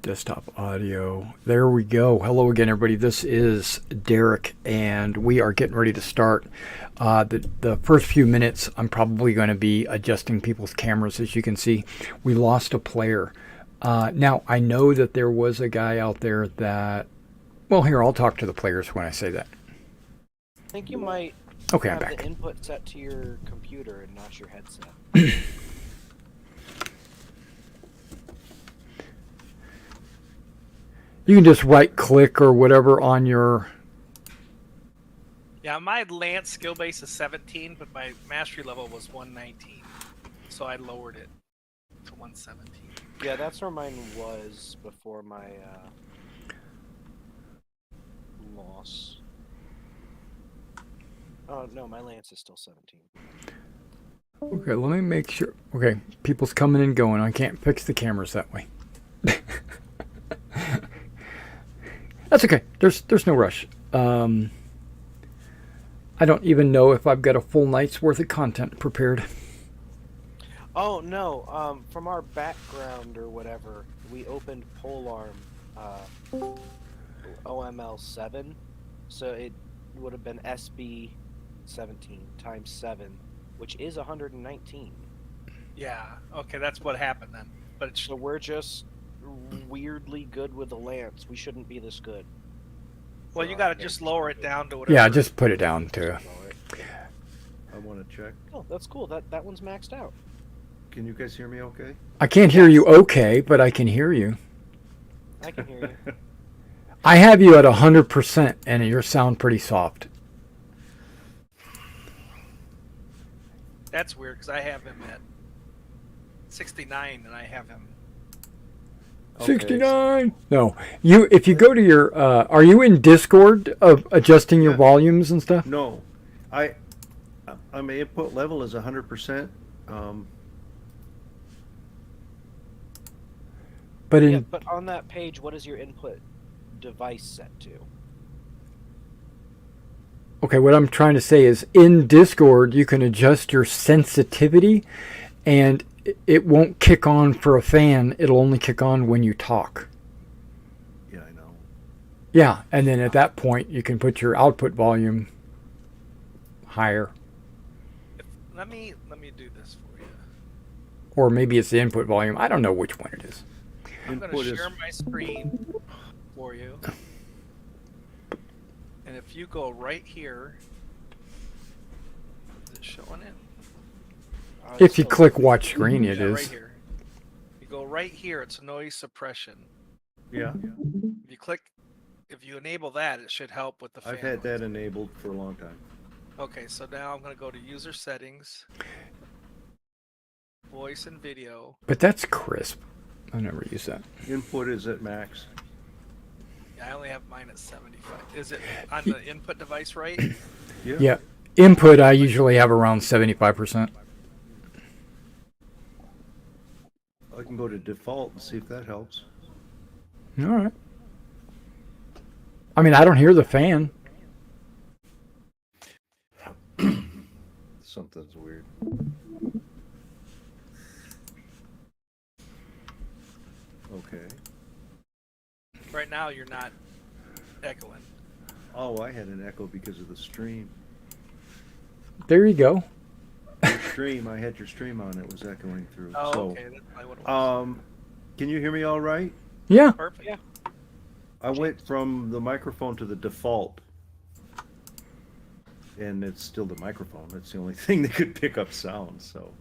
Desktop audio. There we go. Hello again, everybody. This is Derek, and we are getting ready to start. The first few minutes, I'm probably going to be adjusting people's cameras. As you can see, we lost a player. Now, I know that there was a guy out there that... Well, here, I'll talk to the players when I say that. I think you might Okay, have I'm back. the input set to your computer and not your headset. You can just right-click or whatever on your... Yeah, my Lance skill base is 17, but my mastery level was 119. So I lowered it to 117. Yeah, that's where mine was before my loss. Oh, no, my Lance is still 17. Okay, let me make sure. Okay, people's coming and going. I can't fix the cameras that way. That's okay. There's no rush. I don't even know if I've got a full night's worth of content prepared. Oh, no, from our background or whatever, we opened Polearm OML 7, so it would have been SB 17 times 7, which is 119. Yeah, okay, that's what happened then. But it's, So we're just weirdly good with the Lance. We shouldn't be this good. well, you gotta just lower it down to whatever. Yeah, just put it down to... I want to check. Oh, that's cool. That one's maxed out. Can you guys hear me okay? I can't hear you okay, but I can hear you. I can hear you. I have you at 100%, and you sound pretty soft. That's weird, because I have him at 69, and I have him... 69. No, you. If you go to your, are you in Discord of adjusting your Yeah. volumes and stuff? No, my input level is 100%. But in Yeah, but on that page, what is your input device set to? okay, what I'm trying to say is in Discord you can adjust your sensitivity, and it won't kick on for a fan. It'll only kick on when you talk. Yeah, I know. Yeah, and then at that point you can put your output volume higher, Let me do this for you. or maybe it's the input volume. I don't know which one it is. I'm going Input to is share my screen for you. And if you go right here... Is it showing it? If you click watch screen, it Yeah, right is. here. You go right here, it's noise suppression. yeah. If you enable that, it should help with the fan I've had noise. that enabled for a long time. Okay, so now I'm going to go to user settings, voice and video. But that's crisp. I never use that. Input is at max. I only have mine at 75. Is it on the input device, right? Yeah. Yeah, input I usually have around 75%. I can go to default and see if that helps. All right. I mean, I don't hear the fan. Something's weird. Okay. Right now, you're not echoing. Oh, I had an echo because of the stream. There you go. Your stream, I had your stream on. It was echoing through. Oh, so, okay. That's probably what it was. Can you hear me all right? Yeah. Perfect. Yeah. I went from the microphone to the default. And it's still the microphone. It's the only thing that could pick up sound, so.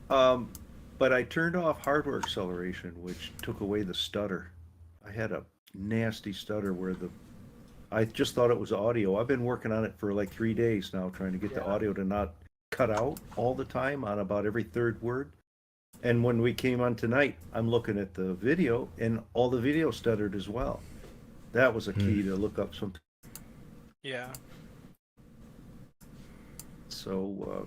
But I turned off hardware acceleration, which took away the stutter. I had a nasty stutter where I just thought it was audio. I've been working on it for like 3 days now, trying to get the audio to not cut out all the time on about every third word. And when we came on tonight, I'm looking at the video, and all the video stuttered as well. That was a key to look up something. Yeah. So,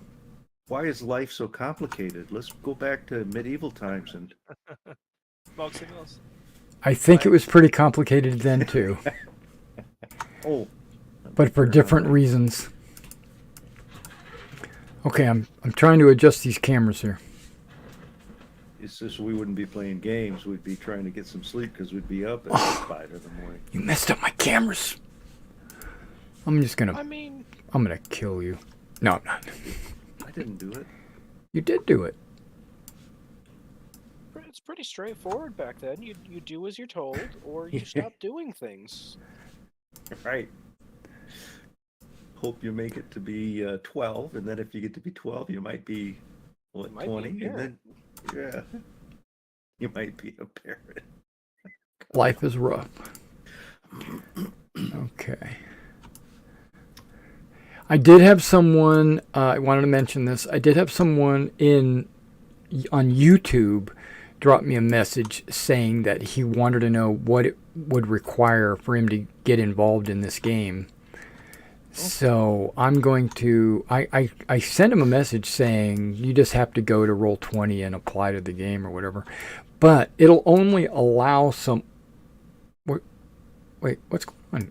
why is life so complicated? Let's go back to medieval times and. Smoke signals. I think it was pretty complicated then too, Oh. but for different reasons. Okay, I'm trying to adjust these cameras here. It's just we wouldn't be playing games. We'd be trying to get some sleep because we'd be up at 5 in the morning. You messed up my cameras. I'm just gonna. I mean, I'm gonna kill you. No, I'm not. I didn't do it. You did do it. it's pretty straightforward back then. You do as you're told, or you stop doing things. Right. Hope you make it to be 12, and then if you get to be 12, you might be, what, You might be a 20? And parent. then, yeah, you might be a parent. Life is rough. Okay. I did have someone, I wanted to mention this. I did have someone on YouTube drop me a message saying that he wanted to know what it would require for him to get involved in this game. So I'm going to, I sent him a message saying you just have to go to Roll20 and apply to the game or whatever. But it'll only allow some, wait, what's going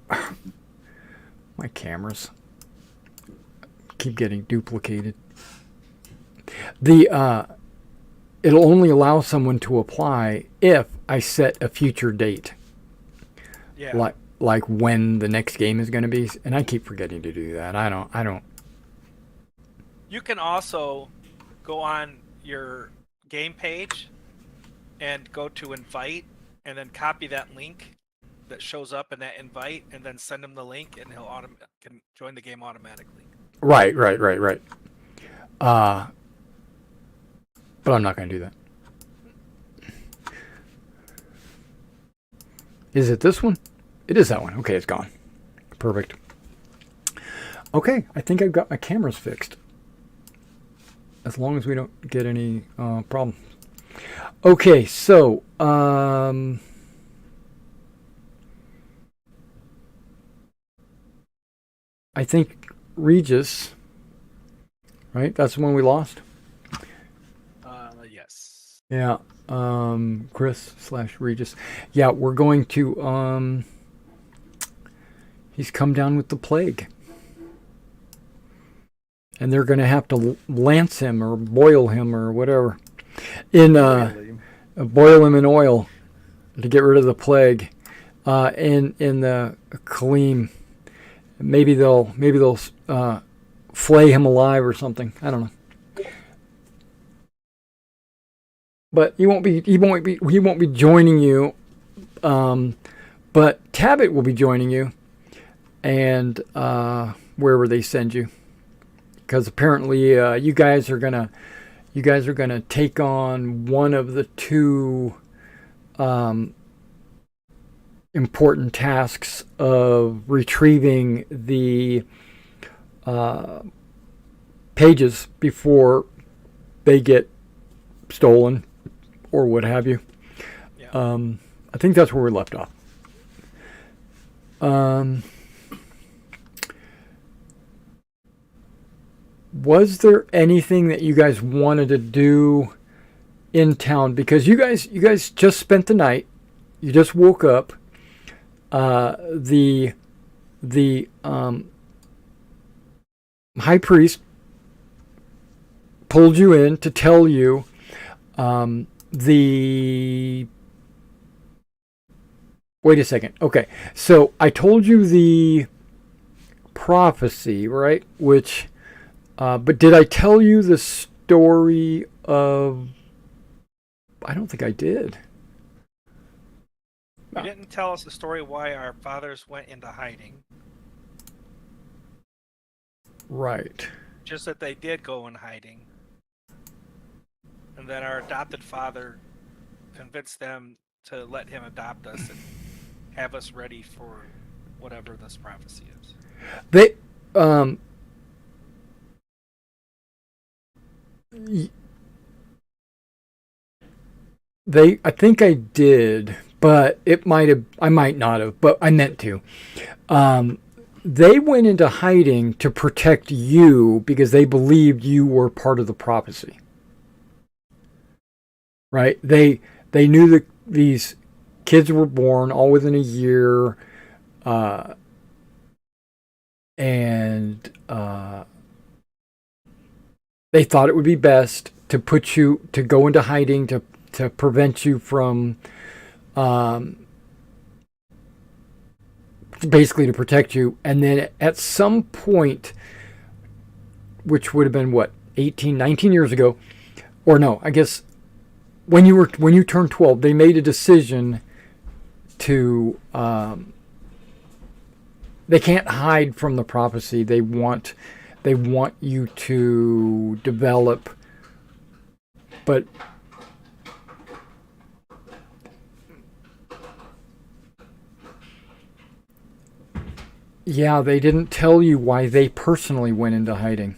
on? My cameras keep getting duplicated. It'll only allow someone to apply if I set a future date. Yeah. Like when the next game is going to be, and I keep forgetting to do that. I don't. You can also go on your game page and go to invite and then copy that link that shows up in that invite and then send him the link and he'll can join the game automatically. Right. But I'm not going to do that. Is it this one? It is that one. Okay, it's gone. Perfect. Okay, I think I've got my cameras fixed. As long as we don't get any problems. Okay, so I think Regis, right? That's the one we lost. Yes. Yeah, Chris/Regis. Yeah, we're going to, he's come down with the plague. And they're going to have to lance him or boil him or whatever. Boil him in oil to get rid of the plague. In the Kaleem. Maybe they'll flay him alive or something. I don't know. But he won't be joining you. But Tabit will be joining you, and wherever they send you, because apparently you guys are gonna take on one of the two important tasks of retrieving the pages before they get stolen or what have you. Yeah. I think that's where we left off. Was there anything that you guys wanted to do in town? Because you guys just spent the night. You just woke up. The high priest pulled you in to tell you wait a second. Okay, so I told you the prophecy, right? Which, but did I tell you the story of? I don't think I did. You didn't tell us the story why our fathers went into hiding. Right. Just that they did go in hiding. And that our adopted father convinced them to let him adopt us and have us ready for whatever this prophecy is. I think I did, but I might not have, but I meant to. They went into hiding to protect you because they believed you were part of the prophecy. Right? They knew that these kids were born all within a year, and they thought it would be best to put you to go into hiding to prevent you from basically to protect you. And then at some point, which would have been what, 18, 19 years ago, or no, I guess when you turned 12, they made a decision to they can't hide from the prophecy. They want you to develop, but yeah, they didn't tell you why they personally went into hiding.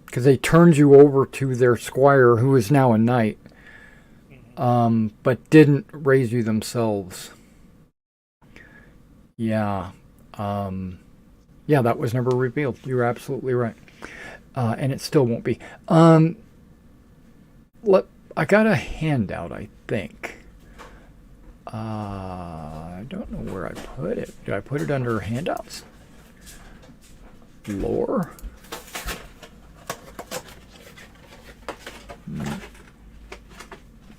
Because they turned you over to their squire, who is now a knight, but didn't raise you themselves. Yeah. Yeah, that was never revealed. You're absolutely right. And it still won't be. I got a handout, I think. I don't know where I put it. Did I put it under handouts? Lore?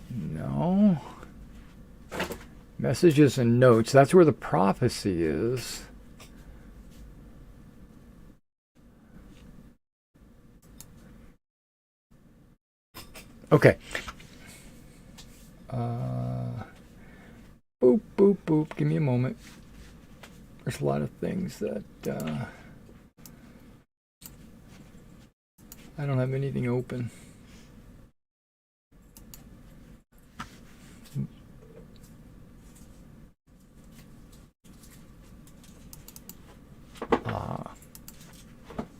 No. Messages and notes. That's where the prophecy is. Okay. Boop, boop, boop. Give me a moment. There's a lot of things that I don't have anything open.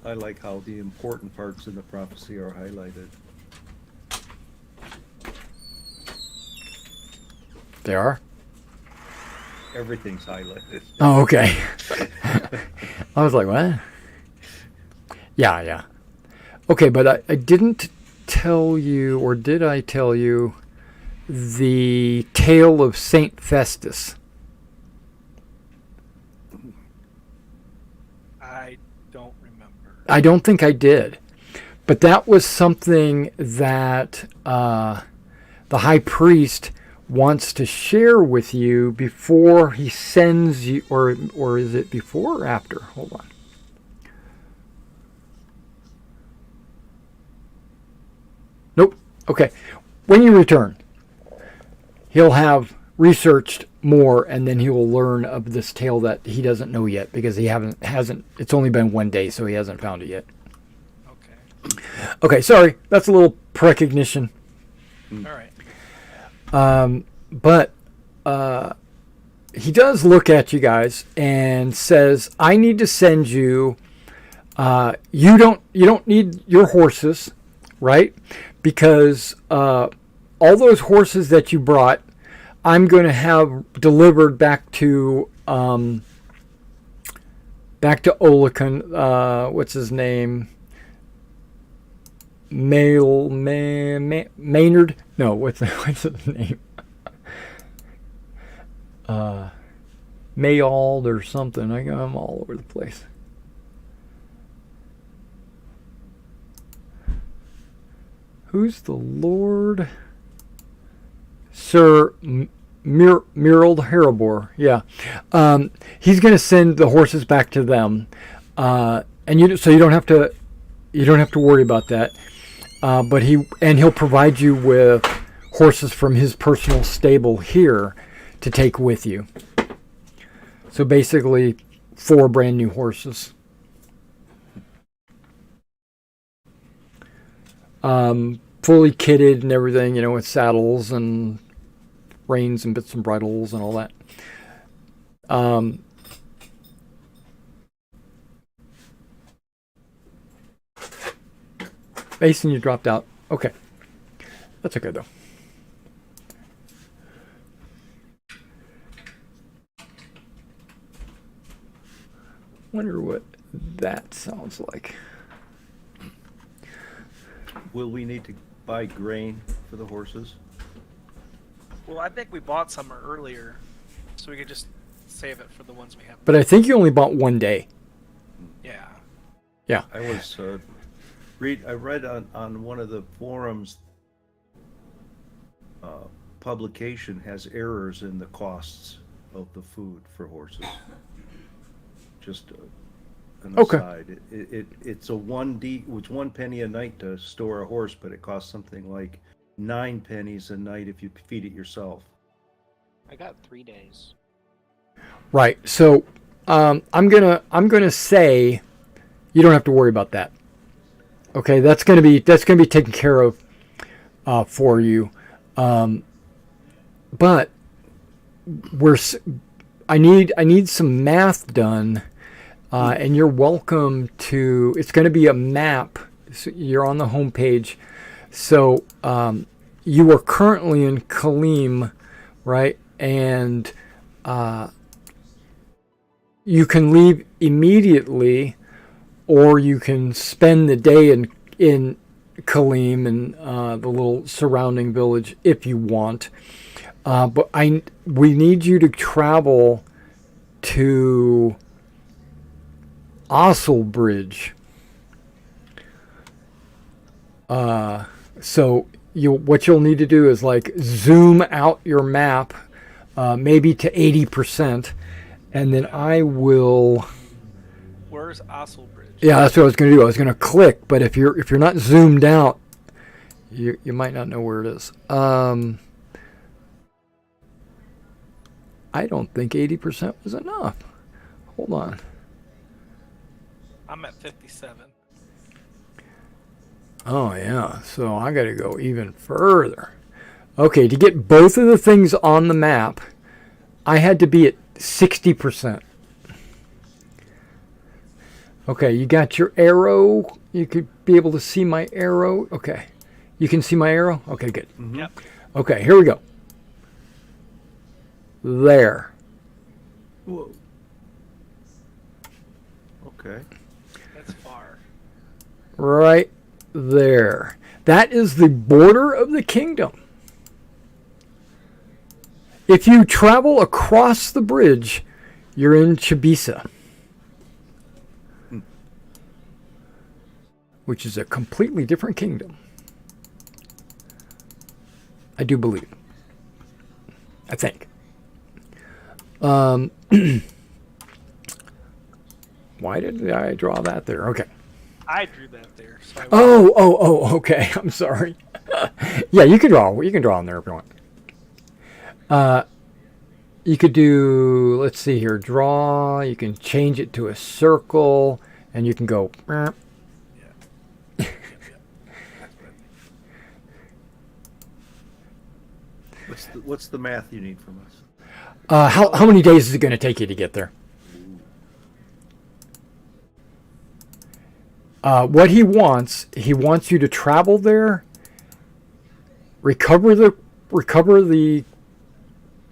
I like how the important parts in the prophecy are highlighted. They are? Everything's highlighted. Oh, okay. I was like, what? Yeah. Okay, but I didn't tell you, or did I tell you, the tale of Saint Festus? I don't remember. I don't think I did. But that was something that the high priest wants to share with you before he sends you, or is it before or after? Hold on. Nope. Okay. When you return, he'll have researched more, and then he will learn of this tale that he doesn't know yet because he hasn't. It's only been 1 day, so he hasn't found it yet. Okay. Okay. Sorry, that's a little precognition. All right. But he does look at you guys and says, "I need to send you. You don't need your horses, right? Because all those horses that you brought, I'm going to have delivered back to Olakan. What's his name? Maynard? No, what's his name? Mayald or something. I'm all over the place. Who's the Lord? Sir Murald Haribor. Yeah. He's going to send the horses back to them, and you don't have to worry about that. But he'll provide you with horses from his personal stable here to take with you. So basically, 4 brand new horses. Fully kitted and everything, with saddles and reins and bits and bridles and all that. Mason, you dropped out. Okay. That's okay, though. Wonder what that sounds like. Will we need to buy grain for the horses? Well, I think we bought some earlier, so we could just save it for the ones we have. But I think you only bought 1 day. Yeah. Yeah. I was I read on one of the forums, publication has errors in the costs of the food for horses. Just an Okay. aside. It's a 1 penny a night to store a horse, but it costs something like 9 pennies a night if you feed it yourself. I got 3 days. Right. So I'm gonna say you don't have to worry about that. Okay, that's gonna be taken care of for you. But I need some math done, and you're welcome to. It's going to be a map. So you're on the home page. So you are currently in Kalim, right? And you can leave immediately, or you can spend the day in Kalim and the little surrounding village if you want. But we need you to travel to Osselbridge. So what you'll need to do is like zoom out your map, maybe to 80%, and then I will. Where's Osselbridge? Yeah, that's what I was going to do. I was going to click, but if you're not zoomed out, you might not know where it is. I don't think 80% was enough. Hold on. I'm at 57. Oh, yeah. So I got to go even further. Okay, to get both of the things on the map, I had to be at 60%. Okay, you got your arrow. You could be able to see my arrow. Okay. You can see my arrow? Okay, good. Mm-hmm. Yep. Okay, here we go. There. Whoa. Okay. That's far. Right there. That is the border of the kingdom. If you travel across the bridge, you're in Chibisa, which is a completely different kingdom. I do believe. I think. Why did I draw that there? Okay. I drew that there. So Okay. I'm sorry. Yeah, you can draw on there if you want. You could do, let's see here, draw. You can change it to a circle, and you can go. What's the math you need from us? How many days is it going to take you to get there? What he wants you to travel there, recover the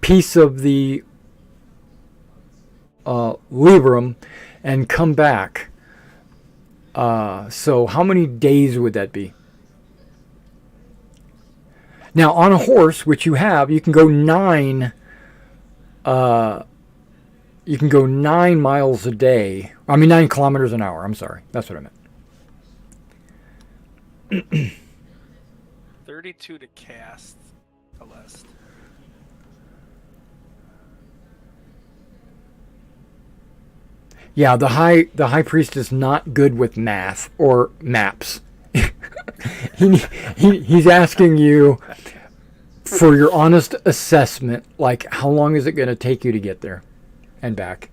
piece of the Libram, and come back. So how many days would that be? Now, on a horse, which you have, you can go 9 miles a day. 9 kilometers an hour. I'm sorry. That's what I meant. 32 to cast a list. Yeah, the high priest is not good with math or maps. He's asking you for your honest assessment, like how long is it going to take you to get there and back?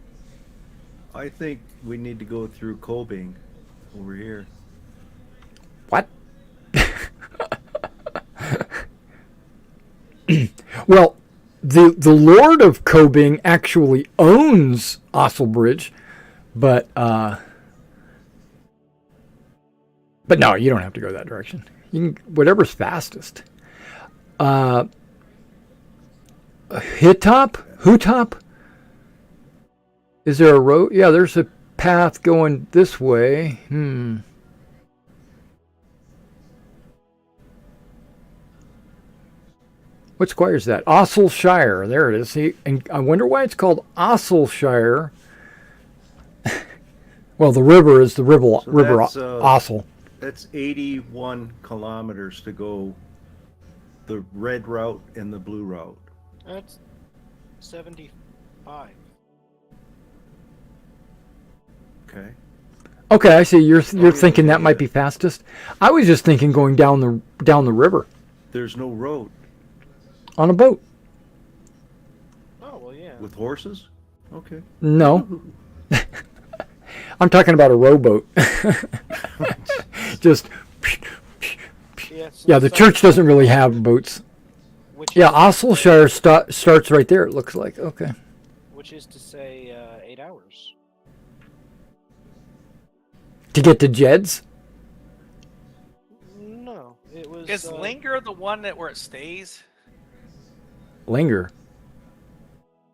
I think we need to go through Kobing over here. What? Well, the Lord of Kobing actually owns Osselbridge, but no, you don't have to go that direction. You can whatever's fastest. Hutop? Is there a road? Yeah, there's a path going this way. What squire is that? Osselshire. There it is. See, and I wonder why it's called Osselshire. Well, the river is the river So that's, Ossel. That's 81 kilometers to go the red route and the blue route. That's 75. Okay. Okay, I see. You're thinking yeah, that might yeah. be fastest. I was just thinking going down the river There's no road on a boat. Oh, well, yeah. with horses? Okay. No, I'm talking about a rowboat. Just Yeah, so yeah, the church doesn't really have boats. Which Yeah, is to say- Osselshire starts right there. It looks like okay. Which is to say, 8 hours. To get to Jed's. No, it was. Is Linger the one that where it stays? Linger.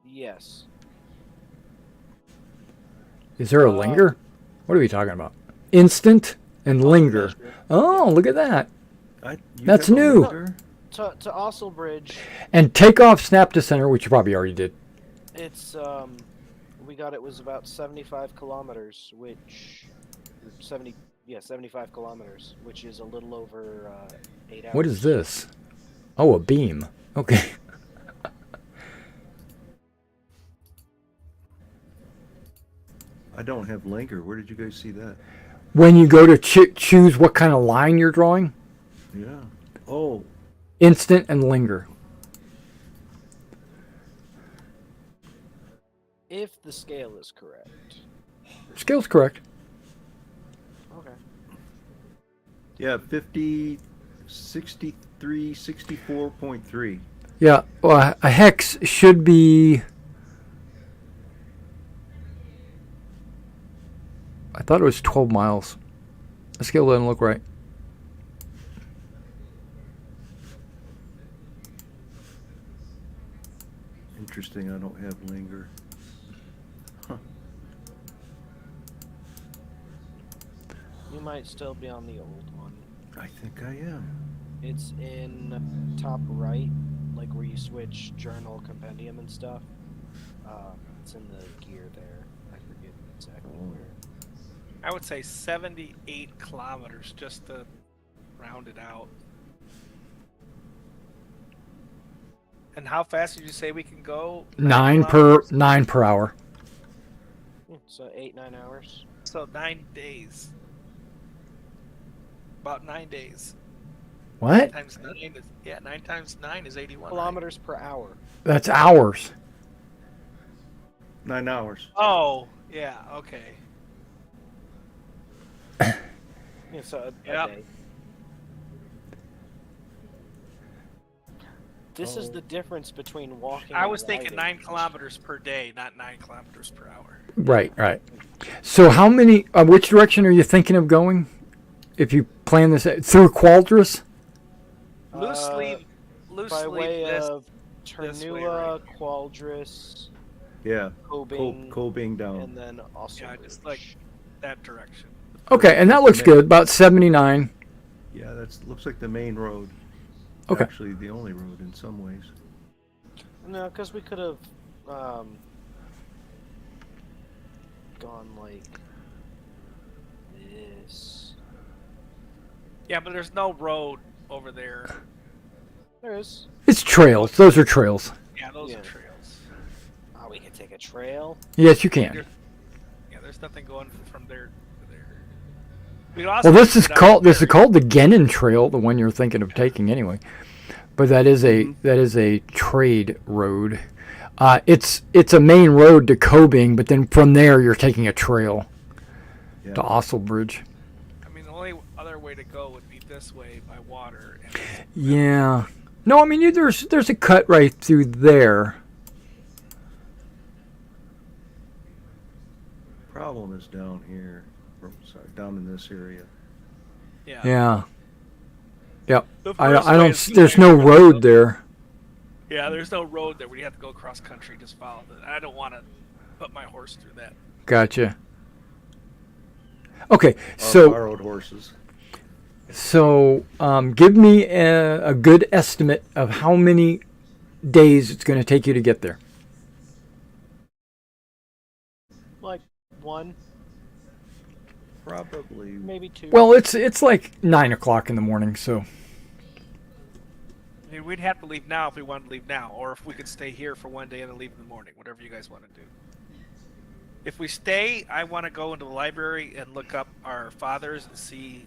Yes. Is there a linger? What are we talking about? Instant and linger. Measure. Oh, look at that. You That's have a new. linger? To Osselbridge, And take off snap to center, which you probably already did. it's we got it was about 75 kilometers, which 75 kilometers, which is a little over 8 hours. What is this? Oh, a beam. Okay. I don't have linger. Where did you guys see that? When you go to choose what kind of line you're drawing, Yeah. Oh, instant and linger. If the scale is correct. Scale's correct. Okay. yeah, 50, 63, 64.3. Yeah, well, a hex should be. I thought it was 12 miles. The scale doesn't look right. Interesting, I don't have linger. Huh. You might still be on the old one. I think I am. It's in top right, like where you switch journal, compendium, and stuff. It's in the gear there. I forget exactly where. I would say 78 kilometers just to round it out. And how fast did you say we can go? 9 per hour. Yeah, so 8-9 hours. So 9 days. About 9 days. What? Times 9 is 9 times 9 is 81. right? Kilometers per hour. That's hours. 9 hours. Oh, yeah, okay. Yeah, so a Yep. day. This is the difference between walking. I and was thinking riding. 9 kilometers per day, not 9 kilometers per hour. Right, right. So how many, which direction are you thinking of going? If you plan this through Qualdrus? Loosely By way this. of this way Ternua, right here. Qualdrus, Yeah. Cobing, Cobing down. and then also. Yeah, just like that direction. Okay, and that looks good. About 79. Yeah, looks like the main road. Okay. Actually, the only road in some ways. No, because we could have gone like this. Yeah, but there's no road over there. There is. It's trails. Those are trails. Yeah, those Yeah. are trails. Oh, we can take a trail. Yes, you can. Yeah, there's nothing going from there to there. We could also Well, this get is out called there. the Genin Trail, the one you're thinking of taking anyway. But that is a trade road. It's a main road to Cobing, but then from there you're taking a trail Yeah. to Osselbridge. I mean, the only other way to go would be this way by water. And Yeah. No, I mean there's a cut right through there. Problem is down here. Sorry, down in this area. yeah. Yeah. Yep. The I first way don't. is There's there. no road there. Yeah, there's no road there where you have to go cross country. Just follow it. I don't want to put my horse through that. Gotcha. Okay, Our so borrowed horses. give me a good estimate of how many days it's going to take you to get there. Like one. Probably. Maybe 2. Well, it's like 9 o'clock in the morning, so I mean, we'd have to leave now if we wanted to leave now, or if we could stay here for one day and then leave in the morning, whatever you guys want to do. If we stay, I want to go into the library and look up our fathers and see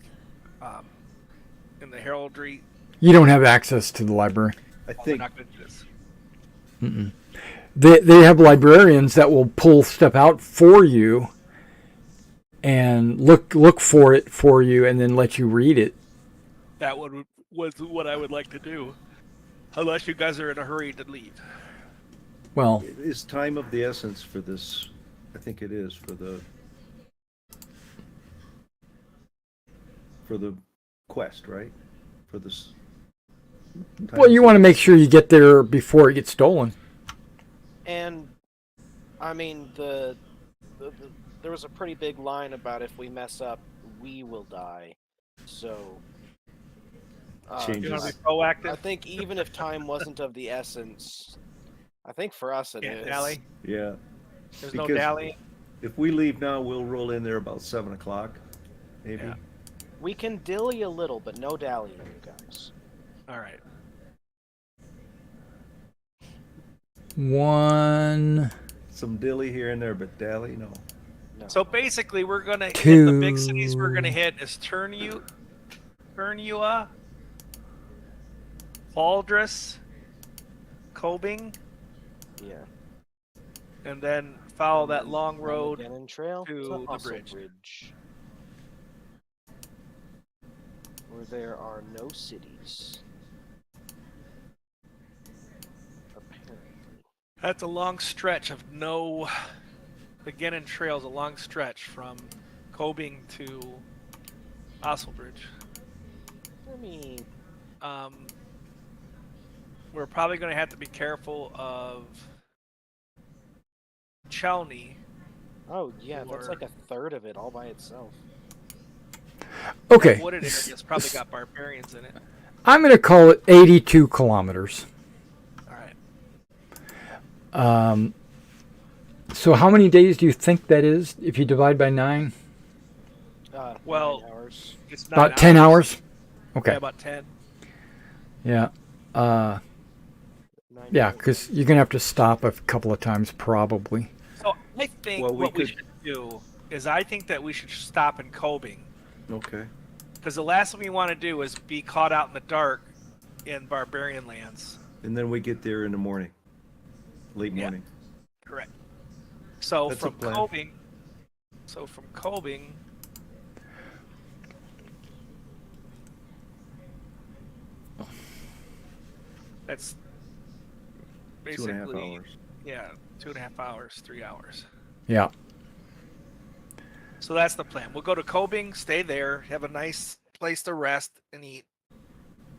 in the heraldry. you don't have access to the library. I We're think not going to do this. Mm-mm. They have librarians that will pull stuff out for you and look for it for you and then let you read it. That was what I would like to do, unless you guys are in a hurry to leave. Well, is time of the essence for this. I think it is for the quest, right? For this. well, you want to make sure you get there before it gets stolen. And I mean, there was a pretty big line about if we mess up, we will die. So Changes. You want to be proactive? I think even if time wasn't of the essence, I think for us it Can't is. dally. Yeah. There's no Because- dally. If we leave now, we'll roll in there about 7 o'clock, maybe. Yeah. We can dilly a little, but no dallying, guys. All right. One, Some dilly here and there, but dally, no. No. So basically, we're gonna hit the big cities. We're gonna Two. hit is Turnua, Baldris, Cobing, yeah. and then follow that long road. Armageddon Trail to the Hustle bridge. Bridge, where there are no cities. Apparently. That's a long stretch of no. The Gennon Trail's a long stretch from Cobing to Osselbridge. I mean, We're probably going to have to be careful of Chelney. oh yeah, that's Or- like a third of it all by itself. okay. Wooded area's probably got barbarians in it. I'm going to call it 82 kilometers. All right. So how many days do you think that is if you divide by 9? Well, 9 hours. It's About 10 hours? Yeah, Okay. about 10. Yeah. 9 Yeah, hours. because you're going to have to stop a couple of times probably. So I think Well, we what we could- should do is I think that we should stop in Cobing. Okay. Because the last thing we want to do is be caught out in the dark in barbarian lands. And then we get there in the morning. Late Yeah. morning. Correct. So That's a from plan. Cobing, that's 2.5 basically hours. yeah, 2.5 hours, 3 hours. Yeah. So that's the plan. We'll go to Cobing, stay there, have a nice place to rest and eat.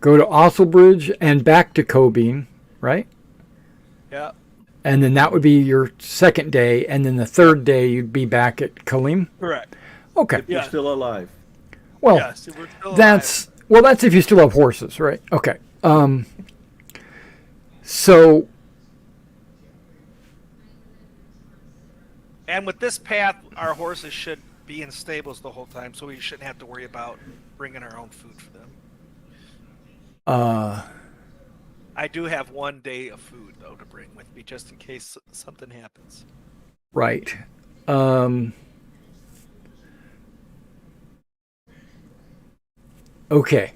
Go to Osselbridge and back to Cobine, right? Yeah. And then that would be your second day. And then the third day you'd be back at Kalim. Correct. Okay. If you're Yeah. still alive. Well, Yeah, so we're still that's if you still have horses, right? Okay. So And with this path, our horses should be in stables the whole time, so we shouldn't have to worry about bringing our own food for them. I do have 1 day of food, though, to bring with me, just in case something happens. right. Okay.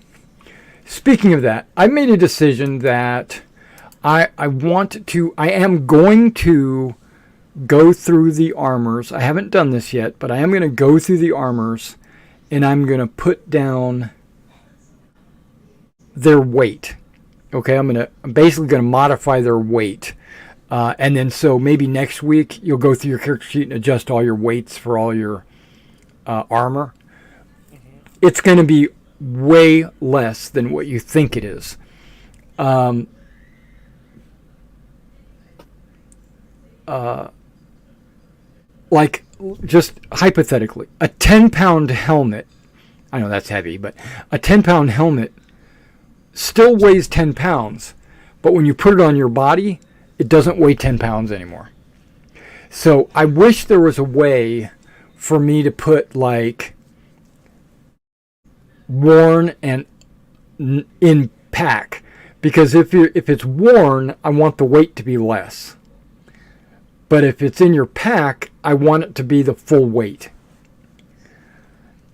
Speaking of that, I made a decision that I am going to go through the armors. I haven't done this yet, but I am going to go through the armors and I'm going to put down their weight. Okay, I'm basically going to modify their weight. And then so maybe next week you'll go through your character sheet and adjust all your weights for all your armor. It's going to be way less than what you think it is. Like, just hypothetically, a 10-pound helmet, I know that's heavy, but a 10-pound helmet still weighs 10 pounds, but when you put it on your body, it doesn't weigh 10 pounds anymore. So I wish there was a way for me to put, like, worn and in pack, because if it's worn, I want the weight to be less. But if it's in your pack, I want it to be the full weight.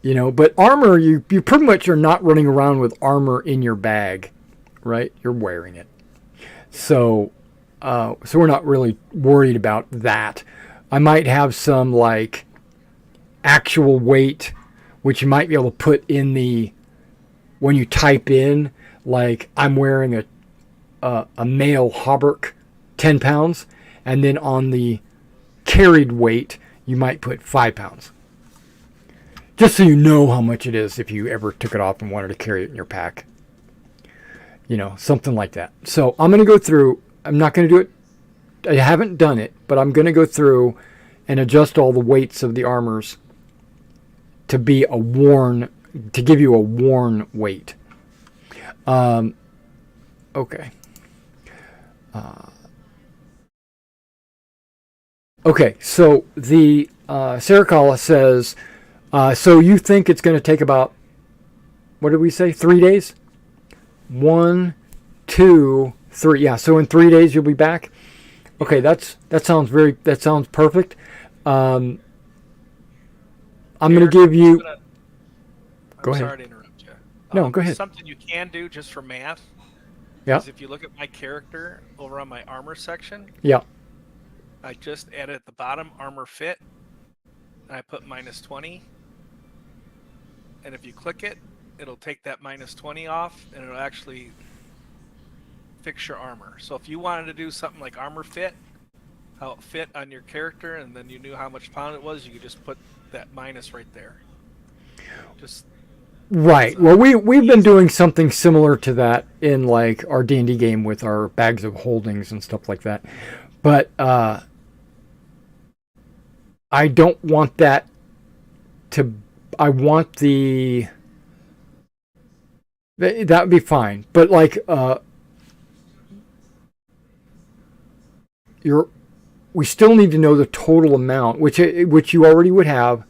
But armor, you pretty much are not running around with armor in your bag, right? You're wearing it. So we're not really worried about that. I might have some like actual weight, which you might be able to put in when you type in, like I'm wearing a male hauberk, 10 pounds, and then on the carried weight, you might put 5 pounds. Just so you know how much it is if you ever took it off and wanted to carry it in your pack. Something like that. So I'm going to go through. I'm not going to do it. I haven't done it, but I'm going to go through and adjust all the weights of the armors to give you a worn weight. Okay. Okay, so the Saracala says, so you think it's going to take about, what did we say, 3 days? 1, 2, 3. Yeah, so in 3 days you'll be back. Okay, that sounds perfect. I'm going to give you. Go ahead. Sorry to interrupt you. No, go ahead. Something you can do just for math. Yeah. Is if you look at my character over on my armor section. Yeah. I just added at the bottom armor fit. And I put -20. And if you click it, it'll take that -20 off, and it'll actually fix your armor. So if you wanted to do something like armor fit, how it fit on your character, and then you knew how much pound it was, you could just put that minus right there. Right. Well, we've been doing something similar to that in like our D&D game with our bags of holdings and stuff like that. But I don't want that to. I want that would be fine. But like we still need to know the total amount, which you already would have.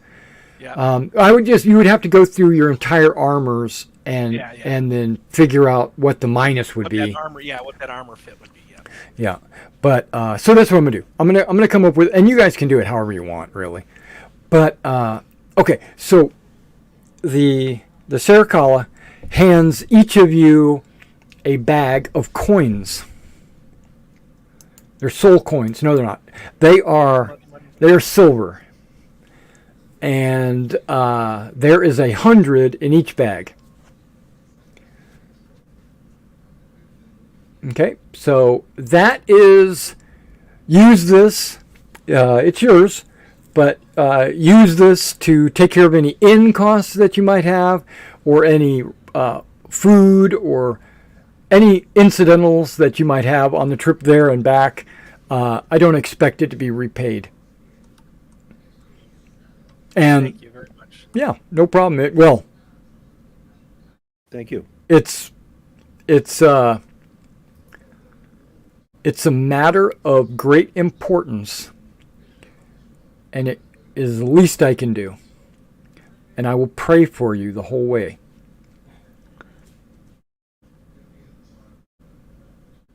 Yeah. You would have to go through your entire armors and then figure out what the minus would be. What that armor fit would be. Yeah. Yeah. But so that's what I'm gonna do. I'm gonna come up with, and you guys can do it however you want, really. But okay, so the Saracala hands each of you a bag of coins. They're soul coins. No, they're not. They are silver. And there is 100 in each bag. Okay, so that is, use this, it's yours, but use this to take care of any inn costs that you might have, or any food, or any incidentals that you might have on the trip there and back. I don't expect it to be repaid. And thank you very much. Yeah, no problem. It will. Thank you. It's a matter of great importance, and it is the least I can do. And I will pray for you the whole way.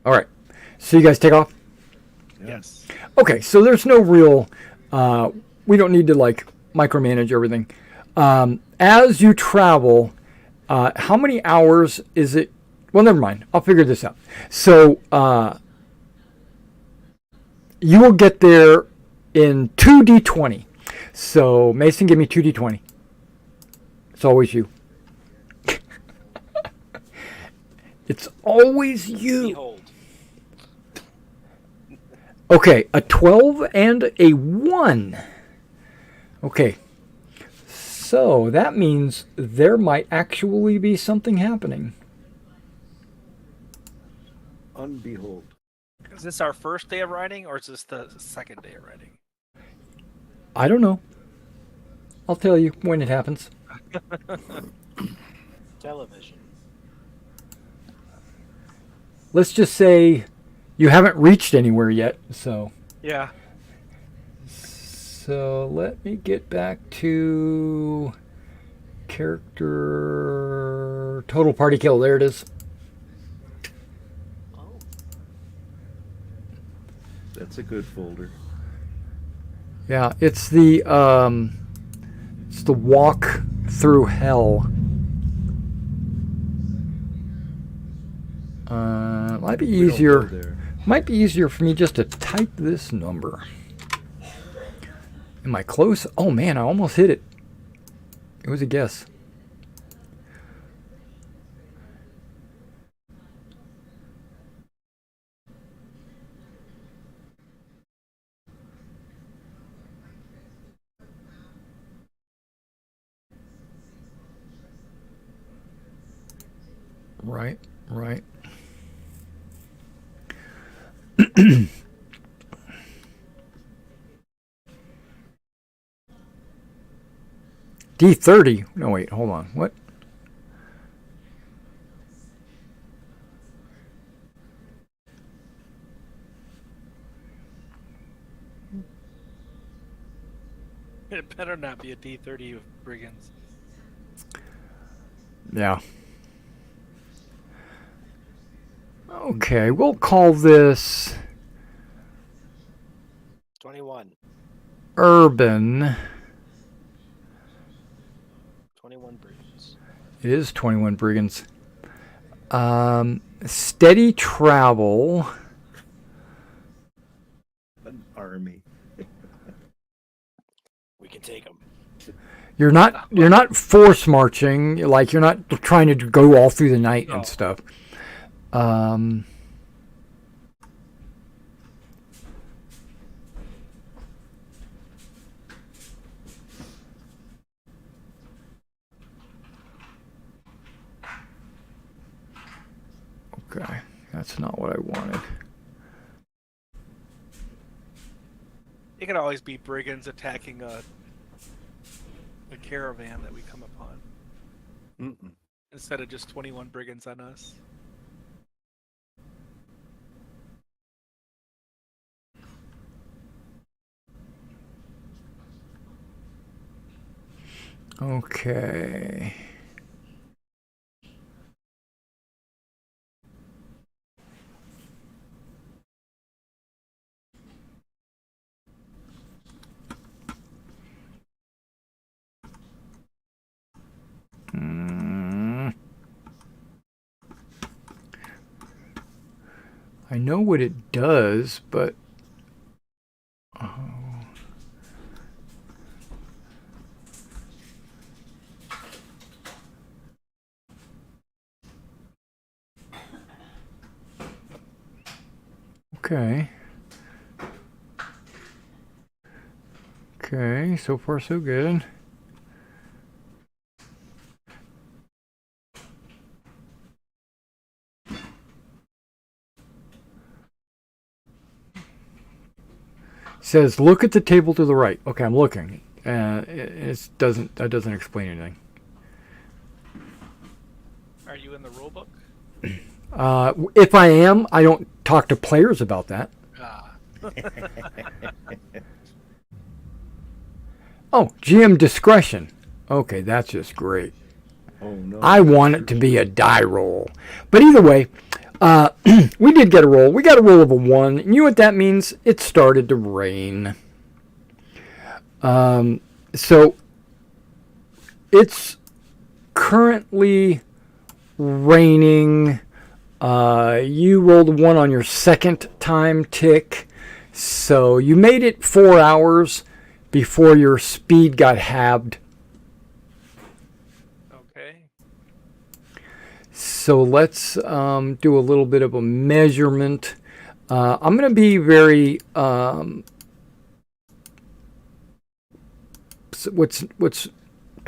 All right. So you guys take off? Yes. Okay, so there's no real we don't need to like micromanage everything. As you travel, how many hours is it? Well, never mind. I'll figure this out. So you will get there in 2d20. So Mason, give me 2d20. It's always you. It's always you. Behold. Okay, a 12 and a 1. Okay, so that means there might actually be something happening. Unbehold. Is this our first day of riding, or is this the second day of riding? I don't know. I'll tell you when it happens. Television. Let's just say you haven't reached anywhere yet, so... Yeah. So let me get back to character Total party kill. There it is. Oh, That's a good folder. Yeah, it's the walk through hell. Might be We don't go easier. there. Might be easier for me just to type this number. Am I close? Oh man, I almost hit it. It was a guess. Right, right. D30. No, wait, hold on. What? It better not be a D30 of brigands. Yeah. Okay, we'll call this 21. urban. 21 brigands. It is 21 brigands. Steady travel. An army. We can take them. You're not force marching. Like, you're not trying to go all through the night No. and stuff. Okay, that's not what I wanted. It could always be brigands attacking a caravan that we come upon, Mm-mm. instead of just 21 brigands on us. Okay. I know what it does, but okay. Okay, so far so good. Says look at the table to the right. Okay, I'm looking. That doesn't explain anything. Are you in the rulebook? If I am, I don't talk to players about that. Ah. Oh, GM discretion. Okay, that's just great. Oh no. I want it to be a die roll. But either way, we did get a roll. We got a roll of a 1. And you know what that means? It started to rain. So it's currently raining. You rolled a 1 on your second time tick. So you made it 4 hours before your speed got halved. Okay. So let's do a little bit of a measurement. I'm going to be very what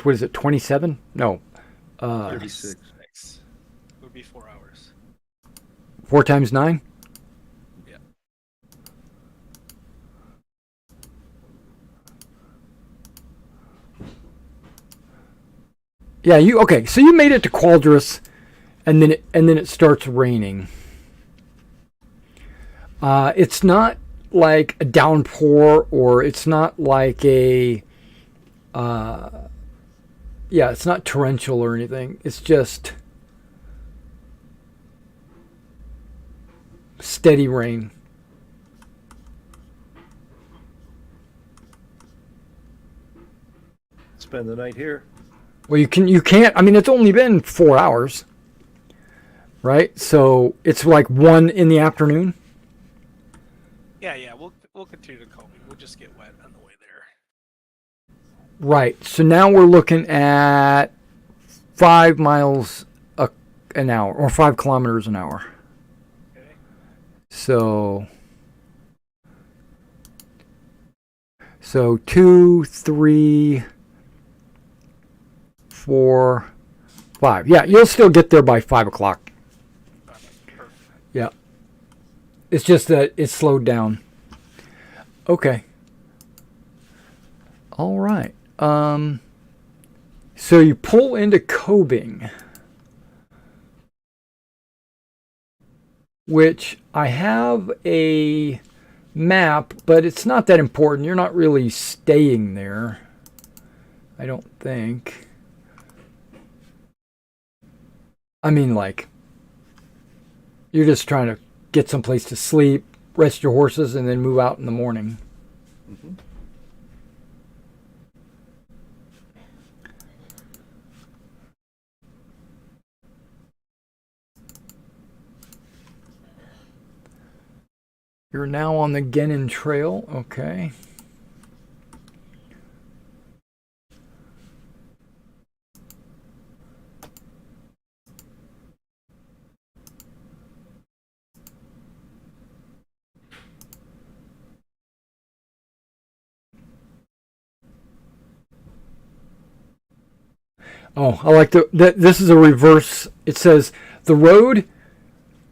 is it, 27? No. 36. Would be 4 hours. 4 times 9? Yeah. Yeah, okay, so you made it to Qualdrus and then it starts raining. It's not like a downpour, or it's not like a it's not torrential or anything. It's just steady rain. Spend the night here. Well, you can't. I mean, it's only been 4 hours, right? So it's like 1 in the afternoon. Yeah. We'll continue to combing. We'll just get wet on the way there. Right. So now we're looking at 5 miles an hour, or 5 kilometers an hour. Okay. So 2, 3, 4, 5. Yeah, you'll still get there by 5 o'clock. Perfect. Yeah. It's just that it's slowed down. Okay. All right. So you pull into Cobing, which I have a map, but it's not that important. You're not really staying there, I don't think. I mean, like, you're just trying to get someplace to sleep, rest your horses, and then move out in the morning. Mm-hmm. You're now on the Genin Trail. Okay. Oh, I like this is a reverse. It says the road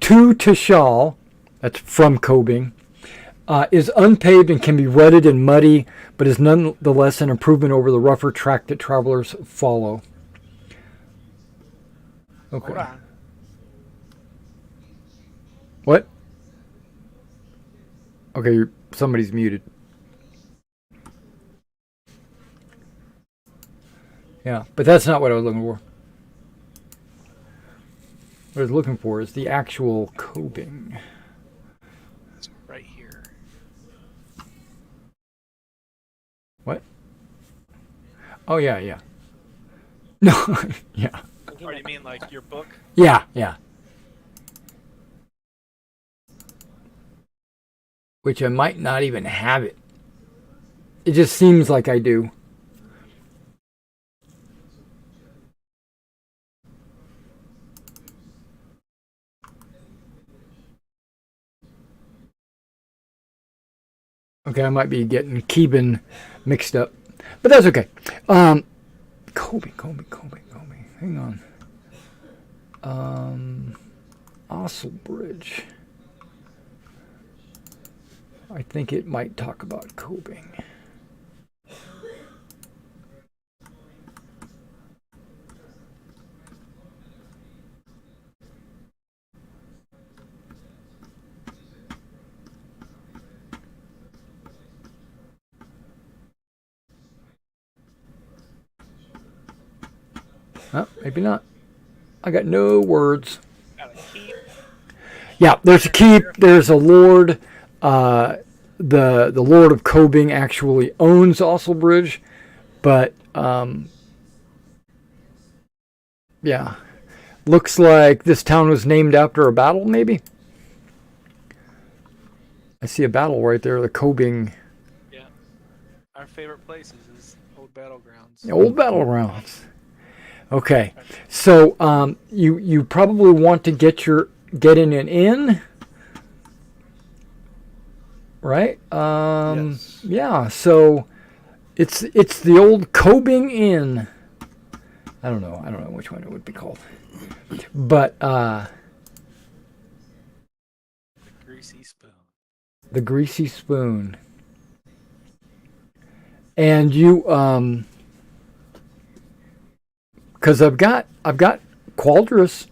to Tishal, that's from Cobing, is unpaved and can be rutted and muddy, but is nonetheless an improvement over the rougher track that travelers follow. Okay. Hold on. What? Okay, somebody's muted. Yeah, but that's not what I was looking for. What I was looking for is the actual Cobing. It's right here. What? Oh, yeah. No, yeah. Or you mean like your book? Yeah. Which I might not even have it. It just seems like I do. Okay, I might be getting Keeban mixed up. But that's okay. Cobing. Hang on. Osselbridge. I think it might talk about Cobing. Oh, maybe not. I got no words. Got a keep. Yeah, there's a keep. There's a lord. The Lord of Cobing actually owns Osselbridge, but yeah, looks like this town was named after a battle. Maybe. I see a battle right there. The Cobing. Yeah. Our favorite places is old battlegrounds. Old battlegrounds. Okay, so you probably want to get in an inn, right? Yes. Yeah. So it's the old Cobing Inn. I don't know which one it would be called, but The greasy spoon. the Greasy Spoon. And you because I've got Qualdrus.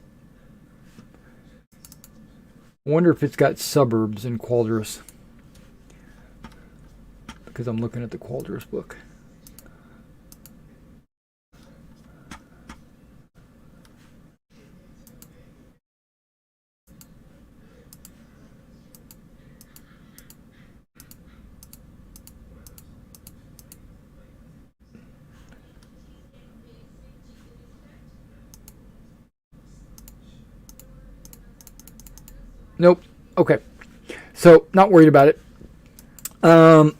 I wonder if it's got suburbs in Qualdrus. Because I'm looking at the Qualdrus book. Nope. Okay. So, not worried about it. 1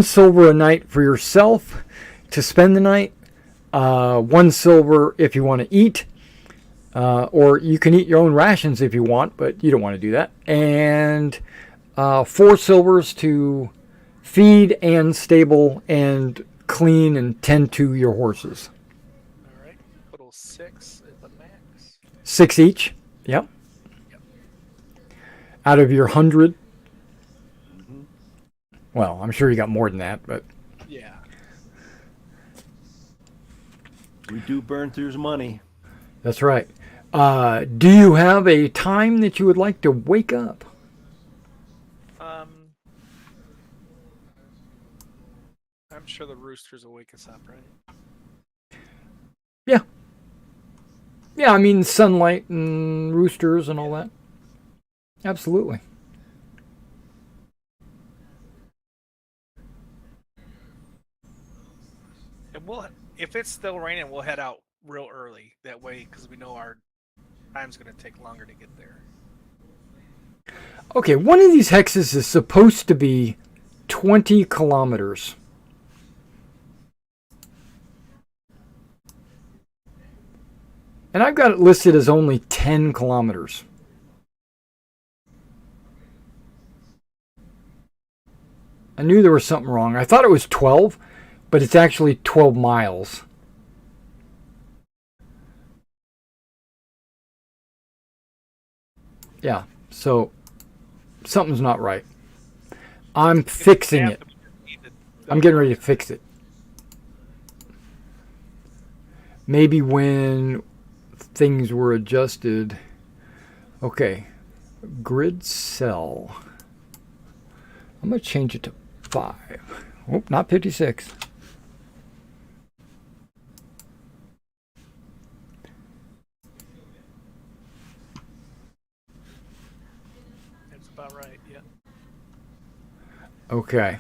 silver a night for yourself to spend the night. 1 silver if you want to eat. Or you can eat your own rations if you want, but you don't want to do that. And 4 silvers to feed and stable and clean and tend to your horses. All right. Total 6 at the max. 6 each. Yep. Out of your 100. Mm-hmm. Well, I'm sure you got more than that, but Yeah. We do burn through money. that's right. Do you have a time that you would like to wake up? I'm sure the roosters will wake us up, right? Yeah. Yeah, I mean sunlight and roosters and all that. Absolutely. And if it's still raining, we'll head out real early. That way, because we know our time's going to take longer to get there. Okay, one of these hexes is supposed to be 20 kilometers. And I've got it listed as only 10 kilometers. I knew there was something wrong. I thought it was 12, but it's actually 12 miles. Yeah, so something's not right. I'm fixing it. I'm getting ready to fix it. Maybe when things were adjusted. Okay, grid cell. I'm going to change it to 5. Oh, not 56. That's about right, yeah. Okay.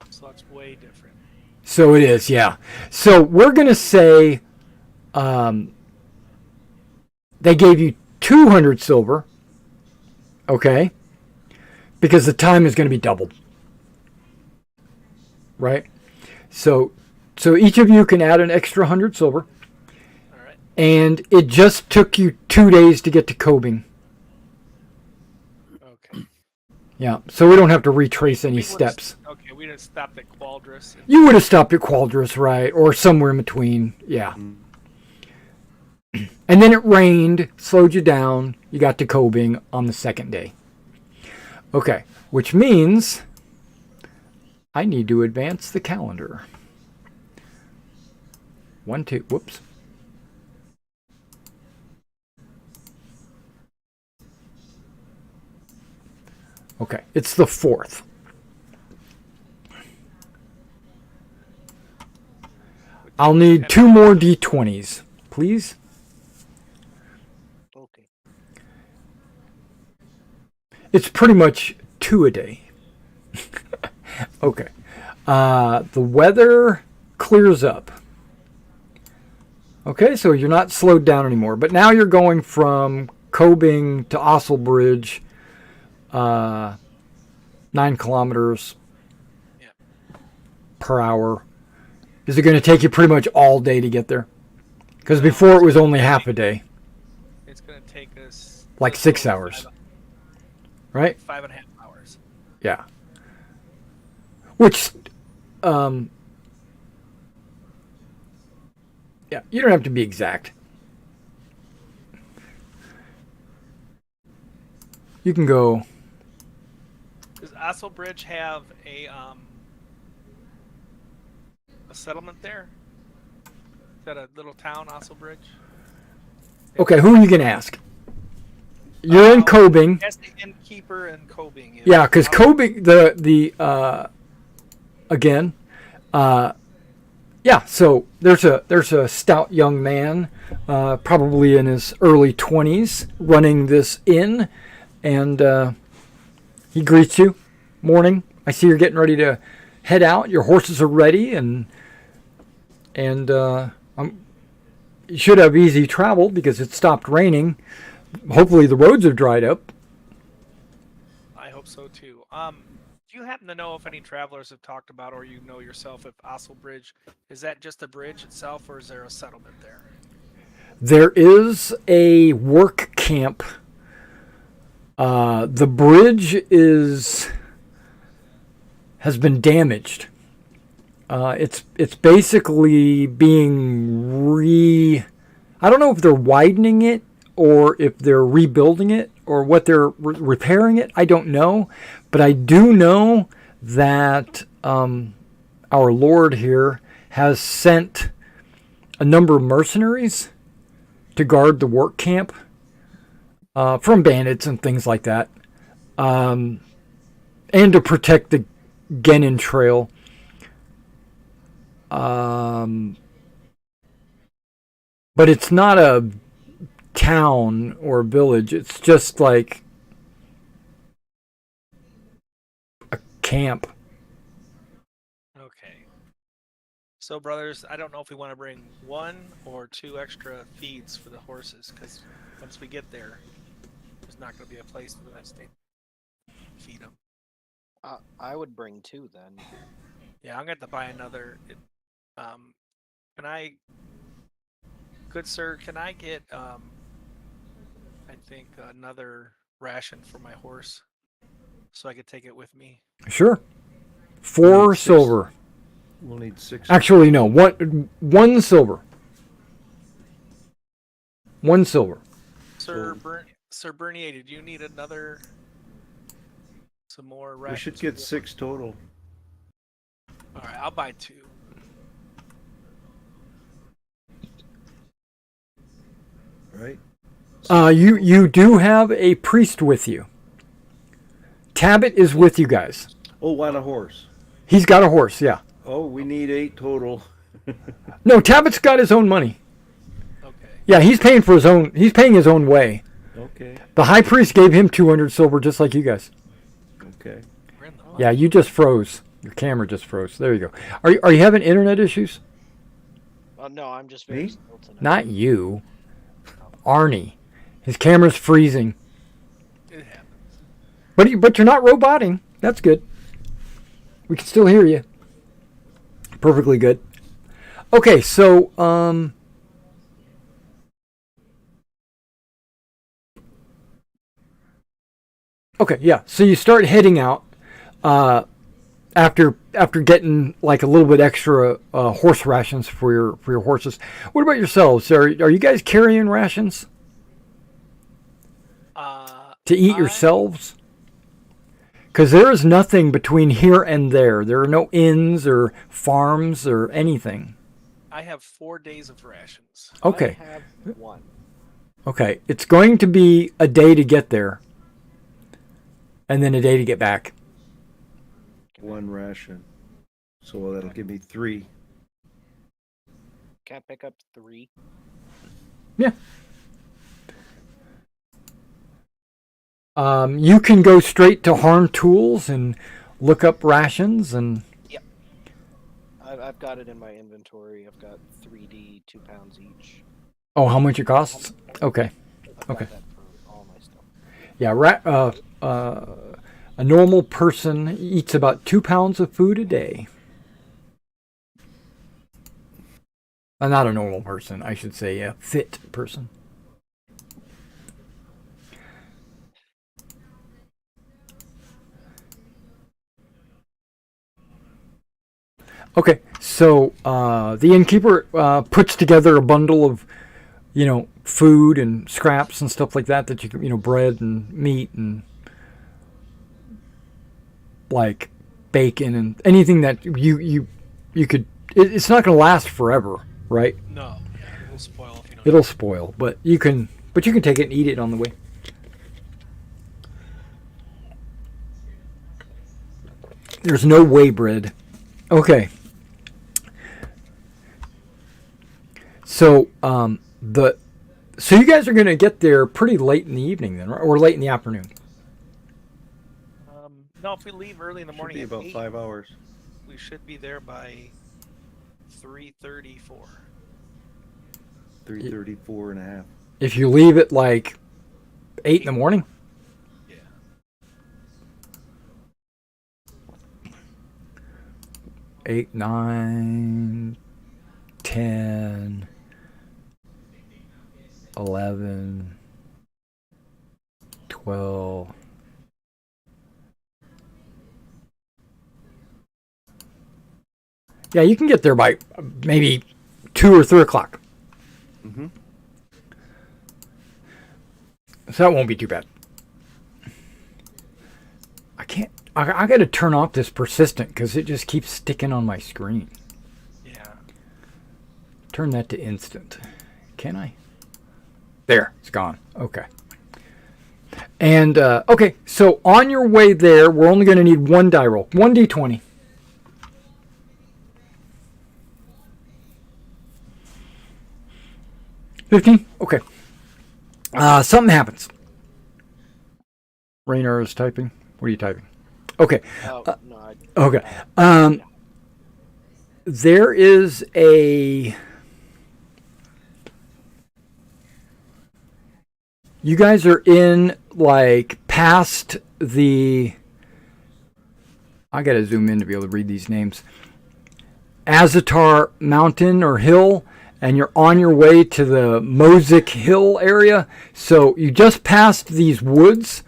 So that's way different. So it is, yeah. So we're going to say they gave you 200 silver. Okay. Because the time is going to be doubled. Right? So each of you can add an extra 100 silver. All right. And it just took you 2 days to get to Cobing. Okay. Yeah. So we don't have to retrace any steps. Okay, we didn't stop at Qualdrus. You would have stopped at Qualdrus, right? Or somewhere in between. Yeah. And then it rained, slowed you down. You got to Cobing on the 2nd day. Okay. Which means I need to advance the calendar. 1, 2. Whoops. Okay. It's the 4th. I'll need 2 more D20s, please. Okay. It's pretty much 2 a day. Okay. The weather clears up. Okay, so you're not slowed down anymore. But now you're going from Cobing to Osselbridge, 9 kilometers per hour. Is it going to take you pretty much all day to get there? Because before it was only half a day. It's going to take us Like 6 hours. Right? 5.5 hours. Yeah. Which, yeah, you don't have to be exact. You can go. Does Osselbridge have a settlement there? Is that a little town, Osselbridge? Okay, who are you going to ask? You're in Cobing. That's the innkeeper in Cobing. Yeah, because Cobing, again, yeah. So there's a stout young man, probably in his early 20s, running this inn, and he greets you. Morning. I see you're getting ready to head out. Your horses are ready, and you should have easy travel because it stopped raining. Hopefully the roads have dried up. I hope so too. Do you happen to know if any travelers have talked about, or you know yourself, if Ossel Bridge is that just a bridge itself, or is there a settlement there? There is a work camp. The bridge has been damaged. It's basically being I don't know if they're widening it or if they're rebuilding it or what they're repairing it. I don't know, but I do know that our Lord here has sent a number of mercenaries to guard the work camp from bandits and things like that, and to protect the Genin Trail. But it's not a town or village. It's just like a camp. Okay. So, brothers, I don't know if we want to bring 1 or 2 extra feeds for the horses, because once we get there, there's not going to be a place for them to feed them. I would bring 2 then. Yeah, I'm going to have to buy another. Can I, good sir, can I get, I think, another ration for my horse so I could take it with me? Sure. 4 6. silver. We'll need 6. Actually, no. One silver. 1 silver. Sir Bernier, did you need some more rations? We should get 6 total. All right, I'll buy 2. Right? You do have a priest with you. Tabit is with you guys. Oh, on a horse. He's got a horse, yeah. Oh, we need 8 total. No, Tabit's got his own money. Okay. Yeah, he's paying for his own. He's paying his own way. Okay. The high priest gave him 200 silver, just like you guys. Okay. We're in the Yeah, you just froze. Your camera just froze. There you go. Are you having internet issues? No, I'm just very Me? still tonight. Not you, Arnie. His camera's freezing. It happens. But you're not roboting. That's good. We can still hear you. Perfectly good. Okay, so okay, yeah. So you start heading out after getting like a little bit extra horse rations for your horses. What about yourselves? Are you guys carrying rations to eat yourselves? Because there is nothing between here and there. There are no inns or farms or anything. I have 4 days of rations. Okay. I have 1. Okay. It's going to be a day to get there. And then a day to get back. 1 ration. So that'll give me 3. Can't pick up 3. Yeah. You can go straight to Harn Tools and look up rations and... Yep. I've got it in my inventory. I've got 3D, 2 pounds each. Oh, how much it costs? Okay. I've got Okay. that for all my stuff. Yeah, a normal person eats about 2 pounds of food a day. Not a normal person, I should say a fit person. Okay, so the innkeeper puts together a bundle of, food and scraps and stuff like that you can, bread and meat and like bacon and anything that you could. It's not going to last forever, right? No, yeah, it'll spoil if you don't. It'll spoil, but you can take it and eat it on the way. There's no whey bread. Okay. So so you guys are going to get there pretty late in the evening then, right? Or late in the afternoon. No, if we leave early in the morning, Should be at about 8, 5 hours. we should be there by 3:34. 3:34 and a half. If you leave at like 8 in the morning. Yeah. 8, 9, 10, 11, 12. Yeah, you can get there by maybe 2 or 3 o'clock. Mm-hmm. So that won't be too bad. I got to turn off this persistent because it just keeps sticking on my screen. Yeah. Turn that to instant. Can I? There, it's gone. Okay. And, okay, so on your way there, we're only going to need one die roll. 1d20. $15? Okay. Something happens. Raynor is typing. What are you typing? Okay. Oh, no, Okay. There is a... You guys are in, like, past the... I gotta zoom in to be able to read these names. Azatar Mountain or Hill, and you're on your way to the Mosic Hill area. So you just passed these woods,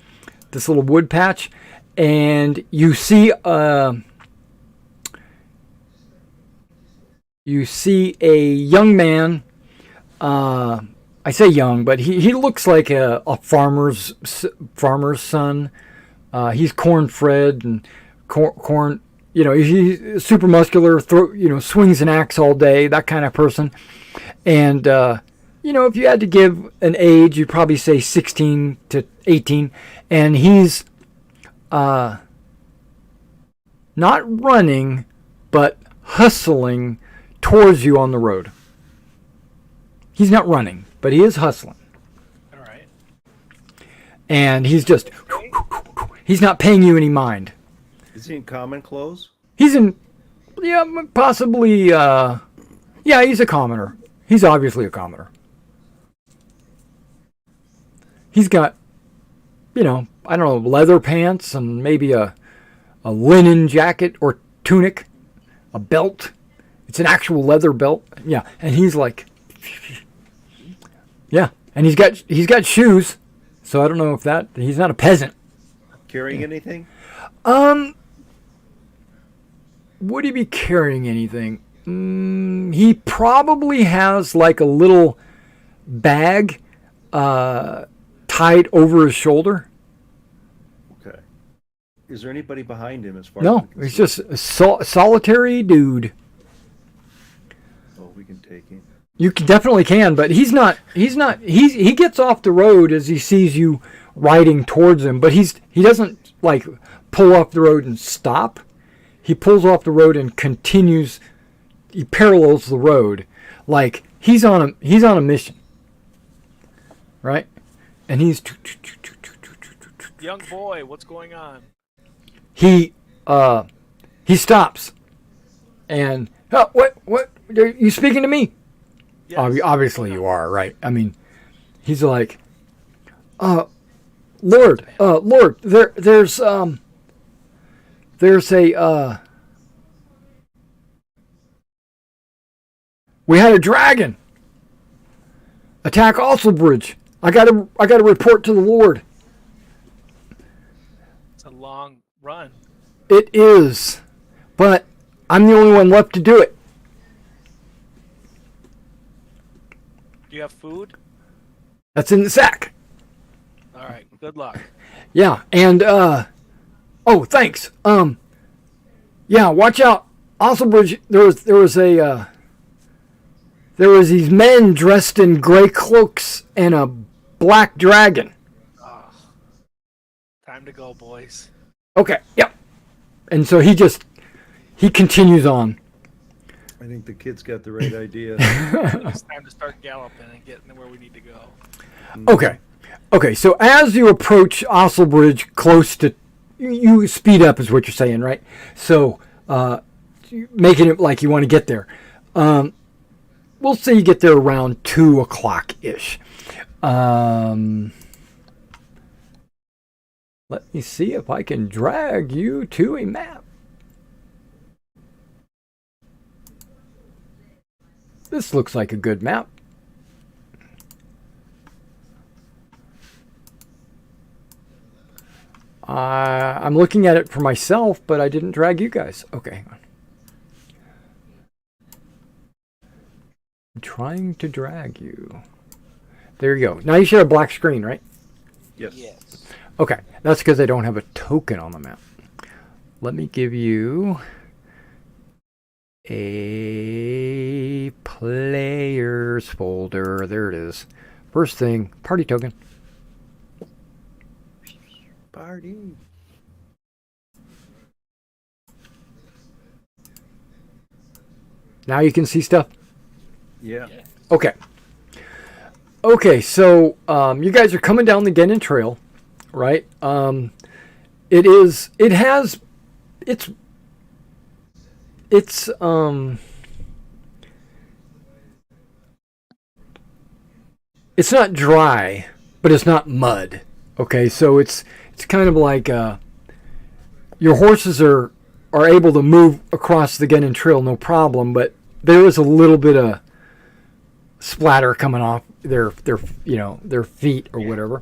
this little wood patch, and you see a young man. I say young, but he looks like a farmer's son. He's corn-fed and corn. You know, he's super muscular. Swings an axe all day. That kind of person. And if you had to give an age, you'd probably say 16 to 18. And he's not running, but hustling towards you on the road. He's not running, but he is hustling. All right. And he's just... He's not paying you any mind. Is he in common clothes? He's in... Yeah, possibly... yeah, he's a commoner. He's obviously a commoner. He's got, I don't know, leather pants and maybe a linen jacket or tunic, a belt. It's an actual leather belt. Yeah, and he's like... Yeah, and he's got shoes, so I don't know if he's not a peasant. Carrying anything? Would he be carrying anything? He probably has like a little bag tied over his shoulder. Okay. Is there anybody behind him as far No, as we can he's see? just a solitary dude. Oh, we can take him. You definitely can, but he gets off the road as he sees you riding towards him, but he doesn't like pull off the road and stop. He pulls off the road and continues. He parallels the road, like he's on a mission, right? And he's Young boy, what's going on? he stops, and what are you speaking to me? Yes. Obviously you are, right? I mean, he's like, Lord, there's a we had a dragon attack Bridge. I gotta report to the Lord. It's a long run. It is, but I'm the only one left to do it. Do you have food? That's in the sack. All right. Good luck. Yeah, and thanks. Yeah, watch out. Bridge. There was these men dressed in gray cloaks and a black dragon. Oh, time to go, boys. Okay, yep. And so he continues on. I think the kid's got the right idea. It's time to start galloping and getting where we need to go. Okay, so as you approach Bridge, close to... You speed up is what you're saying, right? So, making it like you want to get there. we'll say you get there around 2 o'clock ish. Let me see if I can drag you to a map. This looks like a good map. I'm looking at it for myself, but I didn't drag you guys. Okay, hang on. I'm trying to drag you. There you go. Now you should have a black screen, right? Yes. Yes. Okay, that's because I don't have a token on the map. Let me give you a players folder. There it is. First thing, party token. Party. Now you can see stuff. Yeah. Okay. Okay, so you guys are coming down the Genin Trail, right? It's not dry, but it's not mud. Okay, so it's kind of like your horses are able to move across the Genin Trail no problem, but there is a little bit of splatter coming off their feet or whatever.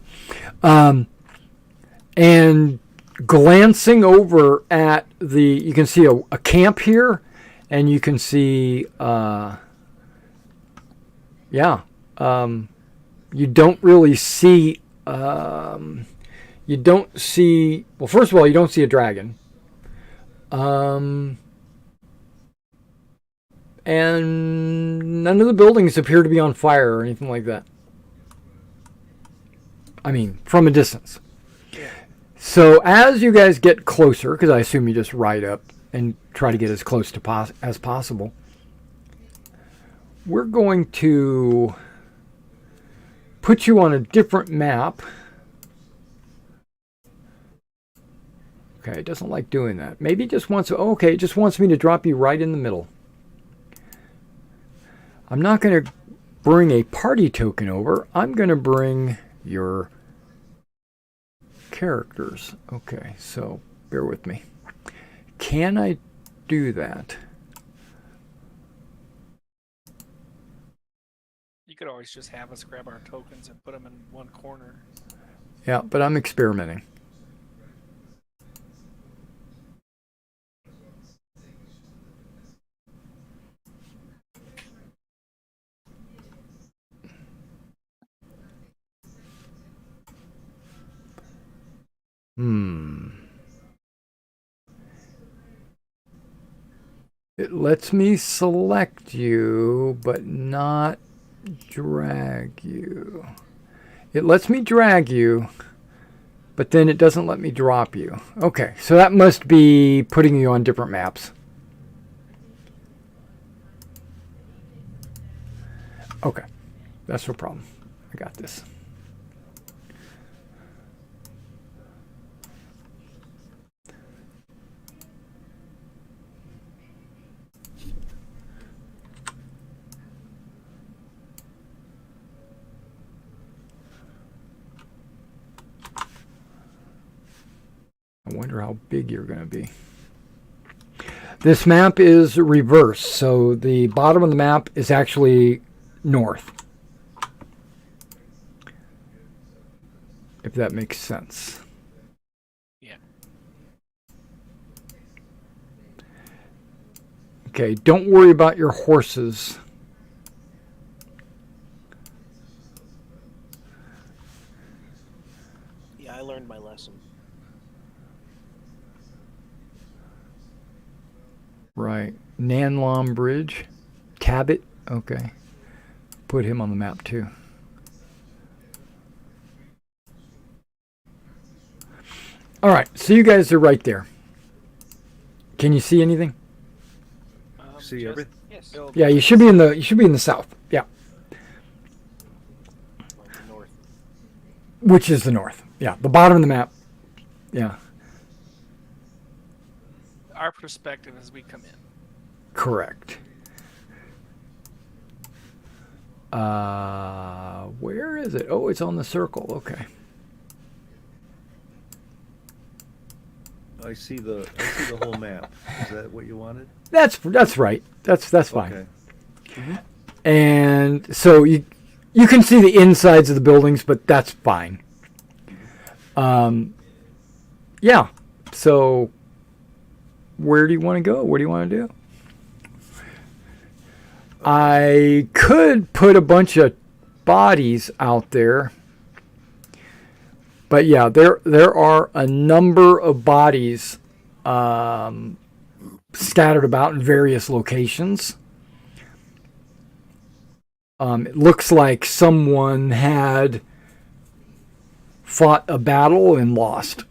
And glancing over at you can see a camp here, and you can see you don't really see well, first of all, you don't see a dragon. And none of the buildings appear to be on fire or anything like that. I mean, from a distance. So as you guys get closer, because I assume you just ride up and try to get as close to as possible, we're going to put you on a different map. Okay, it doesn't like doing that. Maybe it just wants it just wants me to drop you right in the middle. I'm not going to bring a party token over. I'm going to bring your characters. Okay, so bear with me. Can I do that? You could always just have us grab our tokens and put them in one corner. Yeah, but I'm experimenting. It lets me select you, but not drag you. It lets me drag you, but then it doesn't let me drop you. Okay, so that must be putting you on different maps. Okay, that's no problem. I got this. I wonder how big you're going to be. This map is reversed, so the bottom of the map is actually north. If that makes sense. Yeah. Okay, don't worry about your horses. Yeah, I learned my lesson. Right. Nanlam Bridge. Cabot. Okay. Put him on the map too. All right. So you guys are right there. Can you see anything? See everything? Yes. Yeah, you should be in the south. Yeah. Like the north. Which is the north. Yeah, the bottom of the map. Yeah. Our perspective as we come in. Correct. Where is it? Oh, it's on the circle. Okay. I see the whole map. Is that what you wanted? That's right. That's fine. Okay. And so you can see the insides of the buildings, but that's fine. Yeah. So where do you want to go? What do you want to do? I could put a bunch of bodies out there. But yeah, there are a number of bodies scattered about in various locations. It looks like someone had fought a battle and lost.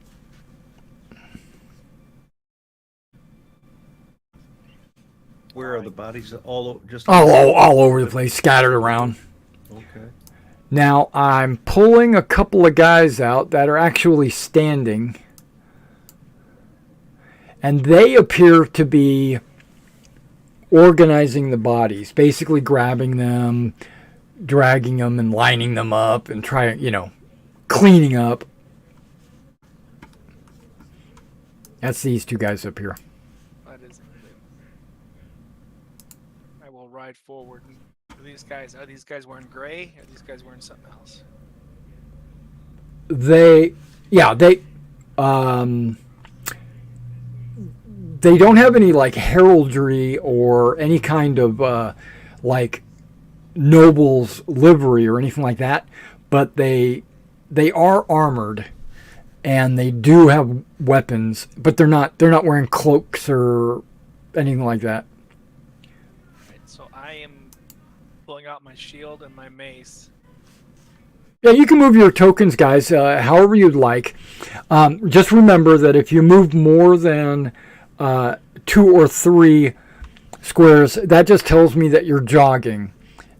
Where are the bodies? All over the place, scattered around. Okay. Now I'm pulling a couple of guys out that are actually standing, and they appear to be organizing the bodies, basically grabbing them, dragging them, and lining them up, and cleaning up. That's these two guys up here. That is. I will ride forward. Are these guys wearing gray? Are these guys wearing something else? They don't have any like heraldry or any kind of like noble's livery or anything like that, but they are armored and they do have weapons, but they're not wearing cloaks or anything like that. Right, so I am pulling out my shield and my mace. Yeah, you can move your tokens, guys, however you'd like. Just remember that if you move more than 2 or 3 squares, that just tells me that you're jogging.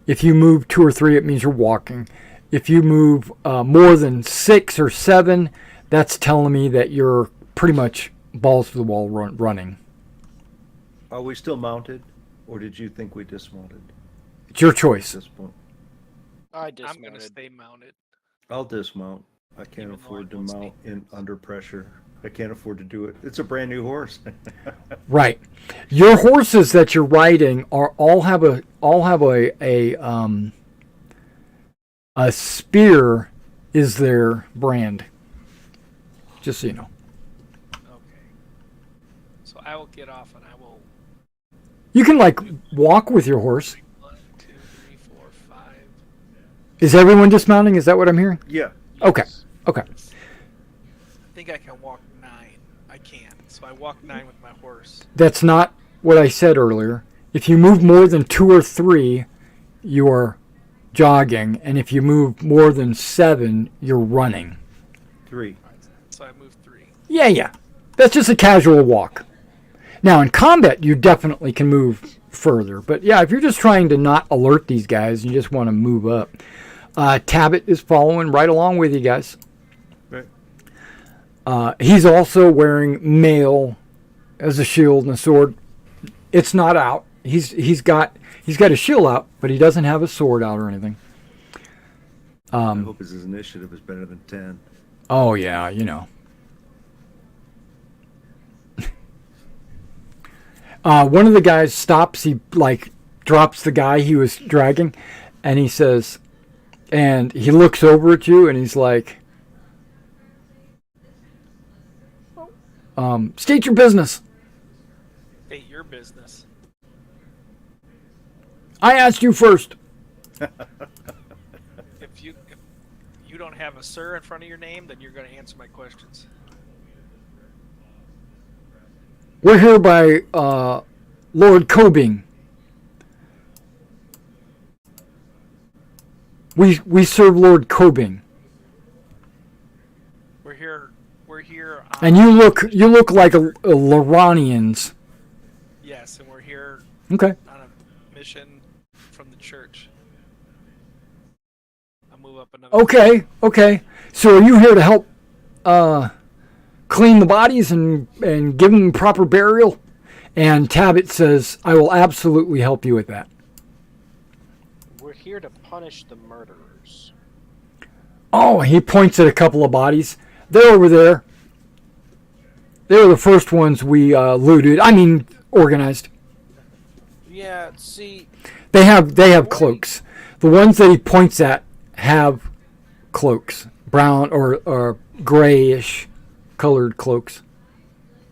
If you move 2 or 3, it means you're walking. If you move more than 6 or 7, that's telling me that you're pretty much balls to the wall running. Are we still mounted, or did you think we dismounted It's your choice. at this point? I dismounted. I'm gonna stay mounted. I'll dismount. I can't Even though afford I to don't mount stay. under pressure. I can't afford to do it. It's a brand new horse. Right. Your horses that you're riding all have a spear is their brand. Just so you know. Okay. So I will get off and I will. You can like walk with your horse. 1, 2, 3, 4, 5. Is everyone dismounting? Is that what I'm hearing? Yeah. Okay. Okay. I think I can walk 9. I can. So I walk 9 with my horse. That's not what I said earlier. If you move more than 2 or 3, you are jogging, and if you move more than 7, you're running. 3. So I move 3. Yeah. That's just a casual walk. Now, in combat, you definitely can move further. But yeah, if you're just trying to not alert these guys, you just want to move up. Tabit is following right along with you guys. Right. He's also wearing mail as a shield and a sword. It's not out. He's got his shield out, but he doesn't have a sword out or anything. I hope his initiative is better than 10. Oh yeah, you know. One of the guys stops. He like drops the guy he was dragging, and he says, and he looks over at you, and he's like, "State your business." State your business. I asked you first. If you don't have a sir in front of your name, then you're going to answer my questions. We're here by Lord Cobing. We serve Lord Cobing. We're here. And you look like a Loranians. Yes, and we're here Okay. on a mission from the church. I'll move up another. Okay. So are you here to help clean the bodies and give them proper burial? And Tabit says, I will absolutely help you with that. We're here to punish the murderers. Oh, he points at a couple of bodies. They're over there. They were the first ones we looted. I mean, organized. Yeah, see... They have cloaks. The ones that he points at have cloaks. Brown or grayish colored cloaks.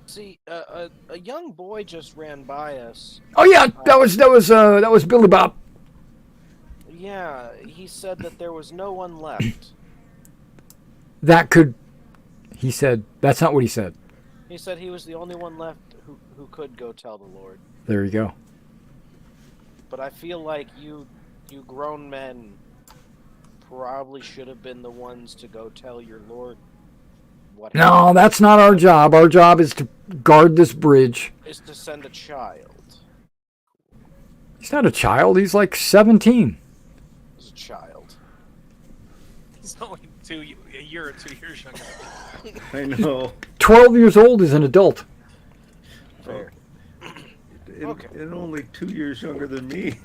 See, a young boy just ran by us. Oh yeah, that was Billy Bob. Yeah, he said that there was no one left. He said, that's not what he said. He said he was the only one left who could go tell the Lord. There you go. But I feel like you grown men probably should have been the ones to go tell your Lord what No, happened. that's not our job. Our job is to guard this bridge. Is to send a child. He's not a child. He's like 17. As a child. He's only a year or 2 years younger. I know. 12 years old is an adult. Fair. Okay. And only 2 years younger than me.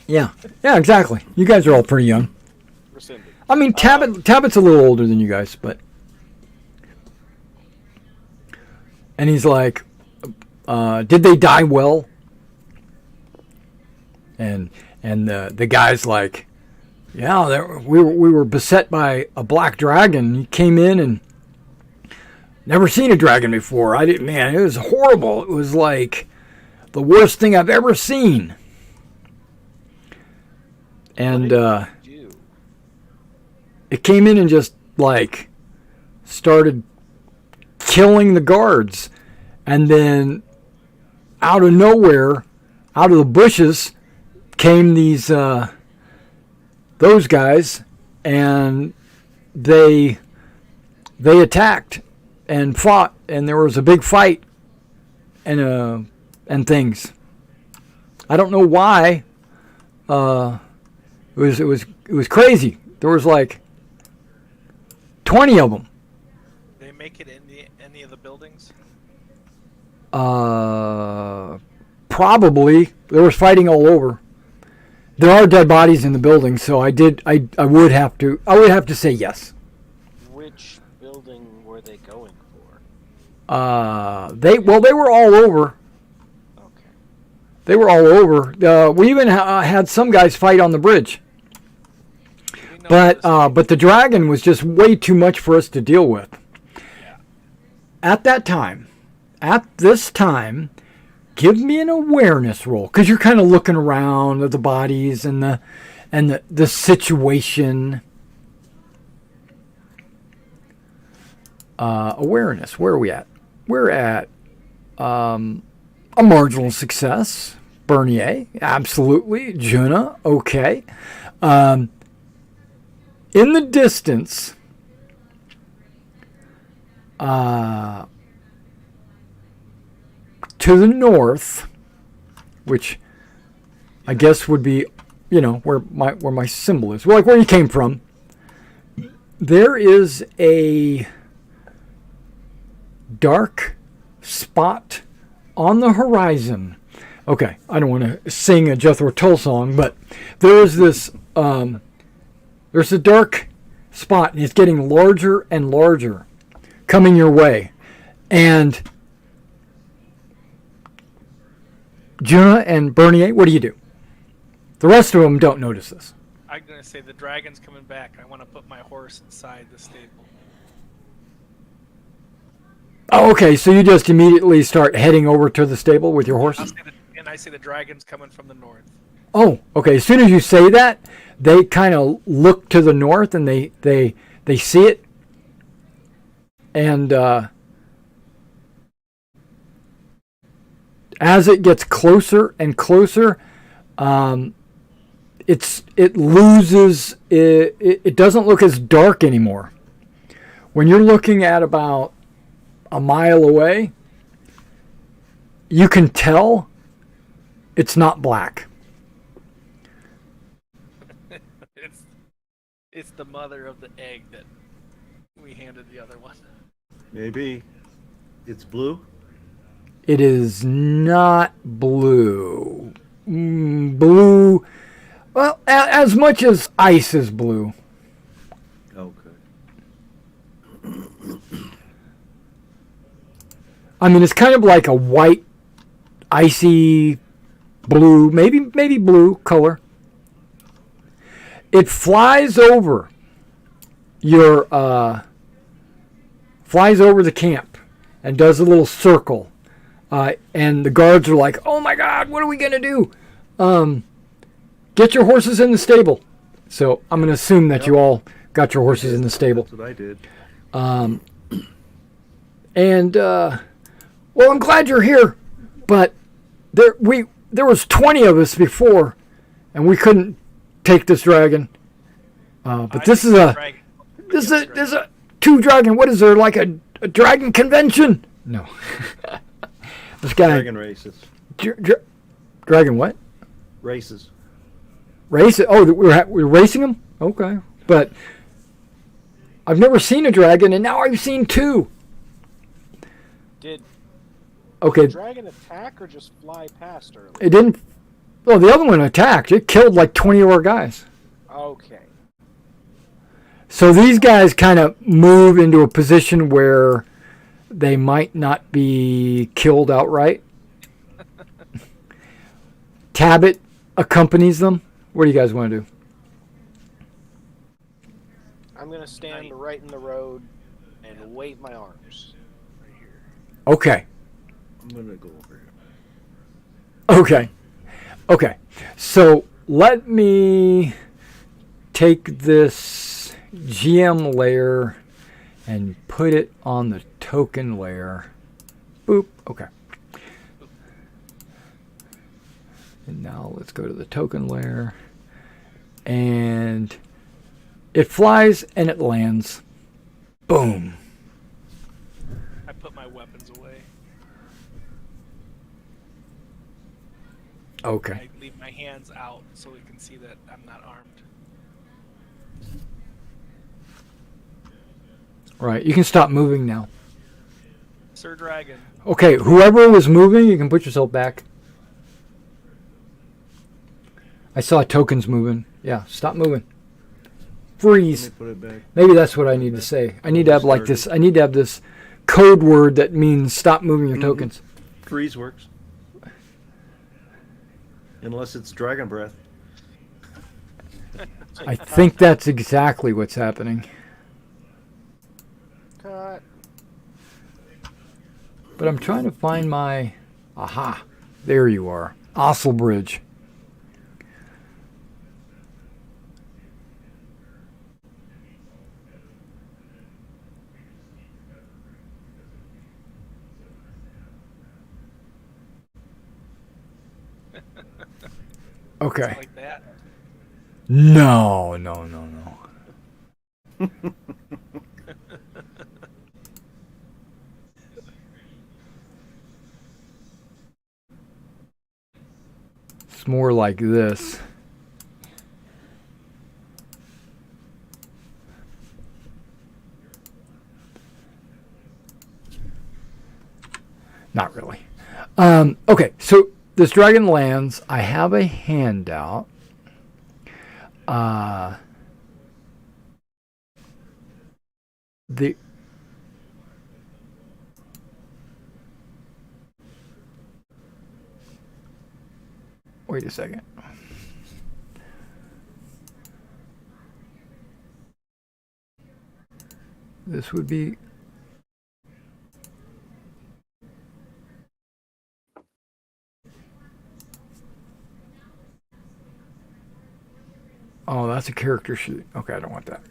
Yeah, exactly. You guys are all pretty young. Rescinded. I mean, Tabit's a little older than you guys, but... And he's like, did they die well? And the guy's like, yeah, we were beset by a black dragon. He came in and never seen a dragon before. Man, it was horrible. It was like the worst thing I've ever seen. And What did you do? it came in and just like started killing the guards, and then out of nowhere, out of the bushes, came these those guys, and they attacked and fought, and there was a big fight and things. I don't know why. It was crazy. There was like 20 of them. They make it in any of the buildings? Probably. There was fighting all over. There are dead bodies in the building, so I would have to say yes. Which building were they going for? They were all over. Okay. They were all over. We even had some guys fight on the bridge. But the dragon was just way too much for us to deal with. Yeah. At this time, give me an awareness roll, because you're kind of looking around at the bodies and the situation. Awareness. Where are we at? We're at a marginal success. Bernier, absolutely. Juna, okay. In the distance, to the north, which I guess would be, where my symbol is, like where you came from, there is a dark spot on the horizon. Okay, I don't want to sing a Jethro Tull song, but there is this... there's a dark spot, and it's getting larger and larger coming your way. And Juna and Bernier, what do you do? The rest of them don't notice this. I'm going to say the dragon's coming back. I want to put my horse inside the stable. Oh, okay, so you just immediately start heading over to the stable with your horse? I say the dragon's coming from the north. Oh, okay. As soon as you say that, they kind of look to the north, and they see it. And as it gets closer and closer, it loses. It doesn't look as dark anymore. When you're looking at about a mile away, you can tell it's not black. It's the mother of the egg that we handed the other one. Maybe. It's blue? It is not blue. Blue. Well, as much as ice is blue. Okay. I mean, it's kind of like a white, icy blue, maybe blue color. It flies over flies over the camp and does a little circle. And the guards are like, "Oh my God, what are we gonna do? Get your horses in the stable." So I'm gonna assume that you all got your horses in the stable. That's what I did. Well, I'm glad you're here, but there was 20 of us before, and we couldn't take this dragon. But this is a two dragon. What is there, like a dragon convention? No. This guy. Dragon races. Dragon what? Races. Race? Oh, we're racing them? Okay. But I've never seen a dragon, and now I've seen two. Did Okay. the dragon attack or just fly past earlier? It didn't. Well, the other one attacked. It killed like 20 of our guys. Okay. So these guys kind of move into a position where they might not be killed outright. Tabit accompanies them. What do you guys want to do? I'm gonna stand right in the road and wave my arms. Right here. Okay. I'm gonna go over here. Okay. So let me take this GM layer and put it on the token layer. Boop. Okay. And now let's go to the token layer. And it flies and it lands. Boom. I put my weapons away. Okay. I leave my hands out so we can see that I'm not armed. Right. You can stop moving now. Sir Dragon. Okay. Whoever was moving, you can put yourself back. I saw tokens moving. Yeah. Stop moving. Freeze. Let me put it back. Maybe that's what I need to say. I need to have like this. I need to have this code word that means stop moving your tokens. Freeze works. Unless it's dragon breath. I think that's exactly what's happening. Cut. But I'm trying to find my... Aha. There you are. Ossel Bridge. Okay. Like that. No. It's more like this. Not really. Okay, so this dragon lands. I have a handout. The Wait a second. This would be Oh, that's a character sheet. Okay, I don't want that.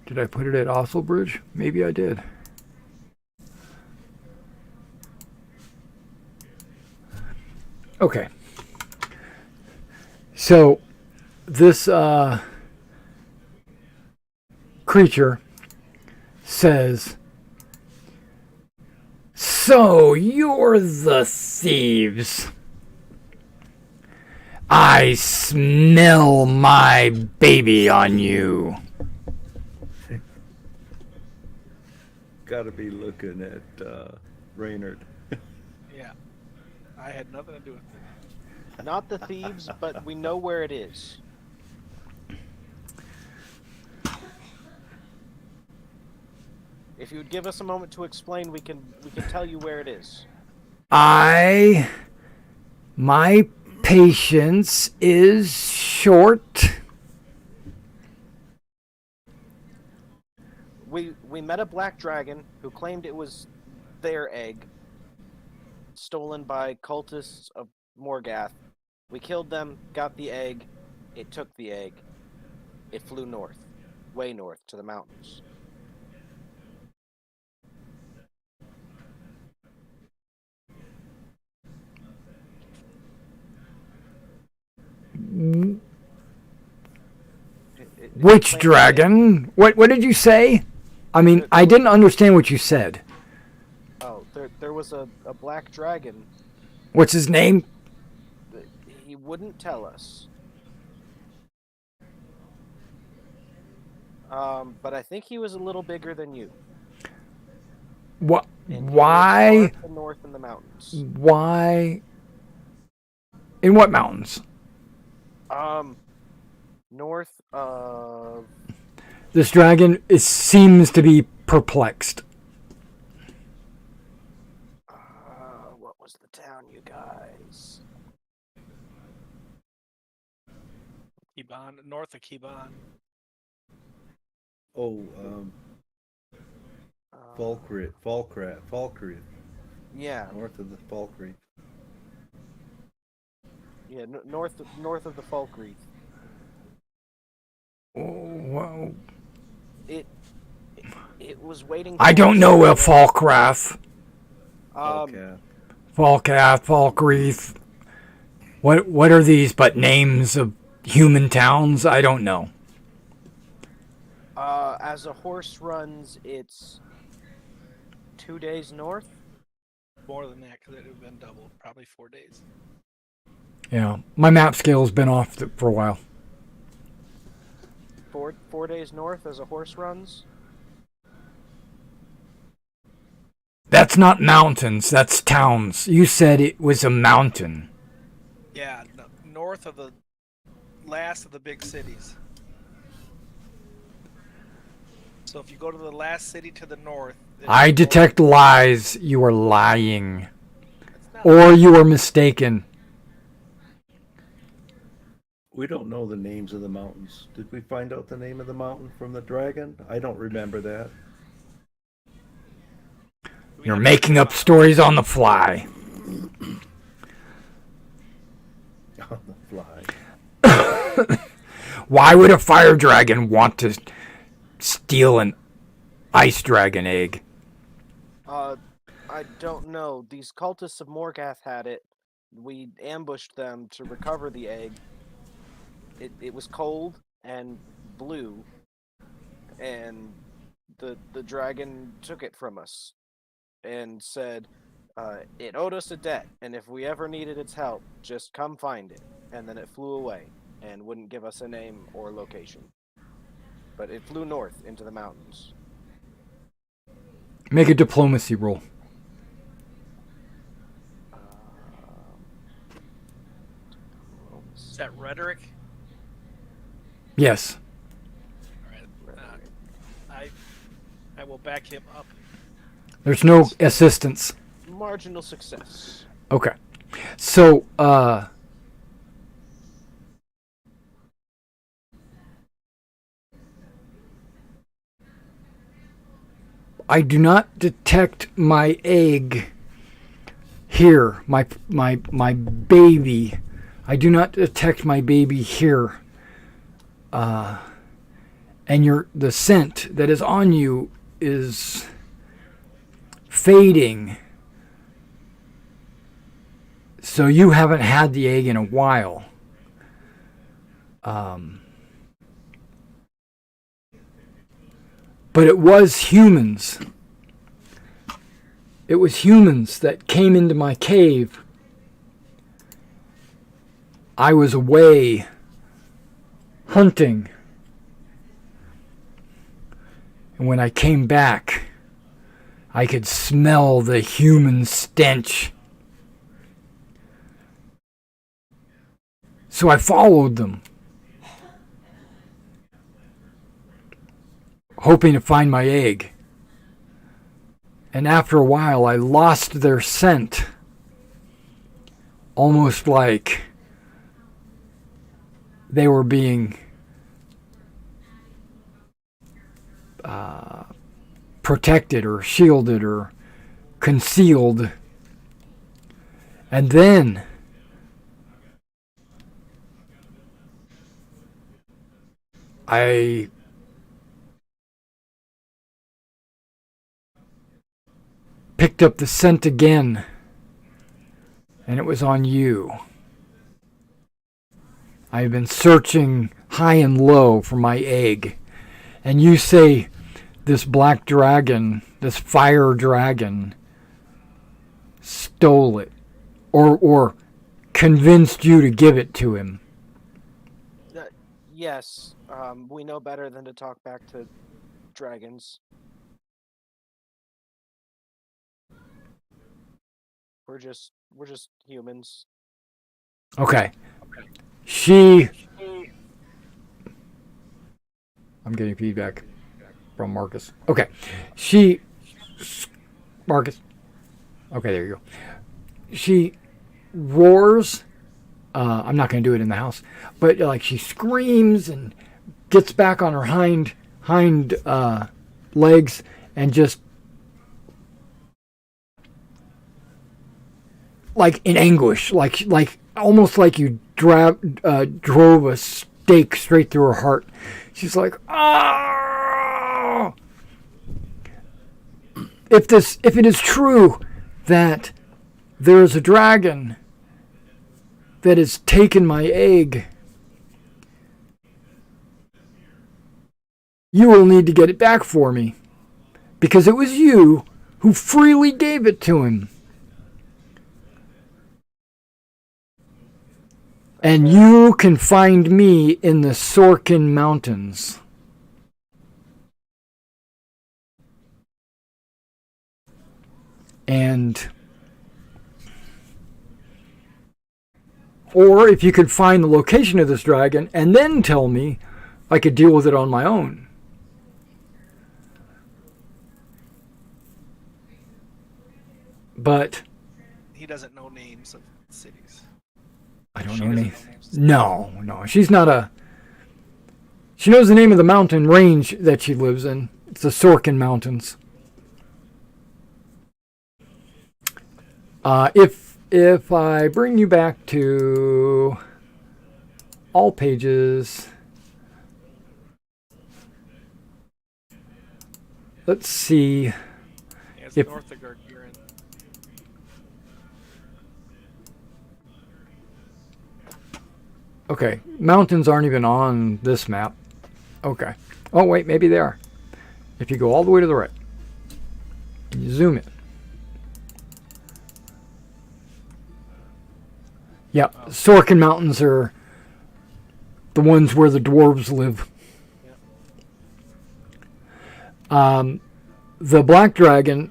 Did I put it at Ossel Bridge? Maybe I did. Okay. So this creature says, "So you're the thieves. I smell my baby on you." got to be looking at Reynard. Yeah. I had nothing to do with it. Not the thieves, but we know where it is. If you would give us a moment to explain, we can tell you where it is. My patience is short. We met a black dragon who claimed it was their egg, stolen by cultists of Morgath. We killed them, got the egg. It took the egg. It flew north, way north, to the mountains. Which dragon? What did you say? I mean, I didn't understand what you said. Oh, there was a black dragon. What's his name? He wouldn't tell us. But I think he was a little bigger than you. What? And he Why? lived far north in the mountains. Why? In what mountains? North of... This dragon seems to be perplexed. What was the town, you guys? Kibon, north of Kibon. Oh, Falkreath. Yeah, North of the Falkreath. yeah, north of the Falkreath. Well, It was waiting. I don't know a Falkreath. Falkreath. What are these but names of human towns? I don't know. As a horse runs, it's 2 days north. More than that, because it would have been double. Probably 4 days. Yeah, my map scale's been off for a while. 4 days north as a horse runs. That's not mountains, that's towns. You said it was a mountain. Yeah, north of the last of the big cities. So if you go to the last city to the north... I detect lies. You are lying. Not Or you are mistaken. We don't know the names of the mountains. Did we find out the name of the mountain from the dragon? I don't remember that. You're making up stories on the fly. On the fly. Why would a fire dragon want to steal an ice dragon egg? I don't know. These cultists of Morgath had it. We ambushed them to recover the egg. It was cold and blue, and the dragon took it from us and said it owed us a debt, and if we ever needed its help, just come find it. And then it flew away and wouldn't give us a name or location. But it flew north into the mountains. Make a diplomacy roll. Is that rhetoric? Yes. All right. I will back him up. There's no assistance. Marginal success. Okay. So, I do not detect my egg here. My baby. I do not detect my baby here. And the scent that is on you is fading. So you haven't had the egg in a while. But it was humans. It was humans that came into my cave. I was away hunting. And when I came back, I could smell the human stench. So I followed them, hoping to find my egg. And after a while, I lost their scent. Almost like they were being protected or shielded or concealed. And then I picked up the scent again, and it was on you. I've been searching high and low for my egg, and you say this black dragon, this fire dragon, stole it, or convinced you to give it to him. Yes, we know better than to talk back to dragons. We're just humans. Okay. I'm getting feedback from Marcus. Okay. Marcus. Okay, there you go. She roars. I'm not going to do it in the house, but like she screams and gets back on her hind legs and just like in anguish, like almost like you drove a stake straight through her heart. She's like, ah! If it is true that there is a dragon that has taken my egg, you will need to get it back for me, because it was you who freely gave it to him. And you can find me in the Sorkin Mountains. Or if you could find the location of this dragon and then tell me, I could deal with it on my own. But He doesn't know names of cities. I don't She know doesn't any. know names. No. She's not a. She knows the name of the mountain range that she lives in. It's the Sorkin Mountains. If I bring you back to all pages, let's see. Yeah, it's If- north of Gargirin. Okay, mountains aren't even on this map. Okay. Oh wait, maybe they are. If you go all the way to the right, and you zoom in. Yeah, Sorkin Mountains are the ones where the dwarves live. The Black Dragon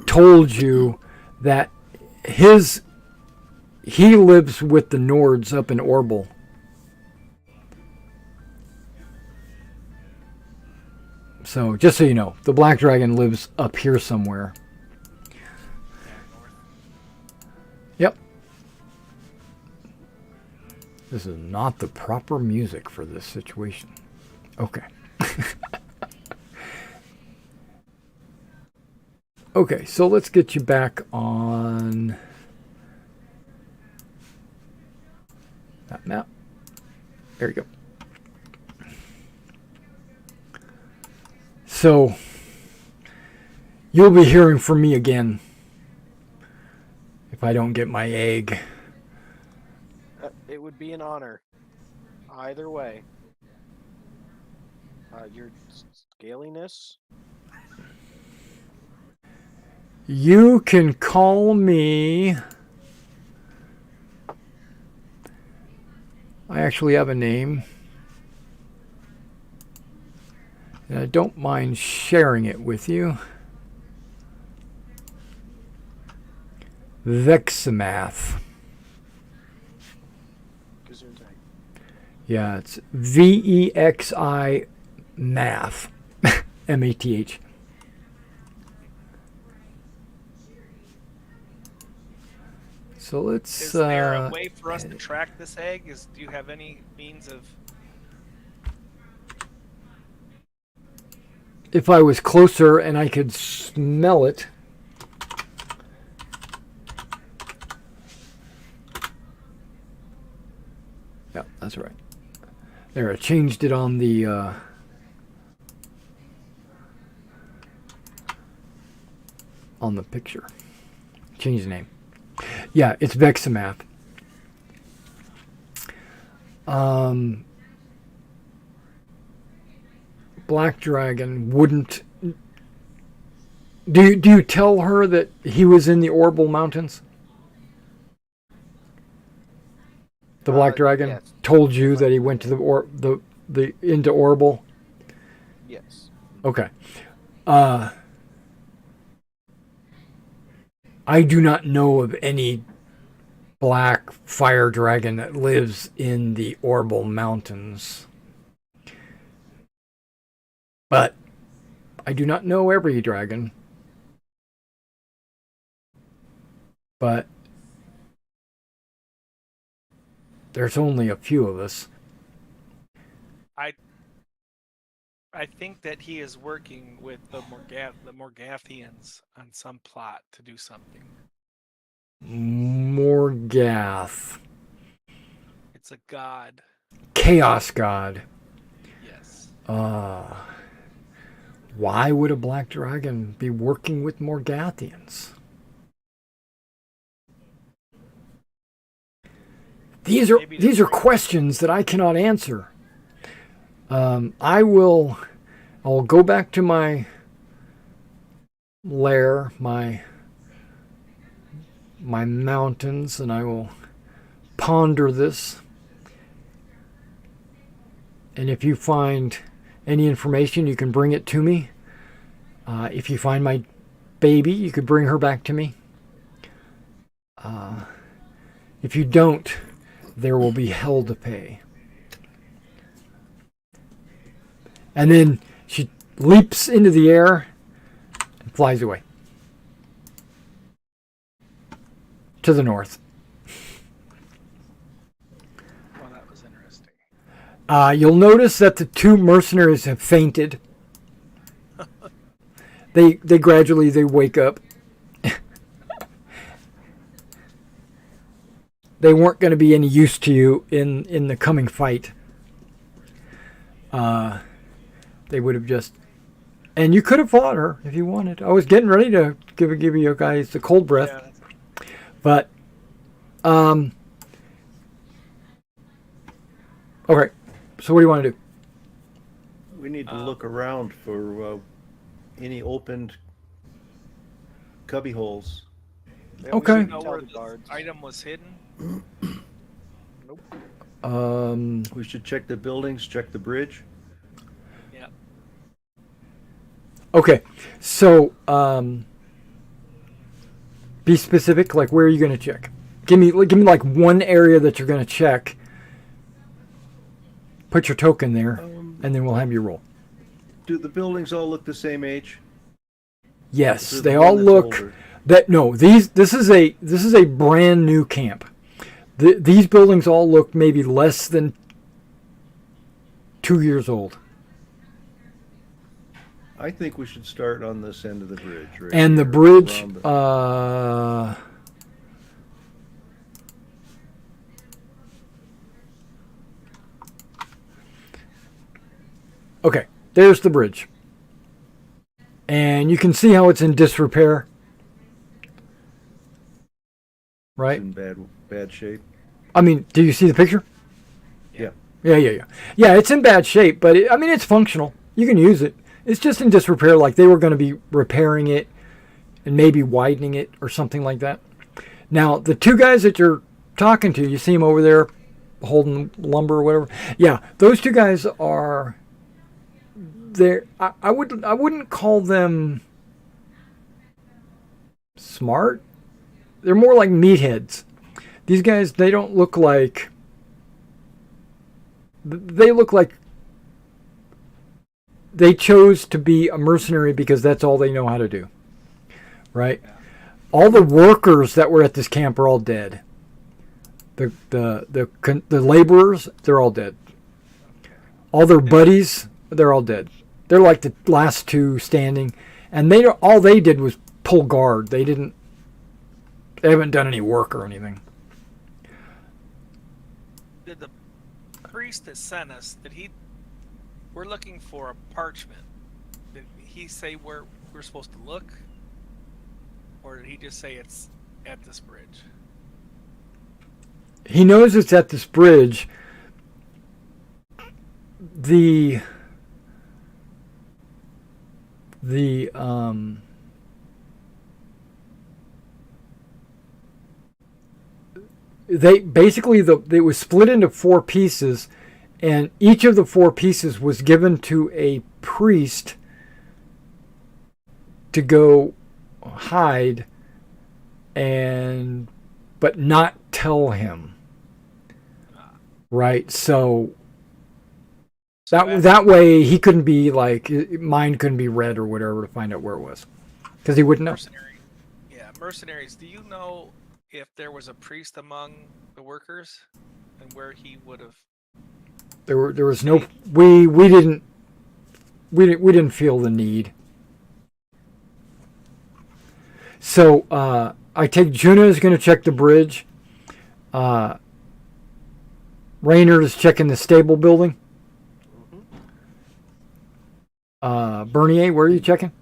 told you that he lives with the Nords up in Orble. So, just so you know, the Black Dragon lives up here somewhere. Yep. This is not the proper music for this situation. Okay. Okay, so let's get you back on that map. There you go. So, you'll be hearing from me again if I don't get my egg. It would be an honor. Either way. Your scaliness? You can call me... I actually have a name. And I don't mind sharing it with you. Vexamath. Gesundheit. Yeah, it's VEXI math. MATH. So let's. Is there a way for us to track this egg? Do you have any means of? If I was closer and I could smell it. Yeah, that's right. There, I changed it on the picture. Change the name. Yeah, it's Vexamath. Black Dragon wouldn't. Do you tell her that he was in the Orbital Mountains? The Black Dragon yes. told you that he went to the into Orbital. Yes. Okay. I do not know of any black fire dragon that lives in the Orbital Mountains. But I do not know every dragon. But there's only a few of us. I think that he is working with the Morgathians on some plot to do something. Morgath. It's a god. Chaos god. Yes. Why would a black dragon be working with Morgathians? These are questions that I cannot answer. I'll go back to my lair, my mountains, and I will ponder this. And if you find any information, you can bring it to me. If you find my baby, you could bring her back to me. If you don't, there will be hell to pay. And then she leaps into the air and flies away. To the north. Well, that was interesting. You'll notice that the two mercenaries have fainted. They gradually wake up. They weren't going to be any use to you in the coming fight. They would have just... And you could have fought her if you wanted. I was getting ready to give you guys the cold breath. Yeah, but... Okay. So what do you want to do? We need to look around for any opened cubby holes. Yeah, Okay. We you should know tell where the the guards. item was hidden? Nope. We should check the buildings, check the bridge. Yeah. Okay. So, be specific. Like, where are you going to check? Give me like one area that you're going to check. Put your token there, and then we'll have you roll. Do the buildings all look the same age? Yes, Or the they one all that's look. older? This is a brand new camp. These buildings all look maybe less than 2 years old. I think we should start on this end of the bridge. Right And the here, bridge, around okay, there's the bridge. And you can see how it's in disrepair. Right? in bad shape. I mean, do you see the picture? Yeah. Yeah, it's in bad shape, but it's functional. You can use it. It's just in disrepair, like they were going to be repairing it and maybe widening it or something like that. Now, the two guys that you're talking to, you see them over there holding lumber or whatever. Yeah, those two guys are there. I wouldn't call them smart. they're more like meatheads. These guys, they don't look like. They look like they chose to be a mercenary because that's all they know how to do, right? Yeah. All the workers that were at this camp are all dead. The laborers, they're all dead. All their buddies, they're all dead. They're like the last two standing, and all they did was pull guard. They haven't done any work or anything. Did the priest that sent us, we're looking for a parchment. Did he say where we're supposed to look? Or did he just say it's at this bridge? He knows it's at this bridge. They basically it was split into 4 pieces, and each of the 4 pieces was given to a priest to go hide but not tell him, right? So that way he couldn't be like, mind couldn't be read or whatever to find out where it was, because he wouldn't know. Mercenaries, do you know if there was a priest among the workers and where he would have? There was no, we didn't feel the need. So I take Juna is going to check the bridge. Raynor is checking the stable building. Bernier, where are you checking?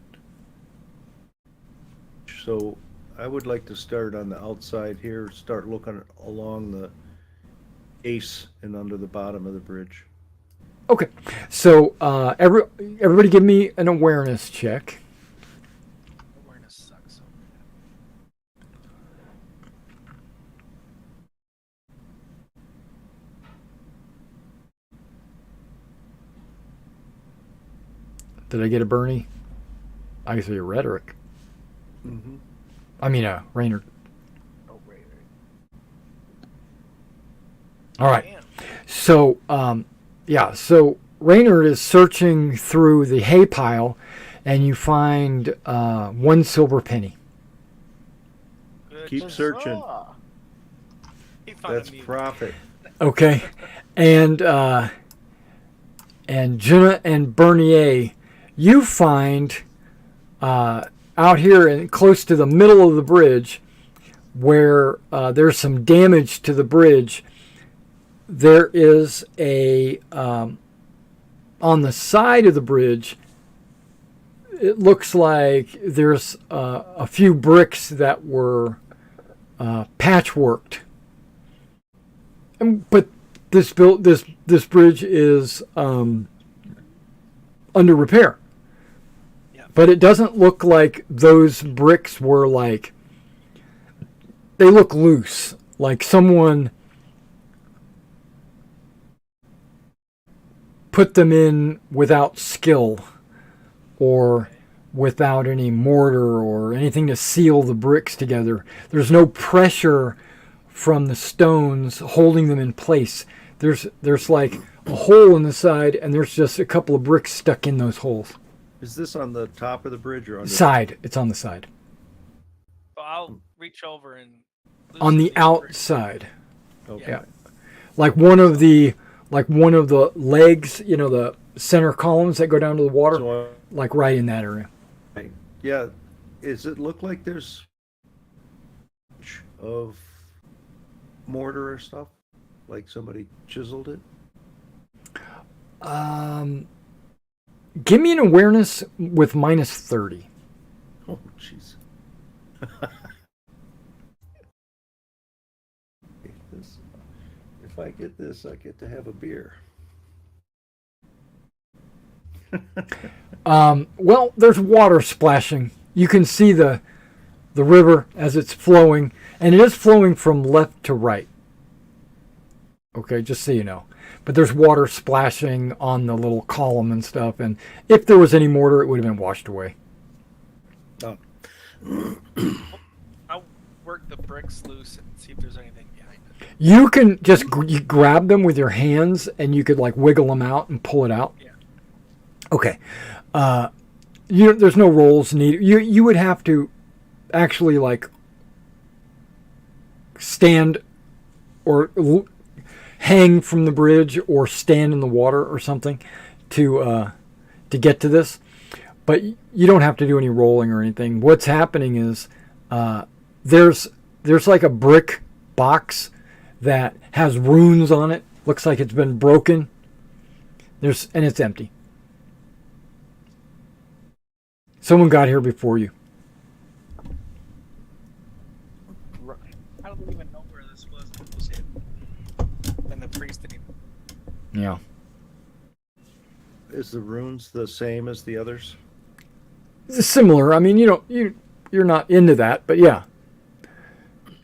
So I would like to start on the outside here, start looking along the ace and under the bottom of the bridge. Okay, so everybody give me an awareness check. Awareness sucks. Did I get a Bernie? I guess a rhetoric. Mm-hmm. I mean, Raynor. Oh, right. All right. So, so Raynor is searching through the hay pile, and you find 1 silver penny. Keep searching. Huzzah. He found That's me. profit. Okay, and Jenna and Bernier, you find out here and close to the middle of the bridge, where there's some damage to the bridge. There is on the side of the bridge, it looks like there's a few bricks that were patchworked. But this bridge is under repair. Yeah. But it doesn't look like those bricks were like, they look loose, like someone put them in without skill or without any mortar or anything to seal the bricks together. There's no pressure from the stones holding them in place. There's like a hole in the side, and there's just a couple of bricks stuck in those holes. Is this on the top of the bridge or on the Side. It's on the side. So I'll reach over and On the loosen outside. Okay. Yeah. Like one of the legs, the center columns that go down to the water, So, like right in that area. yeah, does it look like there's of mortar or stuff? Like somebody chiseled it? Give me an awareness with -30. Oh, jeez. If I get this, I get to have a beer. Well, there's water splashing. You can see the river as it's flowing, and it is flowing from left to right. Okay, just so you know. But there's water splashing on the little column and stuff, and if there was any mortar, it would have been washed away. Oh. We're work the bricks loose and see if there's anything behind it. You can just you grab them with your hands, and you could like wiggle them out and pull it out. Yeah. Okay. There's no rolls needed. You would have to actually like stand or hang from the bridge or stand in the water or something to get to this. But you don't have to do any rolling or anything. What's happening is there's like a brick box that has runes on it. Looks like it's been broken. And it's empty. Someone got here before you. I don't even know where this was. It was hidden. And the priest didn't even... Yeah. Is the runes the same as the others? It's similar. I mean, you're not into that, but yeah.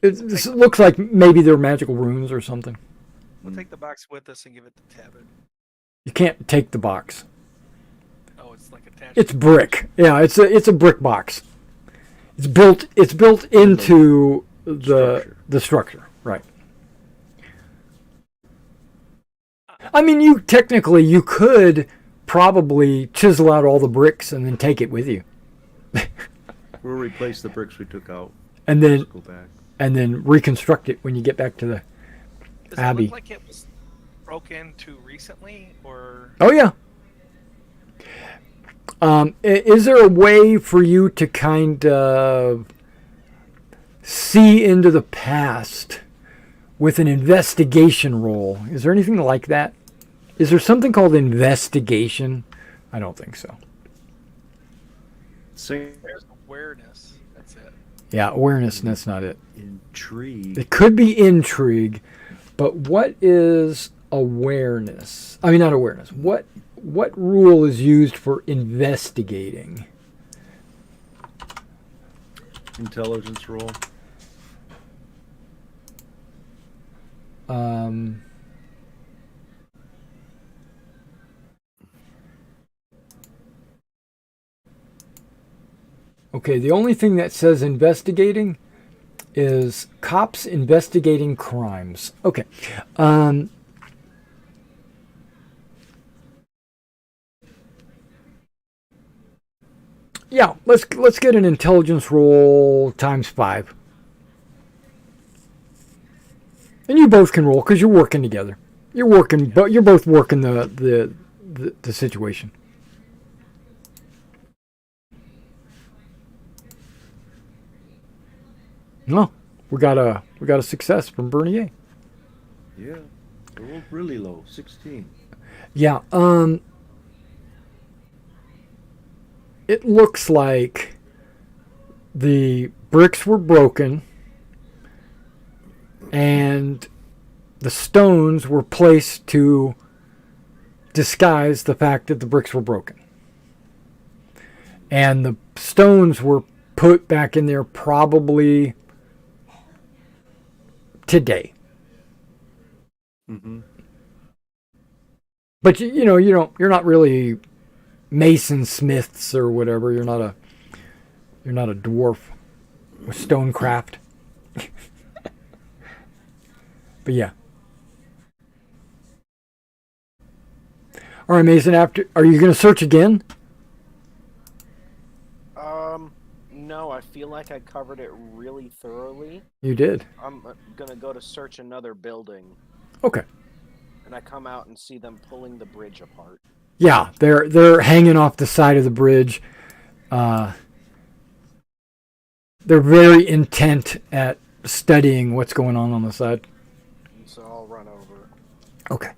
It looks like maybe they're magical runes or something. We'll take the box with us and give it to Tabit. You can't take the box. Oh, it's like attached. It's brick. Yeah, it's a brick box. It's built into the structure, right? I mean, you could probably chisel out all the bricks and then take it with you. We'll replace the bricks we took out. And then Go back. and then reconstruct it when you get back to the Does Abbey. it look like it was broken into recently, or... Oh yeah. Is there a way for you to kind of see into the past with an investigation roll? Is there anything like that? Is there something called investigation? I don't think so. Same There's awareness. That's it. Yeah, awareness, and that's not it. intrigue. It could be intrigue, but what is awareness? I mean, not awareness. What rule is used for investigating? Intelligence roll. Okay, the only thing that says investigating is cops investigating crimes. Okay. Yeah, let's get an intelligence roll times 5. And you both can roll because you're working together. You're both working the situation. No, we got a success from Bernier. Yeah. I rolled really low. 16. Yeah. It looks like the bricks were broken and the stones were placed to disguise the fact that the bricks were broken. And the stones were put back in there probably today. Mm-hmm. But you're not really mason smiths or whatever. You're not a dwarf with stonecraft. But yeah. All right, Mason. Are you going to search again? No, I feel like I covered it really thoroughly. You did. I'm gonna go to search another building, Okay. and I come out and see them pulling the bridge apart. Yeah, they're hanging off the side of the bridge. They're very intent at studying what's going on the side. So I'll run over. Okay.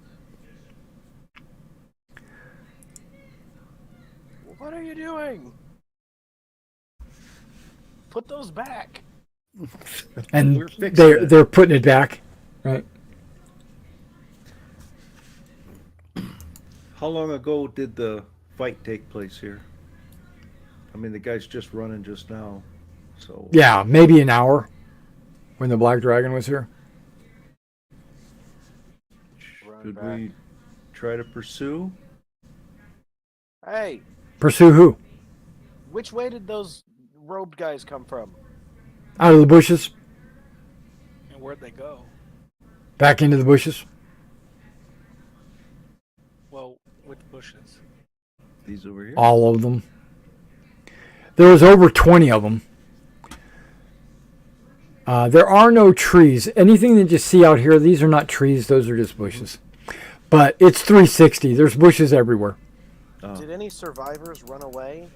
What are you doing? Put those back. And We're fixing it. they're putting it back, right? How long ago did the fight take place here? I mean, the guy's just running just now. So Yeah, maybe an hour when the Black Dragon was here. Run should back. we try to pursue? Hey, Pursue who? which way did those robed guys come from? Out of the bushes. And where'd they go? Back into the bushes. Well, which bushes? These over here? All of them. There was over 20 of them. There are no trees. Anything that you see out here, these are not trees. Those are just bushes. But it's 360. There's bushes everywhere. Oh. Did any survivors run away?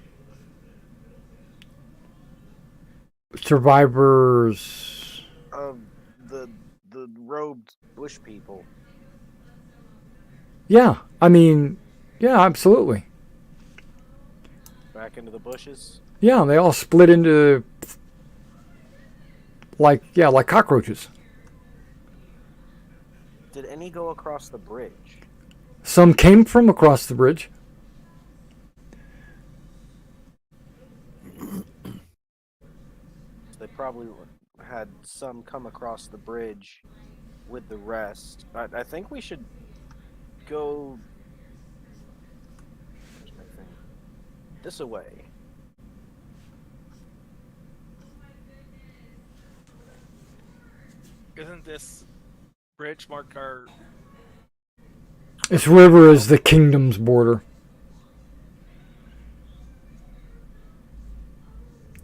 Survivors. Of the robed bush people. Yeah. I mean, yeah, absolutely. Back into the bushes? Yeah, they all split into like cockroaches. Did any go across the bridge? Some came from across the bridge. They probably had some come across the bridge with the rest. I think we should go this way. Isn't this bridge mark our... This river is the kingdom's border.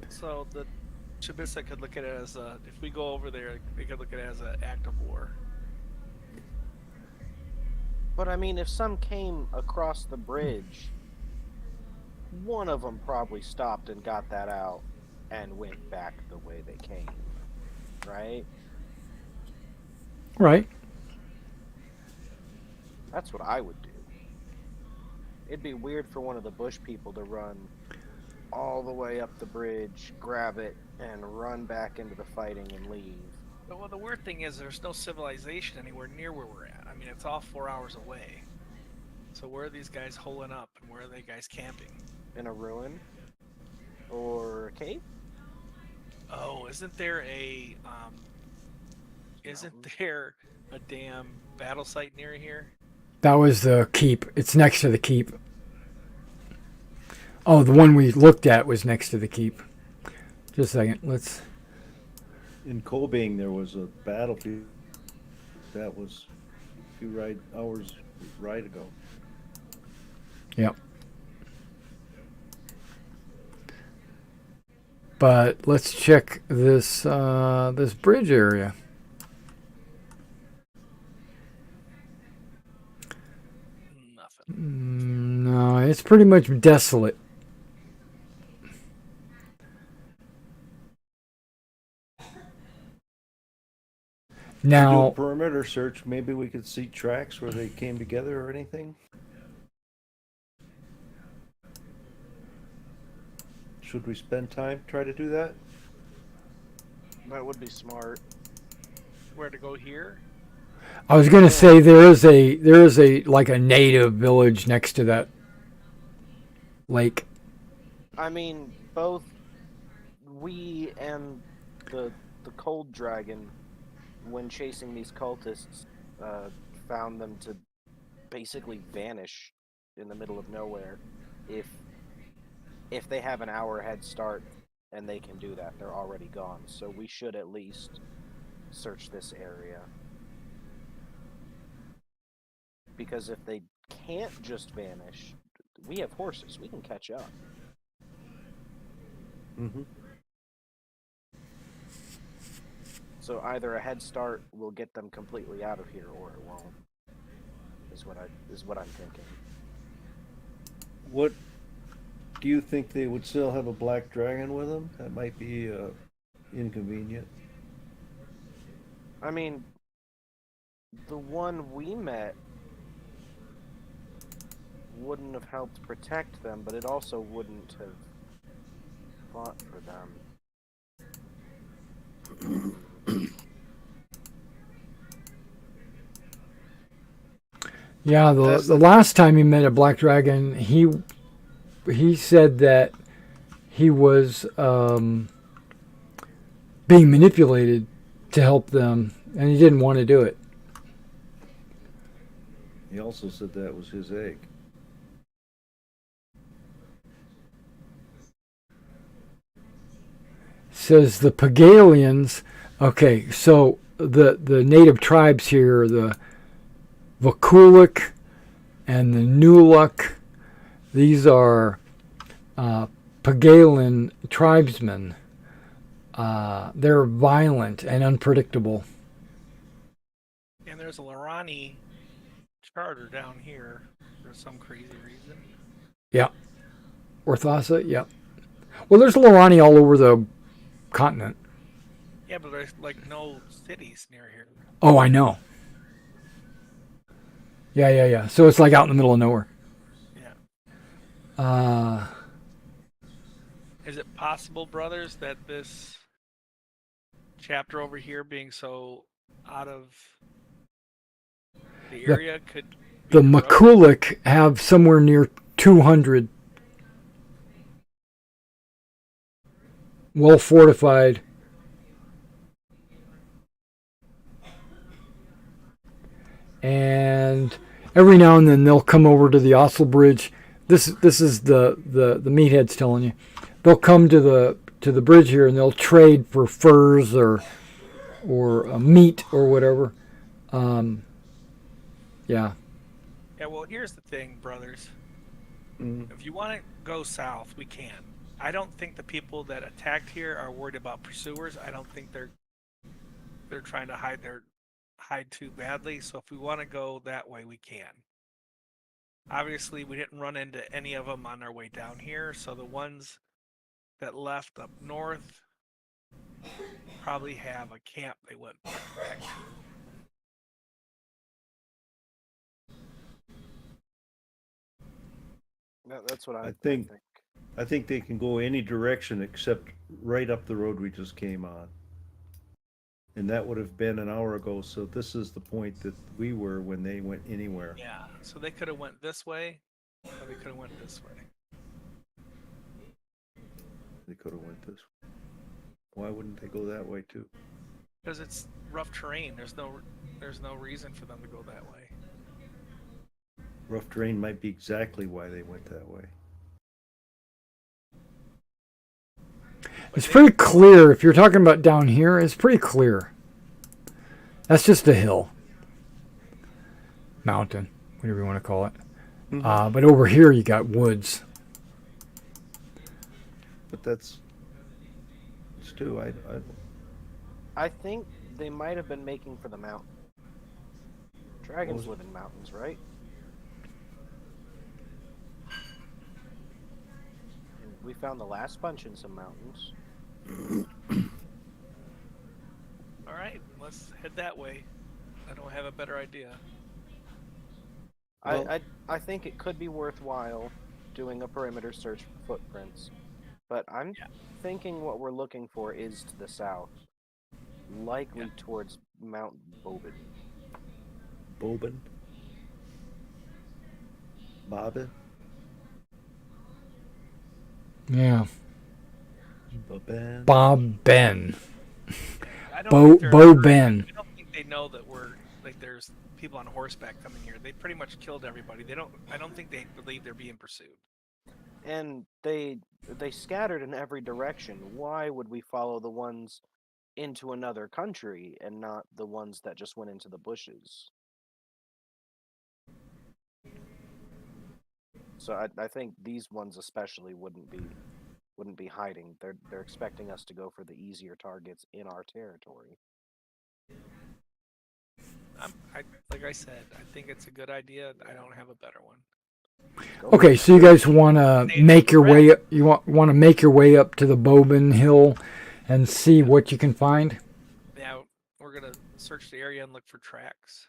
So the Chibisa could look at it as a... If we go over there, they could look at it as an act of war. But I mean, if some came across the bridge, one of them probably stopped and got that out and went back the way they came, right? Right. That's what I would do. It'd be weird for one of the bush people to run all the way up the bridge, grab it, and run back into the fighting and leave. Well, the weird thing is there's no civilization anywhere near where we're at. I mean, it's all 4 hours away. So where are these guys holing up, and where are they guys camping? In a ruin? Or a cave? Oh, isn't there a damn battle site near here? That was the keep. It's next to the keep. Oh, the one we looked at was next to the keep. Just a second. Let's... In Kobang, there was a battlefield that was a few hours ride ago. Yep. But let's check this this bridge area. Nothing. No, it's pretty much desolate. Do Now, a perimeter search. Maybe we could see tracks where they came together or anything. Should we spend time try to do that? That would be smart. Where to go here? I was going to say there is a like a native village next to that lake. I mean, both we and the cold dragon, when chasing these cultists, found them to basically vanish in the middle of nowhere. If they have an hour head start and they can do that, they're already gone. So we should at least search this area. Because if they can't just vanish, we have horses. We can catch up. Mm-hmm. So either a head start will get them completely out of here, or it won't. Is what I'm thinking. What do you think they would still have a black dragon with them? That might be inconvenient. I mean, the one we met wouldn't have helped protect them, but it also wouldn't have fought for them. Yeah, the last time he met a black dragon, he said that he was being manipulated to help them, and he didn't want to do it. He also said that was his egg. Says the Pagalians. Okay, so the native tribes here, the Vakulik and the Nuluk. These are Pagalan tribesmen. They're violent and unpredictable. And there's a Lorani charter down here for some crazy reason. Yeah. Orthasa, yeah. Well, there's Lorani all over the continent. Yeah, but there's like no cities near here. Oh, I know. Yeah. So it's like out in the middle of nowhere. Yeah. Is it possible, brothers, that this chapter over here being so out of the area could be the corrupt? Makulik have somewhere near 200 well fortified. And every now and then they'll come over to the Osel Bridge. This is the meatheads telling you. They'll come to the bridge here and they'll trade for furs or meat or whatever. Yeah. Yeah, well, here's the thing, brothers. If you want to go south, we can. I don't think the people that attacked here are worried about pursuers. I don't think they're trying to hide too badly. So if we want to go that way, we can. Obviously, we didn't run into any of them on our way down here. So the ones that left up north probably have a camp they went back to. No, that's what I think they can go any direction except right up the road we just came on. And that would have been an hour ago, so this is the point that we were when they went anywhere. Yeah, so they could have went this way, or they could have went this way. They could have went this way. Why wouldn't they go that way too? Because it's rough terrain. There's no reason for them to go that way. Rough terrain might be exactly why they went that way. It's pretty clear. If you're talking about down here, it's pretty clear. That's just a hill. Mountain, whatever you want to call it. Mm-hmm. But over here you got woods. But it's too. I think they might have been making for the mountain. Dragons live in mountains, right? And we found the last bunch in some mountains. All right, let's head that way. I don't have a better idea. I think it could be worthwhile doing a perimeter search for footprints, but I'm thinking what we're looking for is to the south, likely towards Mount Bobin. Bobbin? Yeah. Bobbin? Bob Ben. I don't think Bo Ben. I don't think they know that there's people on horseback coming here. They pretty much killed everybody. I don't think they believe they're being pursued. And they scattered in every direction. Why would we follow the ones into another country and not the ones that just went into the bushes? So I think these ones especially wouldn't be hiding. They're expecting us to go for the easier targets in our territory. Like I said, I think it's a good idea. I don't have a better one. Okay, so you guys want to make your way up, you want to make your way up to the Bobin Hill and see what you can find? Yeah, we're gonna search the area and look for tracks.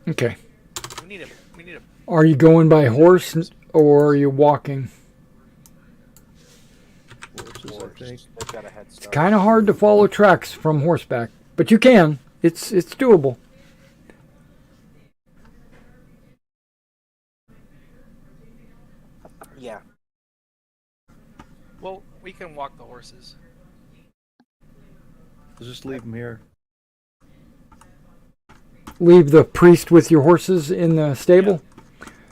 Okay. We need a. Are you going by horse or are you walking? Horses, I think. They've got a head start. It's kind of hard to follow tracks from horseback, but you can. It's doable. Yeah. Well, we can walk the horses. Just leave them here. Leave the priest with your horses in the stable?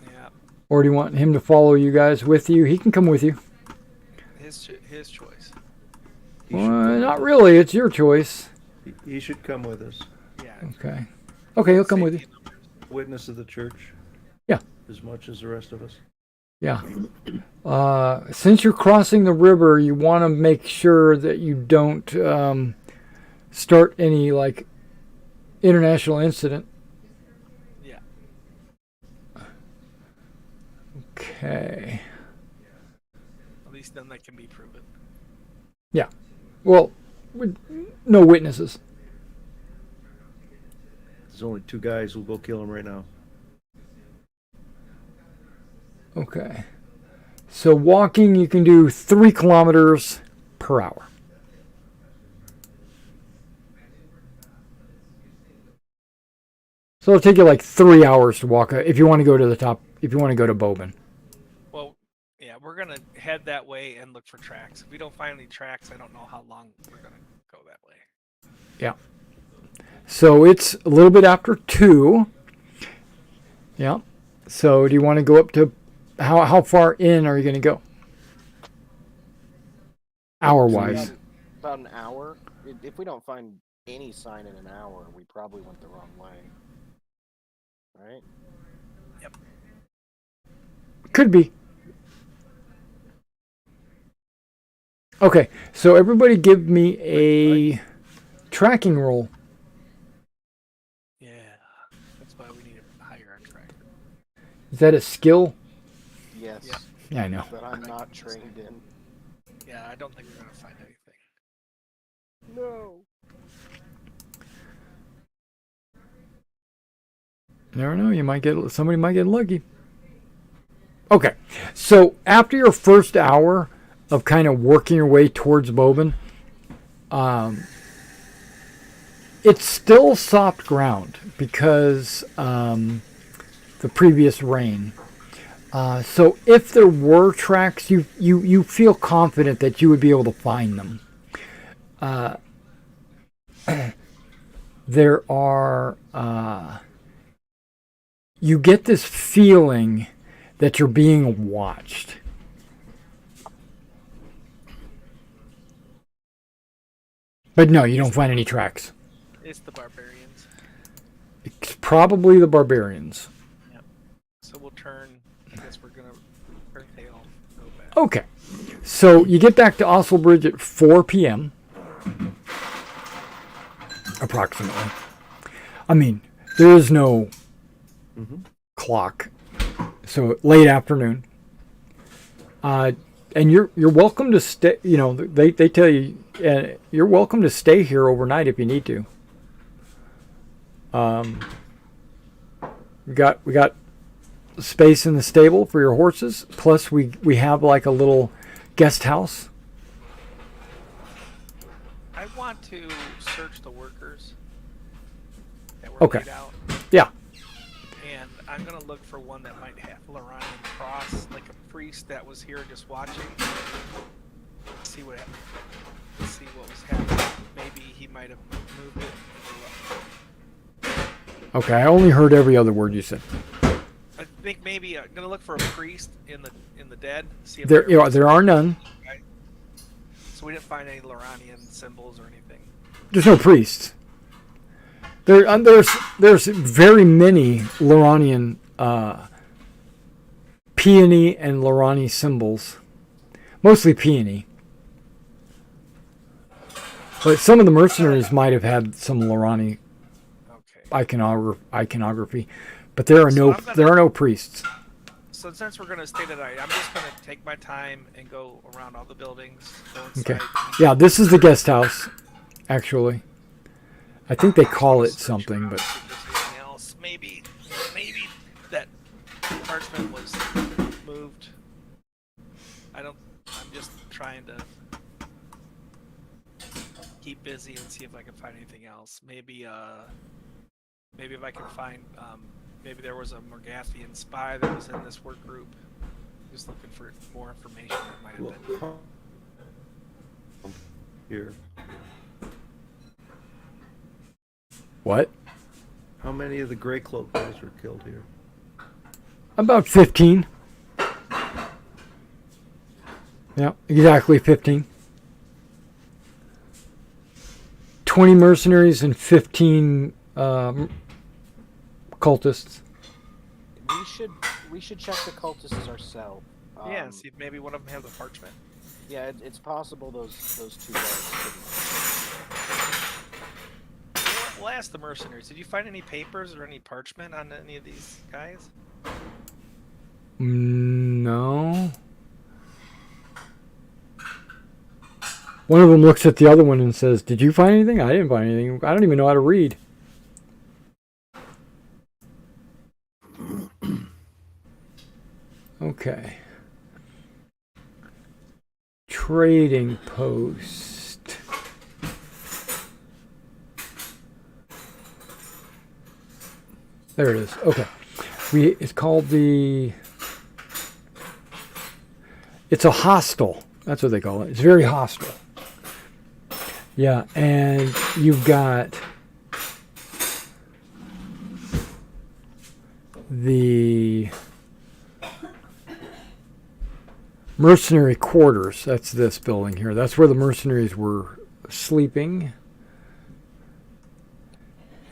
Yeah. Or do you want him to follow you guys with you? He can come with you. His choice. Not really. It's your choice. He should come with us. Yeah. Okay. Okay, he'll come with you. Safety numbers. Witness of the church. Yeah. As much as the rest of us. Yeah. Since you're crossing the river, you want to make sure that you don't start any like international incident. Yeah. Okay. At least then that can be proven. Well, no witnesses. There's only 2 guys who'll go kill him right now. Okay. So walking, you can do 3 kilometers per hour. So it'll take you like 3 hours to walk if you want to go to the top, if you want to go to Bowman. Well, yeah, we're gonna head that way and look for tracks. If we don't find any tracks, I don't know how long we're gonna go that way. Yeah. So it's a little bit after 2. Yeah. So do you want to go up to, how far in are you going to go? Hour-wise. About an hour. If we don't find any sign in an hour, we probably went the wrong way. Right? Yep. Could be. Okay, so everybody give me a tracking roll. Yeah, that's why we need to hire a tracker. Is that a skill? Yes. Yeah. Yeah, I know. That I'm not trained in. Yeah, I don't think we're gonna find anything. No. Never know. Somebody might get lucky. Okay, so after your first hour of kind of working your way towards Bowman, it's still soft ground because the previous rain. So if there were tracks, you feel confident that you would be able to find them. There are you get this feeling that you're being watched. But no, you don't find any tracks. It's the barbarians. It's probably the barbarians. So we'll turn. I guess we're gonna turn tail. Go back. Okay. So you get back to Osselbridge at 4 p.m. approximately. I mean, there is no clock. So late afternoon. And you're welcome to stay. You know, they tell you you're welcome to stay here overnight if you need to. We got space in the stable for your horses. Plus, we have like a little guest house. I want to search the workers that were Okay. laid out. Yeah. And I'm gonna look for one that might have Loranian cross, like a priest that was here just watching. See what was happening. Maybe he might have moved it. Okay. I only heard every other word you said. I think maybe I'm gonna look for a priest in the dead. See if There are none. So we didn't find any Loranian symbols or anything. There's no priests. There's very many Loranian peony and Lorani symbols, mostly peony. But some of the mercenaries might have had some Lorani iconography, but there are no priests. So since we're gonna stay tonight, I'm just gonna take my time and go around all the buildings. Go Okay. inside. Yeah, this is the guest house, actually. I think they call it something, but See if there's anything else. Maybe that parchment was moved. I'm just trying to keep busy and see if I can find anything else. Maybe if I can find maybe there was a Morgathian spy that was in this work group. Just looking for more information that might have been. Here. what? How many of the Grey Cloak guys were killed here? About 15. Yeah, exactly 15. 20 mercenaries and 15 cultists. We should check the cultists ourselves. Yeah, and see if maybe one of them has a parchment. Yeah, it's possible those two guys We'll ask the mercenaries. Did you find any papers or any parchment on any of these guys? No. One of them looks at the other one and says, "Did you find anything? I didn't find anything. I don't even know how to read." Okay. Trading post. There it is. Okay. It's called the... It's a hostel. That's what they call it. It's very hostile. Yeah, and you've got the mercenary quarters. That's this building here. That's where the mercenaries were sleeping.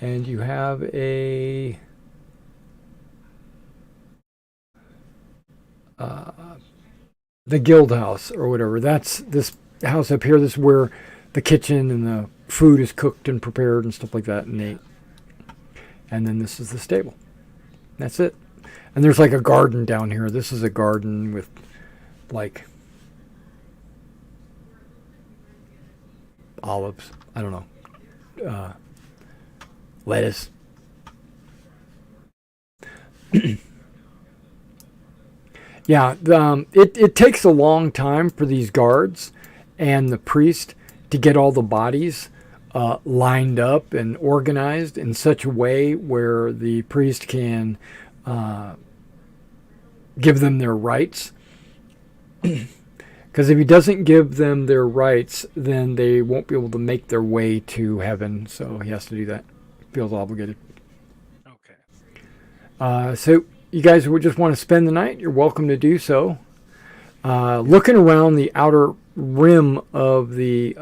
And you have the guild house or whatever. That's this house up here. This is where the kitchen and the food is cooked and prepared and stuff like that and ate. And then this is the stable. That's it. And there's like a garden down here. This is a garden with like olives. I don't know. Lettuce. Yeah, it takes a long time for these guards and the priest to get all the bodies lined up and organized in such a way where the priest can give them their rights. Because if he doesn't give them their rights, then they won't be able to make their way to heaven. So he has to do that. Feels obligated. Okay. So you guys would just want to spend the night, you're welcome to do so. Looking around the outer rim of the,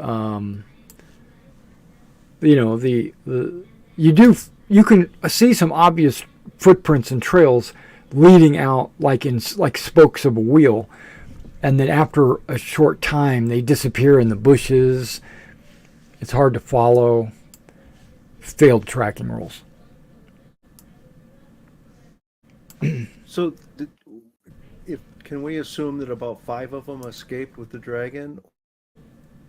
you can see some obvious footprints and trails leading out like spokes of a wheel, and then after a short time they disappear in the bushes. It's hard to follow. Failed tracking rolls. So, can we assume that about 5 of them escaped with the dragon?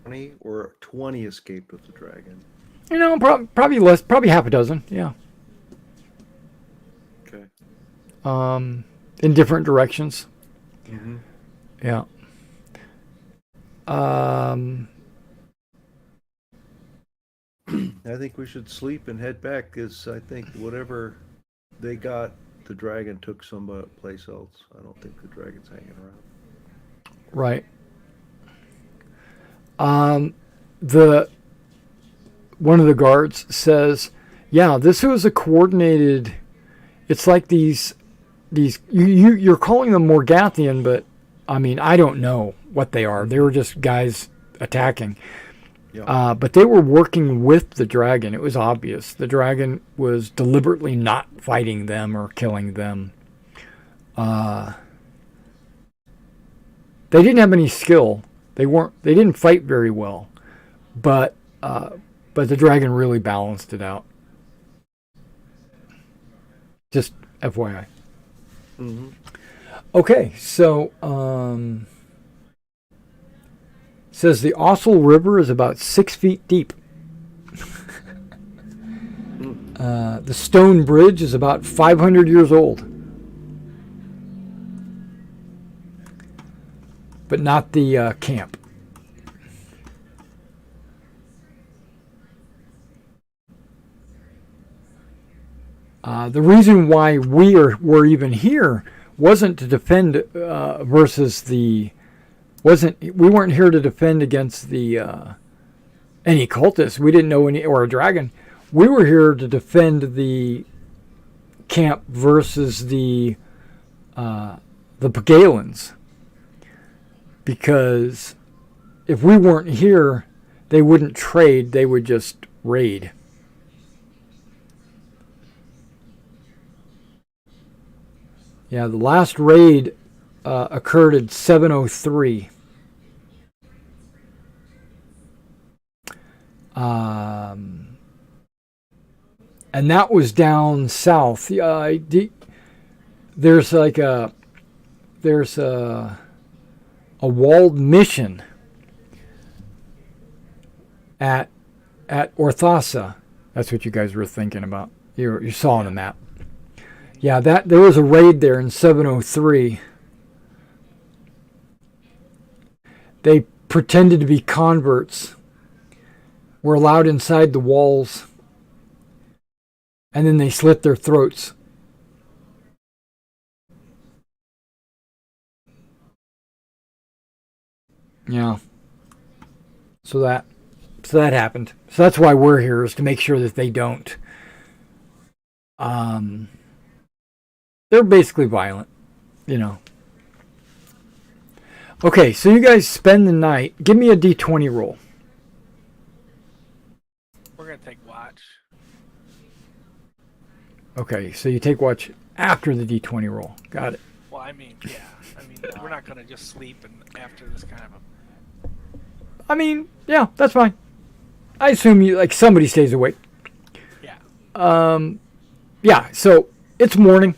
20 or 20 escaped with the dragon? Probably less. Probably half a dozen. Yeah. Okay. In different directions. Mm-hmm. Yeah. I think we should sleep and head back, because I think whatever they got, the dragon took someplace else. I don't think the dragon's hanging around. Right. One of the guards says, "Yeah, this was a coordinated. It's like these. You're calling them Morgathian, but I mean I don't know what they are. They were just guys attacking." Yeah. But they were working with the dragon. It was obvious. The dragon was deliberately not fighting them or killing them. They didn't have any skill. They didn't fight very well. But the dragon really balanced it out. Just FYI. Mm-hmm. Okay, so says the Ossel River is about 6 feet deep. The stone bridge is about 500 years old. But not the camp. The reason why we're even here wasn't to defend we weren't here to defend against the any cultists. We didn't know any, or a dragon. We were here to defend the camp versus the Pagalans. Because if we weren't here, they wouldn't trade. They would just raid. Yeah, the last raid occurred at 7:03. And that was down south. There's like a walled mission at Orthasa. That's what you guys were thinking about. You saw on the map. Yeah, there was a raid there in 7:03. They pretended to be converts, were allowed inside the walls, and then they slit their throats. Yeah. So that happened. So that's why we're here, is to make sure that they don't. They're basically violent, you know. Okay, so you guys spend the night. Give me a D20 roll. We're gonna take watch. Okay, so you take watch after the D20 roll. Got it. Well, I mean, yeah. I mean, we're not gonna just sleep and after this kind of a. I mean, yeah, that's fine. I assume somebody stays awake. Yeah. Yeah, so it's morning.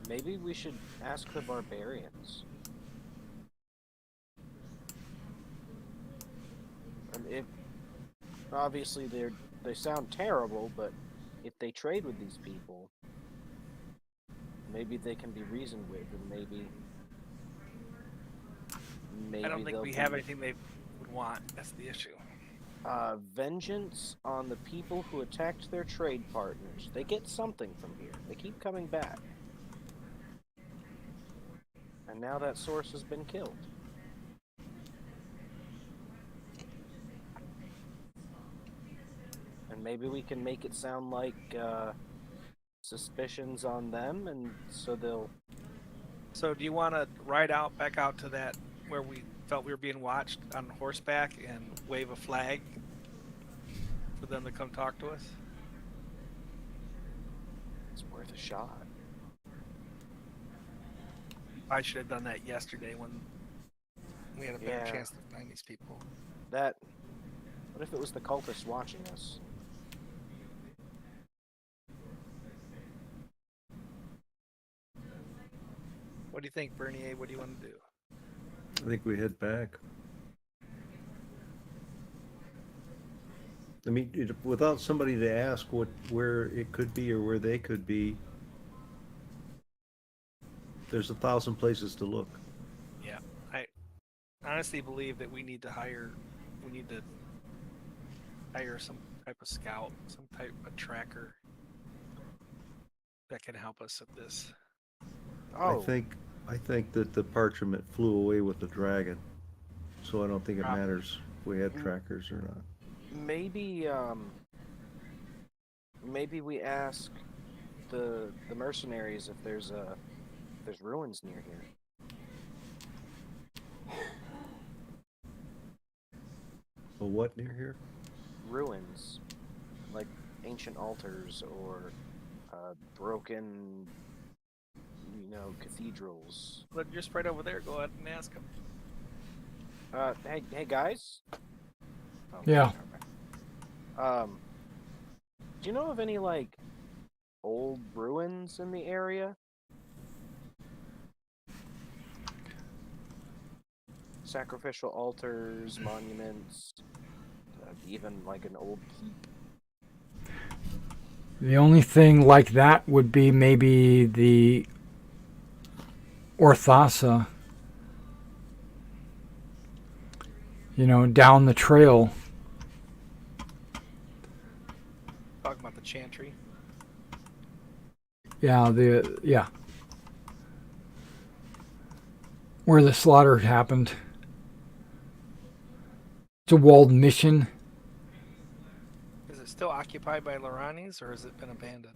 Maybe we should ask the barbarians. If obviously they sound terrible, but if they trade with these people, maybe they can be reasoned with, and maybe I don't think we have anything they would want. That's the issue. Vengeance on the people who attacked their trade partners. They get something from here. They keep coming back. And now that source has been killed. And maybe we can make it sound like suspicions on them, and so they'll... So do you want to ride back out to that where we felt we were being watched on horseback and wave a flag for them to come talk to us? It's worth a shot. I should have done that yesterday when we had a better chance to find these people. What if it was the cultists watching us? What do you think, Bernier? What do you want to do? I think we head back. I mean, without somebody to ask where it could be or where they could be, there's 1,000 places to look. Yeah, I honestly believe that we need to hire some type of scout, some type of tracker that can help us at this. Oh, I think that the parchment flew away with the dragon, so I don't think it Probably. matters if we had trackers or not. maybe we ask the mercenaries if there's ruins near here. A what near here? Ruins, like ancient altars or broken, cathedrals. But just right over there, go ahead and ask them. Hey guys. Oh, Yeah. Do you know of any old ruins in the area? Sacrificial altars, monuments, even an old keep. The only thing like that would be maybe the Orthasa, down the trail. Talking about the chantry. Yeah, where the slaughter happened. It's a walled mission. Is it still occupied by Loranis, or has it been abandoned?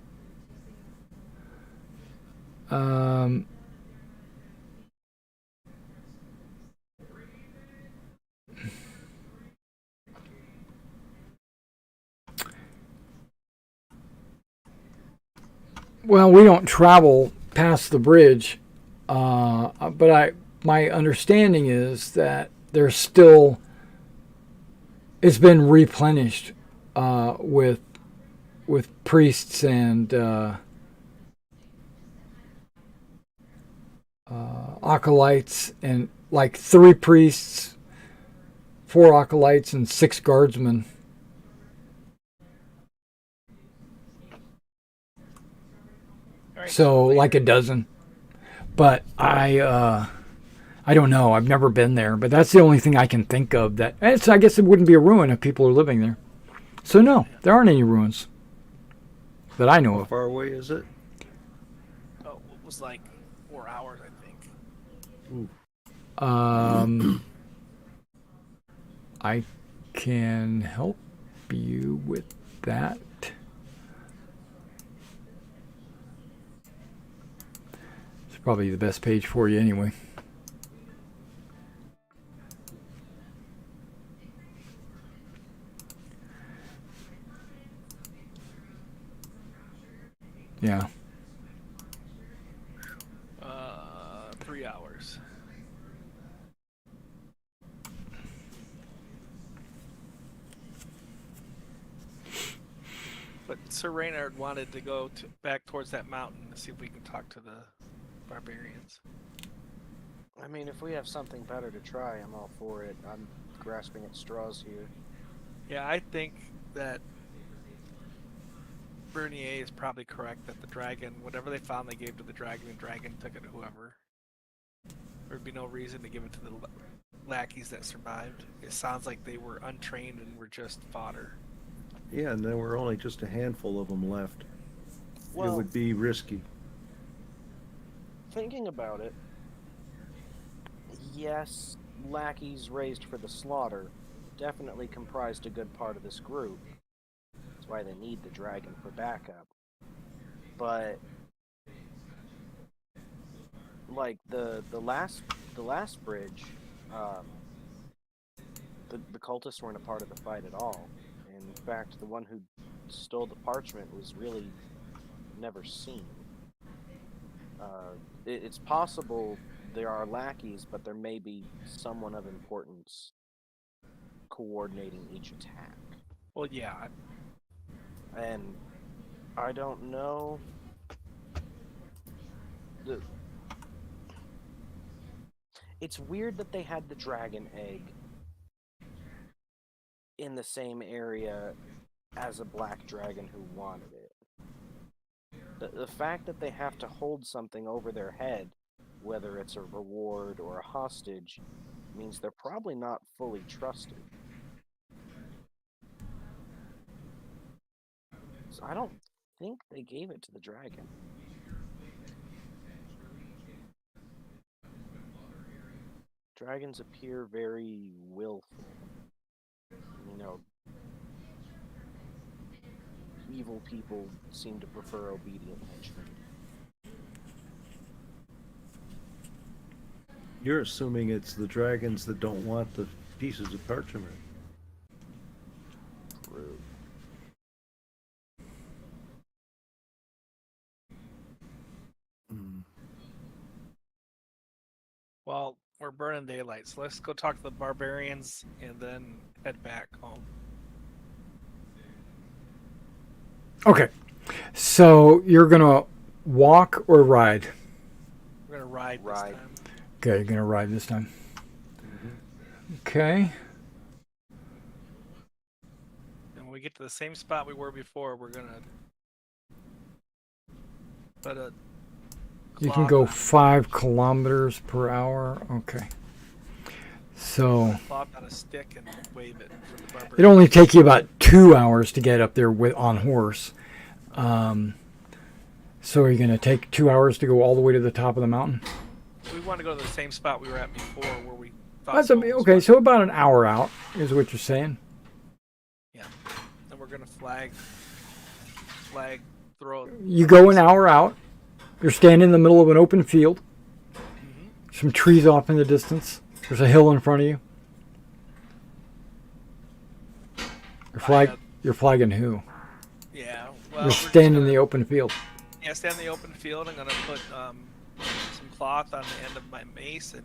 Well, we don't travel past the bridge, but my understanding is that there's still, it's been replenished with priests and acolytes, and like 3 priests, 4 acolytes, and 6 guardsmen. All right, So like a dozen. But I don't know. I've never been there, but that's the only thing I can think of. That I guess it wouldn't be a ruin if people are living there. So no, there aren't any ruins that I know How of. far away is it? Oh, it was like 4 hours, I think. Ooh. I can help you with that. It's probably the best page for you anyway. Yeah. 3 hours. But Sir Reynard wanted to go back towards that mountain to see if we can talk to the barbarians. I mean, if we have something better to try, I'm all for it. I'm grasping at straws here. Yeah, I think that Bernier is probably correct that the dragon, whatever they found, they gave to the dragon, and dragon took it to whoever. There'd be no reason to give it to the lackeys that survived. It sounds like they were untrained and were just fodder. Yeah, and there were only just a handful of them left. Well, It would be risky. thinking about it, yes, lackeys raised for the slaughter definitely comprised a good part of this group. That's why they need the dragon for backup. But like the last bridge, the cultists weren't a part of the fight at all. In fact, the one who stole the parchment was really never seen. It's possible there are lackeys, but there may be someone of importance coordinating each attack. Well, yeah. And I don't know. It's weird that they had the dragon egg in the same area as a black dragon who wanted it. The fact that they have to hold something over their head, whether it's a reward or a hostage, means they're probably not fully trusted. So I don't think they gave it to the dragon. Dragons appear very willful. You know, evil people seem to prefer obedient henchmen. You're assuming it's the dragons that don't want the pieces of parchment. True. Well, we're burning daylight, so let's go talk to the barbarians and then head back home. Okay. So you're going to walk or ride? We're gonna ride this Ride. time. Okay, you're going to ride this time. Mm-hmm. Okay. And when we get to the same spot we were before, we're gonna put a You can go 5 kilometers per hour. Okay. So cloth on a stick and wave it for the barbarians. it only take you about 2 hours to get up there on horse. So are you going to take 2 hours to go all the way to the top of the mountain? We want to go to the same spot we were at before, where we thought. That's Snow was okay. from. So about an hour out is what you're saying. Yeah, and we're gonna flag, throw. You go an hour out. You're standing in the middle of an open field. Mm-hmm. Some trees off in the distance. There's a hill in front of you. You're flagging who? Yeah, well, You're standing in the open field. Yeah, can't stay in the open field. I'm gonna put some cloth on the end of my mace and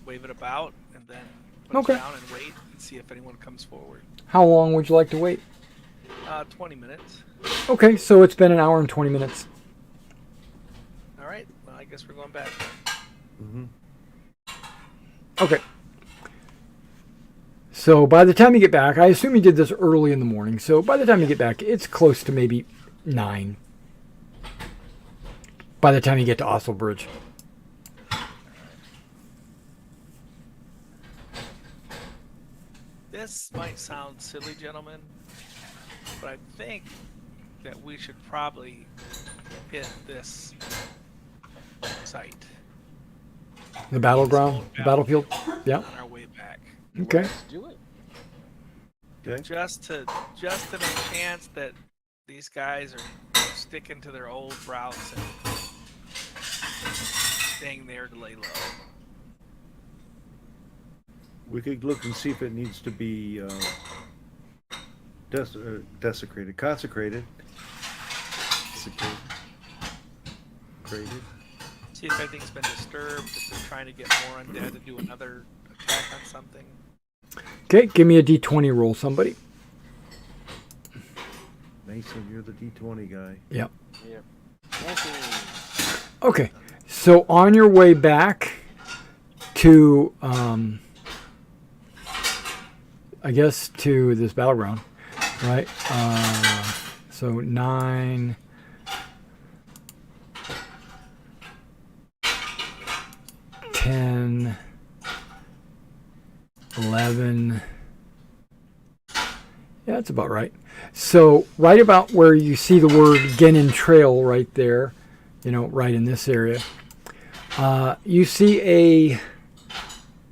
wave it about, and then put Okay. it down and wait and see if anyone comes forward. How long would you like to wait? 20 minutes. Okay, so it's been an hour and 20 minutes. All right. Well, I guess we're going back. Mm-hmm. Okay. So by the time you get back, I assume you did this early in the morning. So by the time you get back, it's close to maybe 9. By the time you get to Oslo Bridge. This might sound silly, gentlemen, but I think that we should probably hit this site The battleground, the battlefield. Yeah. on our way back. Okay. Let's do it. Okay. Just to the chance that these guys are sticking to their old routes and staying there to lay low. We could look and see if it needs to be desecrated, consecrated. Desecrated. Created. See if anything's been disturbed, if they're trying to get more undead to do another attack on something. Okay, give me a D20 roll, somebody. Mason, you're the D20 guy. Yep. Yep. Nice. Okay, so on your way back to, I guess to this battleground, right? So 9, 10, 11. Yeah, that's about right. So right about where you see the word Genin Trail right there, you know, right in this area, you see a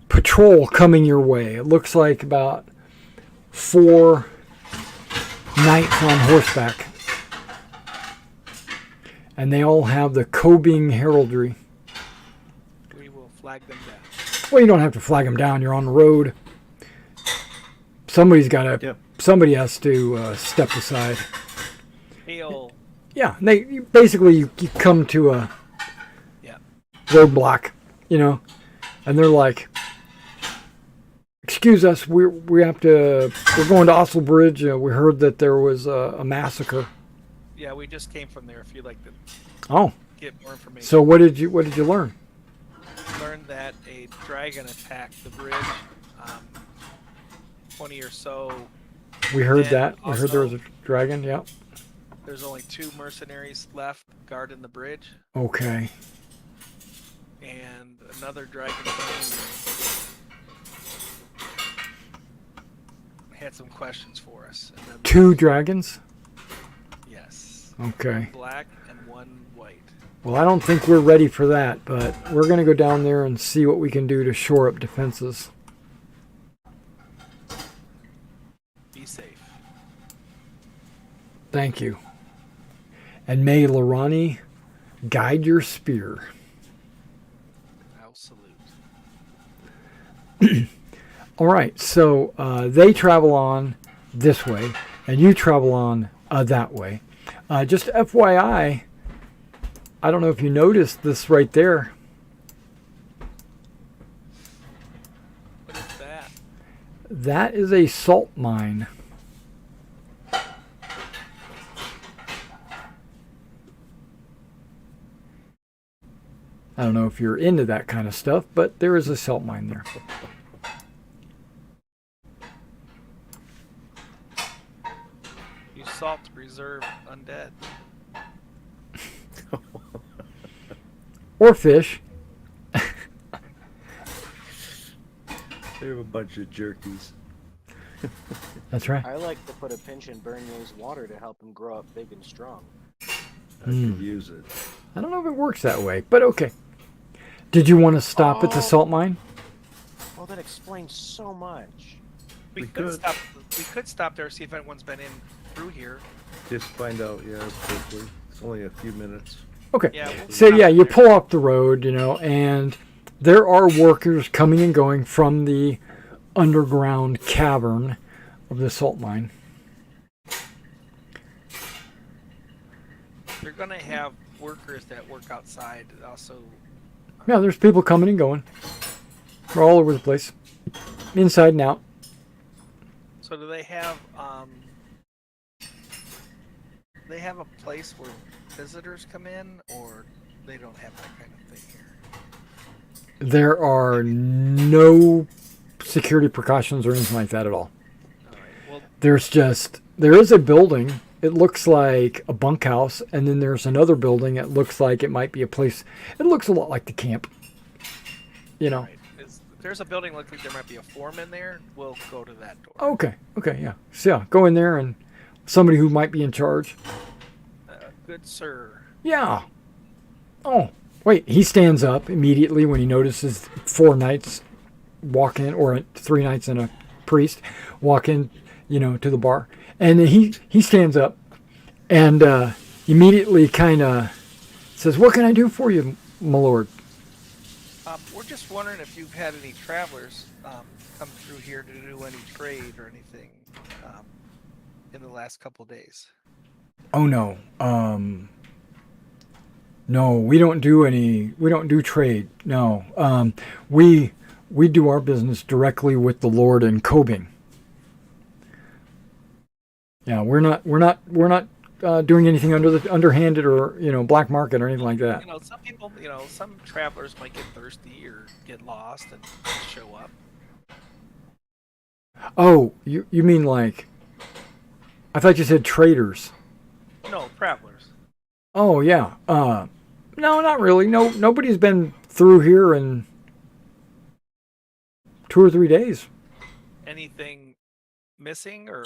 patrol coming your way. It looks like about 4 knights on horseback. And they all have the Kobing heraldry. We will flag them down. Well, you don't have to flag them down. You're on the road. Somebody's got to. Yep. Somebody has to step aside. Hail. Yeah, basically you come to a Yeah. roadblock, you know, and they're like, "Excuse us, we're going to Oslo Bridge. We heard that there was a massacre." Yeah, we just came from there. If you'd like to Oh, get more information. so what did you learn? Learned that a dragon attacked the bridge. 20 or so. We heard And that. We heard there was also- a dragon. Yeah. There's only 2 mercenaries left guarding the bridge, Okay. and another dragon came and had some questions for us. And then 2 dragons. yes, Okay. black and 1 white. Well, I don't think we're ready for that, but we're going to go down there and see what we can do to shore up defenses. Be safe. Thank you. And may Lorani guide your spear. I'll salute. All right, so they travel on this way, and you travel on that way. Just FYI, I don't know if you noticed this right there. What is that? That is a salt mine. I don't know if you're into that kind of stuff, but there is a salt mine there. You salt to preserve undead. Or fish. They're a bunch of jerkies. That's right. I like to put a pinch in Bernier's water to help him grow up big and strong. I could use it. I don't know if it works that way, but okay. Did you want to stop at the Oh. salt mine? Well, that explains so much. We We could could. stop. We could stop there, see if anyone's been in through here. Just find out, yeah, quickly. It's only a few minutes. Okay. Yeah. We'll So stop yeah, you there. pull up the road, you know, and there are workers coming and going from the underground cavern of the salt mine. they're gonna have workers that work outside also. Yeah, there's people coming and going. We're all over the place, inside and out. So do they have a place where visitors come in, or they don't have that kind of thing here? There are no security precautions or anything like that at all. All right. Well, There is a building. It looks like a bunkhouse, and then there's another building. It looks like it might be a place. It looks a lot like the camp. You know. right. There's a building looks like there might be a foreman there. We'll go to that door. Okay. Okay. Yeah. So yeah, go in there and somebody who might be in charge. Good sir. Yeah. Oh, wait. He stands up immediately when he notices 4 knights walk in, or 3 knights and a priest walk in, to the bar. And then he stands up and immediately kind of says, "What can I do for you, my lord?" We're just wondering if you've had any travelers come through here to do any trade or anything in the last couple days. Oh no. No, we don't do trade. No. We do our business directly with the Lord in Kobing. Yeah, we're not doing anything underhanded or black market or anything like that. Some people, some travelers might get thirsty or get lost and show up. Oh, you mean like? I thought you said traders. No, travelers. Oh yeah. No, not really. No, nobody's been through here in 2 or 3 days. Anything missing or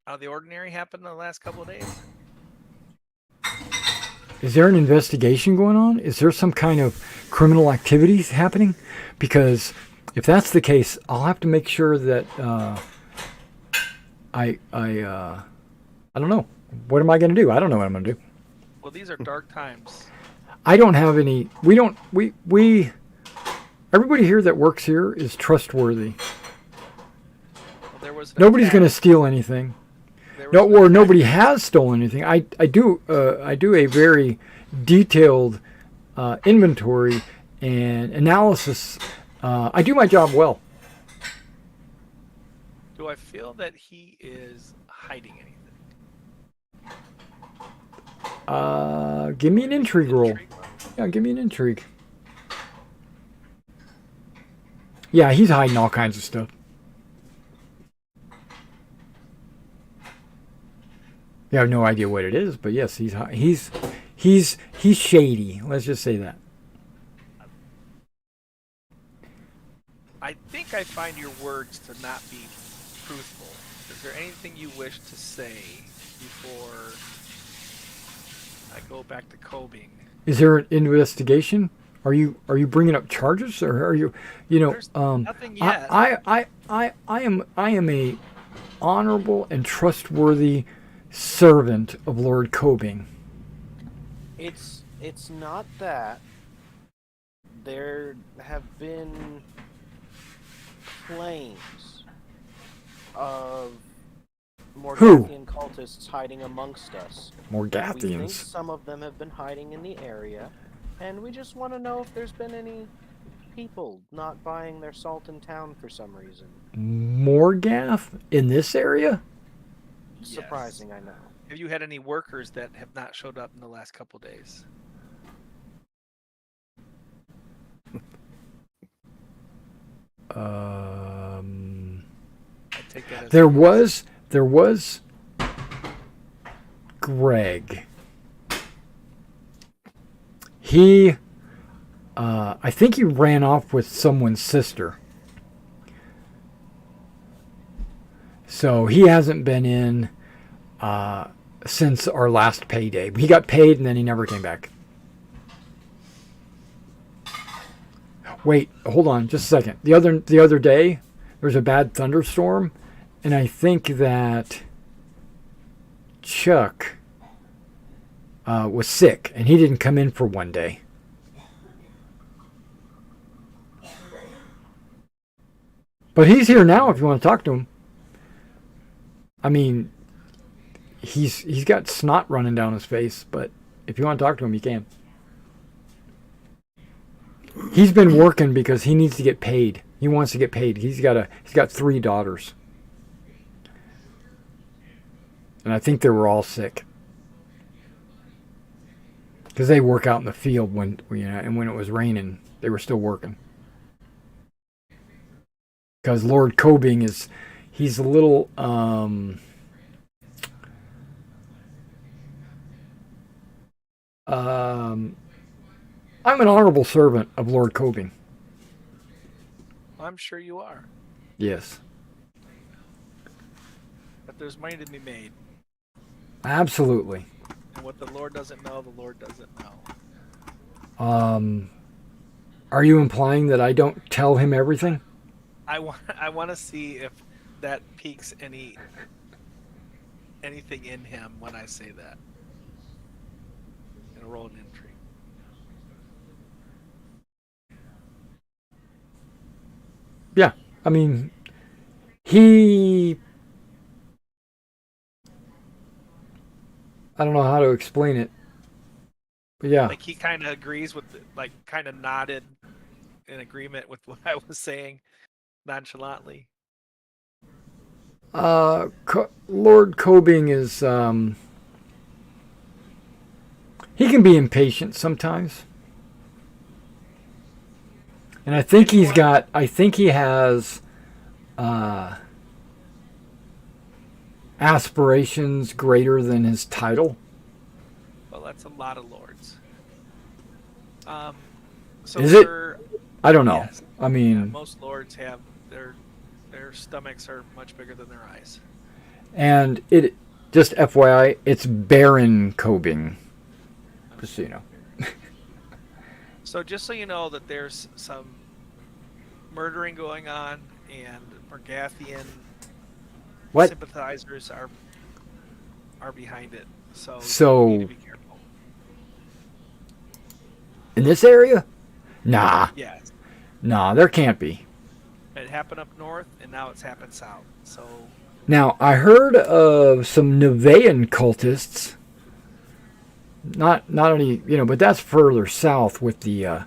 out of the ordinary happened in the last couple of days? Is there an investigation going on? Is there some kind of criminal activity happening? Because if that's the case, I'll have to make sure that I don't know. What am I going to do? I don't know what I'm going to do. Well, these are dark times. I don't have any. We everybody here that works here is trustworthy. Well, there was Nobody's going to steal anything. No, or nobody has stolen anything. I do a very detailed inventory and analysis. I do my job well. Do I feel that he is hiding anything? Give me an intrigue roll. Yeah, give me an intrigue. Yeah, he's hiding all kinds of stuff. You have no idea what it is, but yes, he's shady. Let's just say that. I think I find your words to not be truthful. Is there anything you wish to say before I go back to Kobing? Is there an investigation? Are you bringing up charges, or are you There's nothing yet. I am a honorable and trustworthy servant of Lord Kobing. It's not that. There have been claims of Morgathian cultists hiding amongst us. We think Morgathians. some of them have been hiding in the area, and we just want to know if there's been any people not buying their salt in town for some reason. Morgath in this area? Yes. Surprising, I know. Have you had any workers that have not showed up in the last couple days? I take that as There was Greg. He I think he ran off with someone's sister. So he hasn't been in since our last payday. He got paid and then he never came back. Wait, hold on just a second. The other day there was a bad thunderstorm, and I think that Chuck was sick and he didn't come in for one day. But he's here now if you want to talk to him. I mean, he's got snot running down his face, but If you want to talk to him, you can. He's been working because he needs to get paid. He wants to get paid. He's got 3 daughters. And I think they were all sick. Because they work out in the field and when it was raining, they were still working. Because Lord Cobing he's a little, I'm an honorable servant of Lord Cobing. I'm sure you are. Yes. But there's money to be made. Absolutely. And what the Lord doesn't know, the Lord doesn't know. Are you implying that I don't tell him everything? I want to see if that piques anything in him when I say that. In a roll an entry. Yeah. I mean, I don't know how to explain it. But yeah. Like he kind of agrees with, kind of nodded in agreement with what I was saying nonchalantly. Lord Cobing is, he can be impatient sometimes. And I think he has aspirations greater than his title. Well, that's a lot of lords. So Is it? I don't know. Yes. I mean, Yeah, most lords have their stomachs are much bigger than their eyes. And it, just FYI, it's Baron Cobing. Just so you know. So just so you know that there's some murdering going on, and Morgathian What? sympathizers are behind it. So you need to be careful. In this area? Nah. Yes. Nah, there can't be. It happened up north, and now it's happened south. So Now, I heard of some Nevaean cultists. Not any, but that's further south with the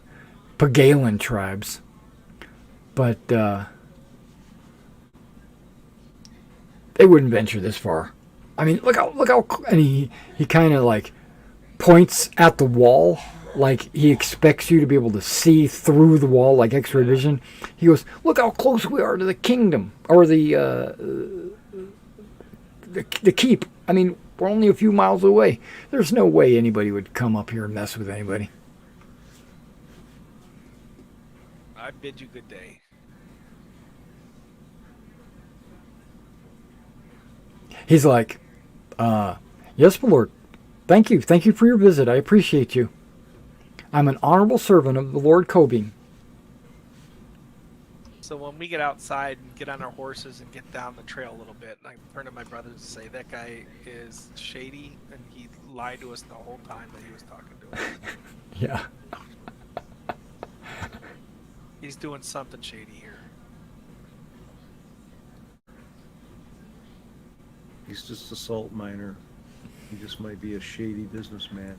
Pagalan tribes. But they wouldn't venture this far. I mean, look how, and he kind of like points at the wall, like he expects you to be able to see through the wall, like X-ray vision. He goes, "Look how close we are to the kingdom, or the keep. I mean, we're only a few miles away. There's no way anybody would come up here and mess with anybody." I bid you good day. He's like, "Yes, my lord. Thank you for your visit. I appreciate you. I'm an honorable servant of the Lord Cobing." So when we get outside and get on our horses and get down the trail a little bit, I turn to my brothers and say, "That guy is shady, and he lied to us the whole time that he was talking to us. Yeah. He's doing something shady here." He's just a salt miner. He just might be a shady businessman.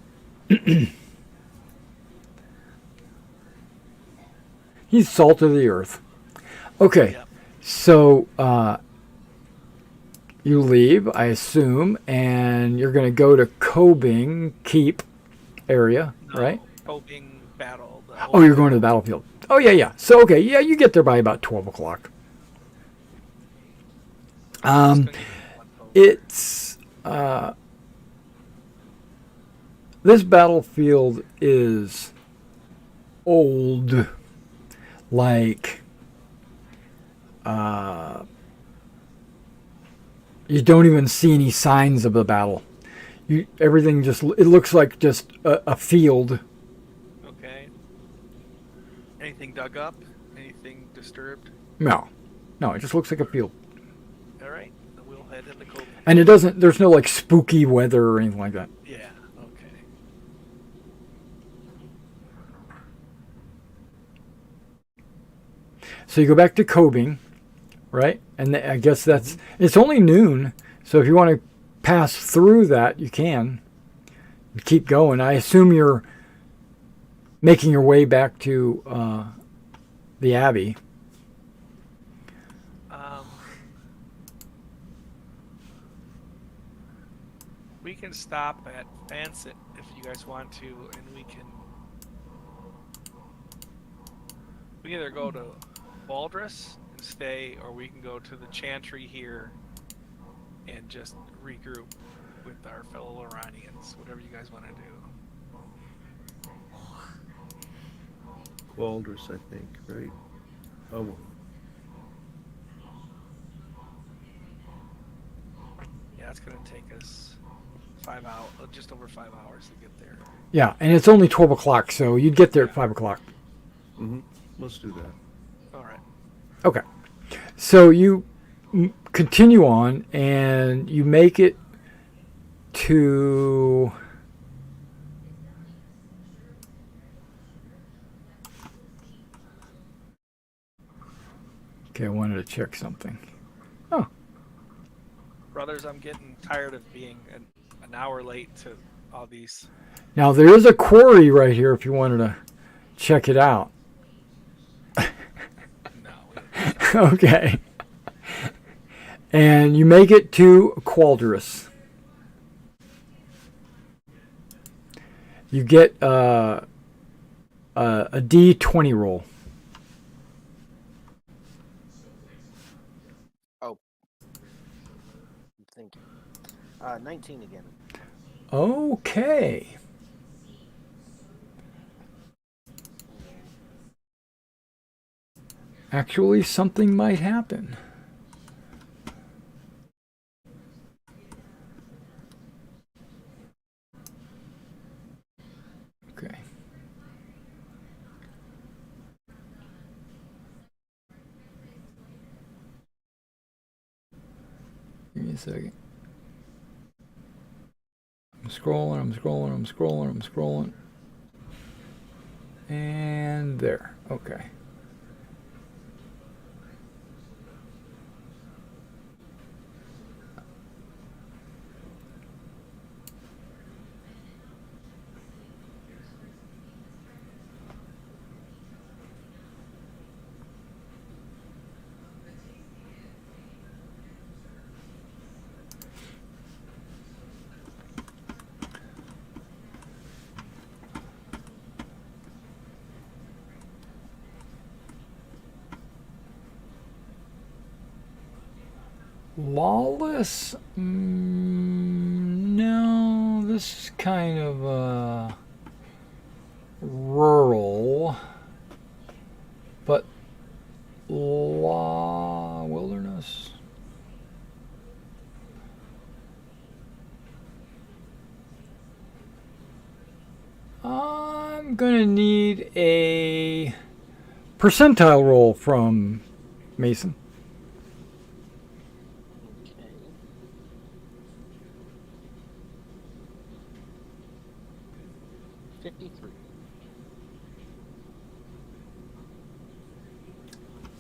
He's salt of the earth. Okay, Yep. so you leave, I assume, and you're going to go to Cobing Keep area, right? Coping battle. Oh, you're going to the battlefield. Oh, yeah. So, okay, yeah, you get there by about 12 o'clock. It's this battlefield is old, like you don't even see any signs of the battle. Everything just, it looks like just a field. Okay. Anything dug up? Anything disturbed? No, it just looks like a field. All right, then we'll head into Coping. And there's no like spooky weather or anything like that. Yeah. Okay. So you go back to Cobing, right? And I guess it's only noon. So if you want to pass through that, you can. keep going. I assume you're making your way back to the Abbey. We can stop at Fancet if you guys want to, and we can either go to Baldrus and stay, or we can go to the Chantry here and just regroup with our fellow Loranians. Whatever you guys want to do. Baldrus, I think, right? Oh, Yeah, it's going to take us 5 hours, just over 5 hours to get there. Yeah, and it's only 12 o'clock, so you'd get there at 5 o'clock. mm-hmm. Let's do that. All right. Okay. So you continue on, and you make it to... Okay, I wanted to check something. Oh, Brothers, I'm getting tired of being an hour late to all these. now there is a quarry right here if you wanted to check it out. No. Okay. And you make it to Qualdrus. You get a D20 roll. Oh. I'm thinking. 19 again. Okay. Actually, something might happen. Okay. Give me a second. I'm scrolling. And there. Okay. Lawless? No, this is kind of rural, but wilderness. I'm gonna need a percentile roll from Mason. Okay. $53.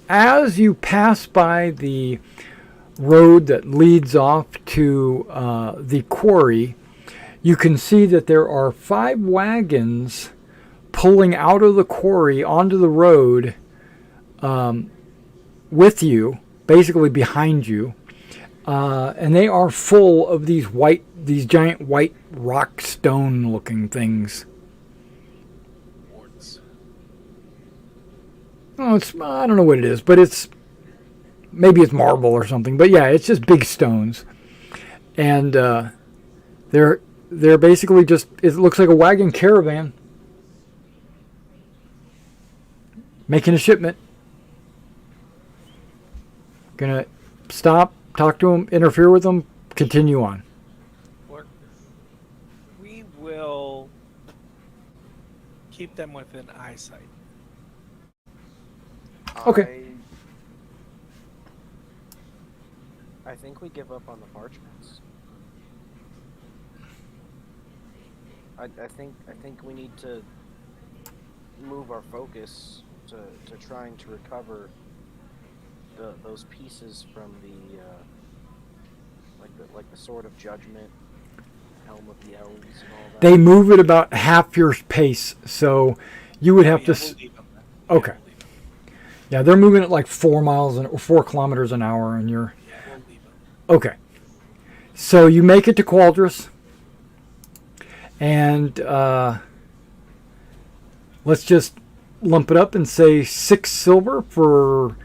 As you pass by the road that leads off to the quarry, you can see that there are 5 wagons pulling out of the quarry onto the road with you, basically behind you, and they are full of these giant white rock stone looking things. Wards. Oh, I don't know what it is, but maybe it's marble or something. But yeah, it's just big stones, and they're basically just, it looks like a wagon caravan making a shipment. Gonna stop, talk to them, interfere with them, continue on. We will keep them within eyesight. Okay. I think we give up on the parchments. I think we need to move our focus to trying to recover those pieces from the like the sword of judgment Helm of the Elves and all that. They move at about half your pace, so you would have to. We'll leave them then. Okay. We'll leave them. Yeah, they're moving at like 4 kilometers an hour, and you're Yeah, we'll leave them. okay. So you make it to Qualdrus, and let's just lump it up and say 6 silver for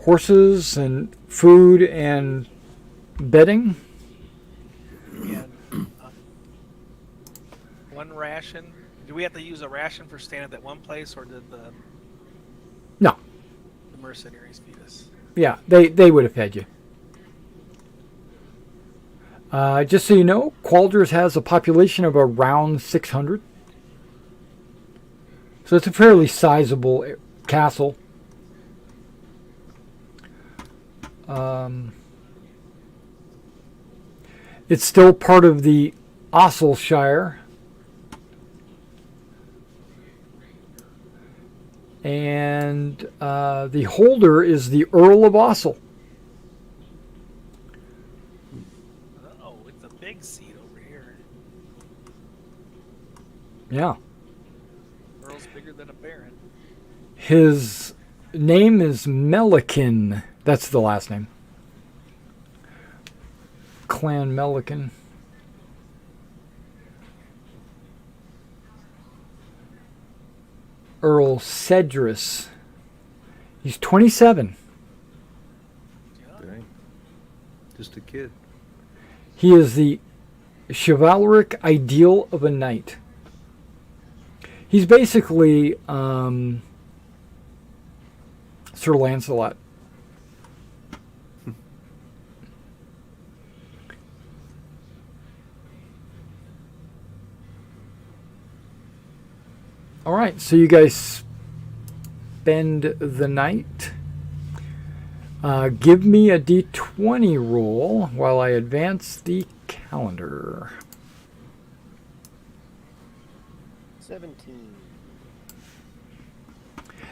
horses and food and bedding. And one ration. Do we have to use a ration for staying at that one place, or did the No, mercenaries feed us? yeah, they would have fed you. Just so you know, Qualdrus has a population of around 600. So it's a fairly sizable castle. It's still part of the Osselshire. And the holder is the Earl of Ossel. Oh, it's a big seat over here. Yeah. Earl's bigger than a baron. His name is Melican. That's the last name. Clan Melican. Earl Cedrus. He's 27. Dang. Just a kid. He is the chivalric ideal of a knight. He's basically Sir Lancelot. All right, so you guys spend the night. Give me a d20 roll while I advance the calendar. 17.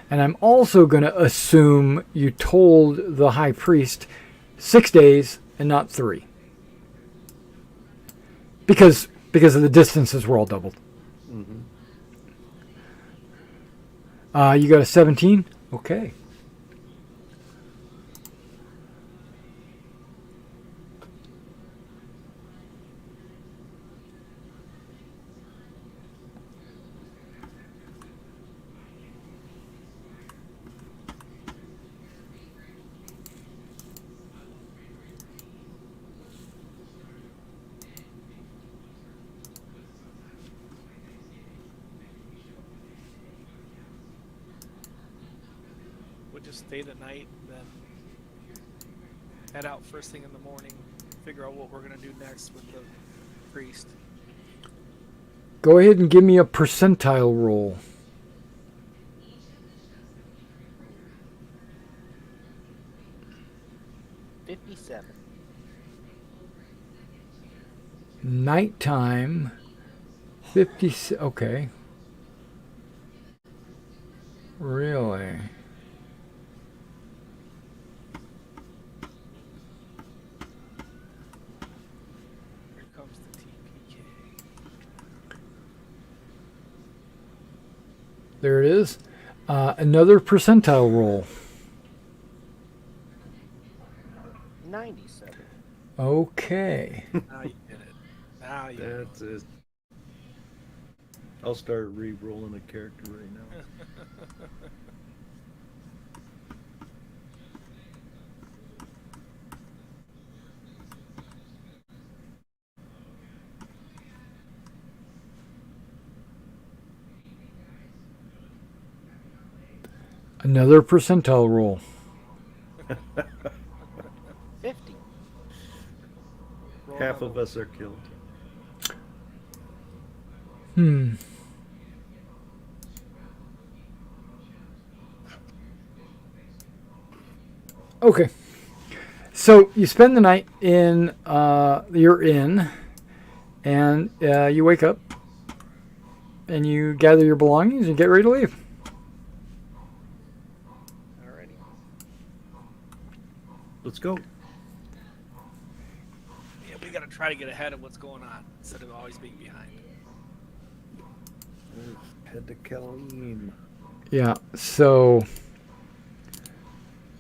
And I'm also going to assume you told the high priest 6 days and not 3. Because of the distances were all doubled. Mm-hmm. You got a 17? Okay. We'll just stay the night, then head out first thing in the morning, figure out what we're gonna do next with the priest. Go ahead and give me a percentile roll. 57. Nighttime. 50. Okay. Really? Here comes the TPK. There it is. Another percentile roll. 97. Okay. Now you did it. Now you did it. That's it. I'll start re-rolling a character right now. Another percentile roll. 50. Roll Half another of one. us are killed. Okay. So you spend the night in your inn, and you wake up, and you gather your belongings and get ready to leave. Alrighty. Let's go. Yeah, we gotta try to get ahead of what's going on instead of always being behind. Head to Kalim. Yeah, so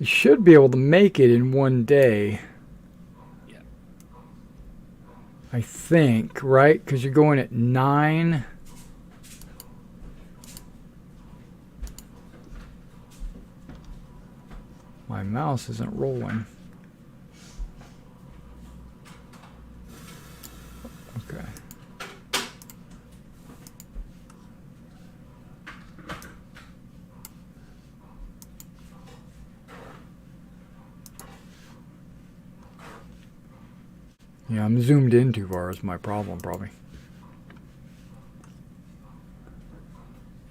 you should be able to make it in one day. Yeah. I think, right? Because you're going at 9. My mouse isn't rolling. Okay. Yeah, I'm zoomed in too far is my problem, probably.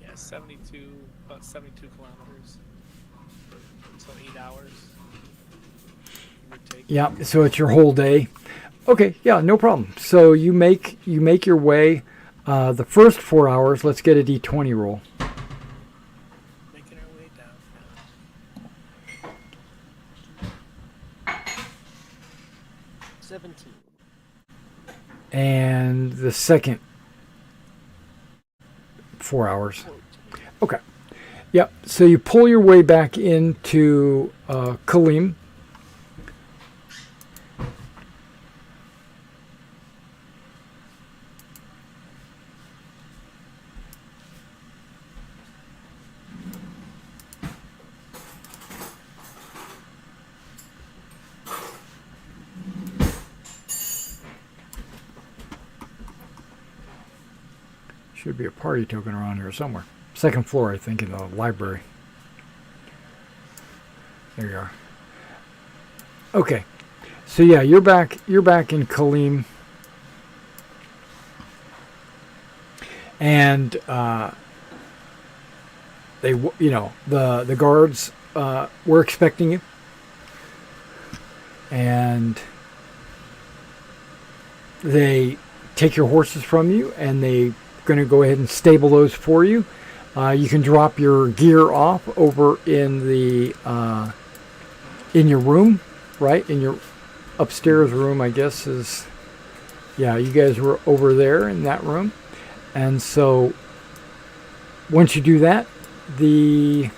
Yeah, about 72 kilometers. So 8 hours. Give or take. Yeah, so it's your whole day. Okay, yeah, no problem. So you make your way. The first 4 hours, let's get a d20 roll. Making our way down now. 17. And the second 4 hours. Okay. Yep. So you pull your way back into Kalim. Should be a party token around here somewhere. Second floor, I think, in the library. There you are. Okay. So yeah, you're back in Kalim. And the guards were expecting you. And they take your horses from you, and they going to go ahead and stable those for you. You can drop your gear off over in the in your room, right? In your upstairs room, I guess is. Yeah, you guys were over there in that room, and so once you do that, the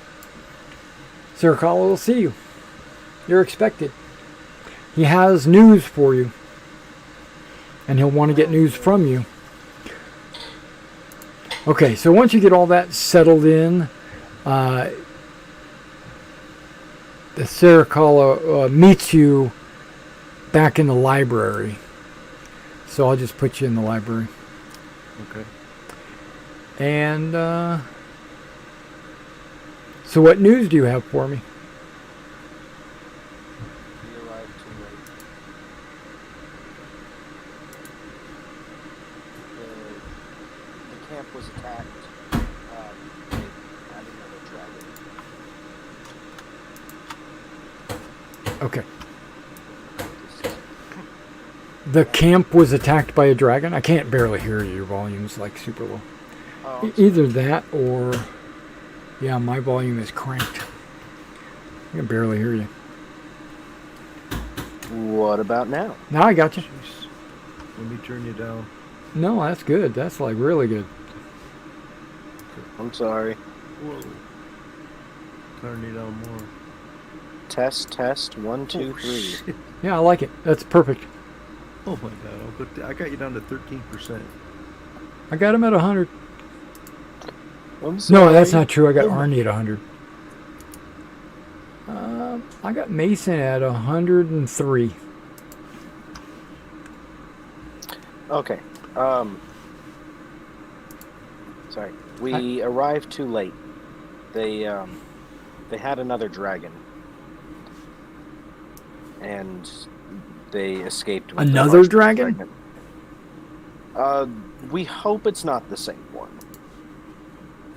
Sericala will see you. You're expected. He has news for you, and he'll want to get news from you. Okay, so once you get all that settled in, the Sericala meets you back in the library. So I'll just put you in the library. Okay. And so what news do you have for me? We arrived too late. The camp was attacked. They had another dragon. Okay. The camp was attacked by a dragon? I can't barely hear you. Your volume's like super low. Oh, Either that or... Yeah, my volume is cranked. I can barely hear you. what about now? Now I got you. Jeez. Let me turn you down. No, that's good. That's like really good. I'm sorry. Whoa. Turn you down more. Test, 1, 2, 3. Shit. Yeah, I like it. That's perfect. Oh my god, I got you down to 13%. I got him at 100. I'm sorry. No, that's not true. I got Arnie at 100. I got Mason at 103. Okay. Sorry. We arrived too late. They had another dragon. And they escaped with Another the dragon? We hope it's not the same one.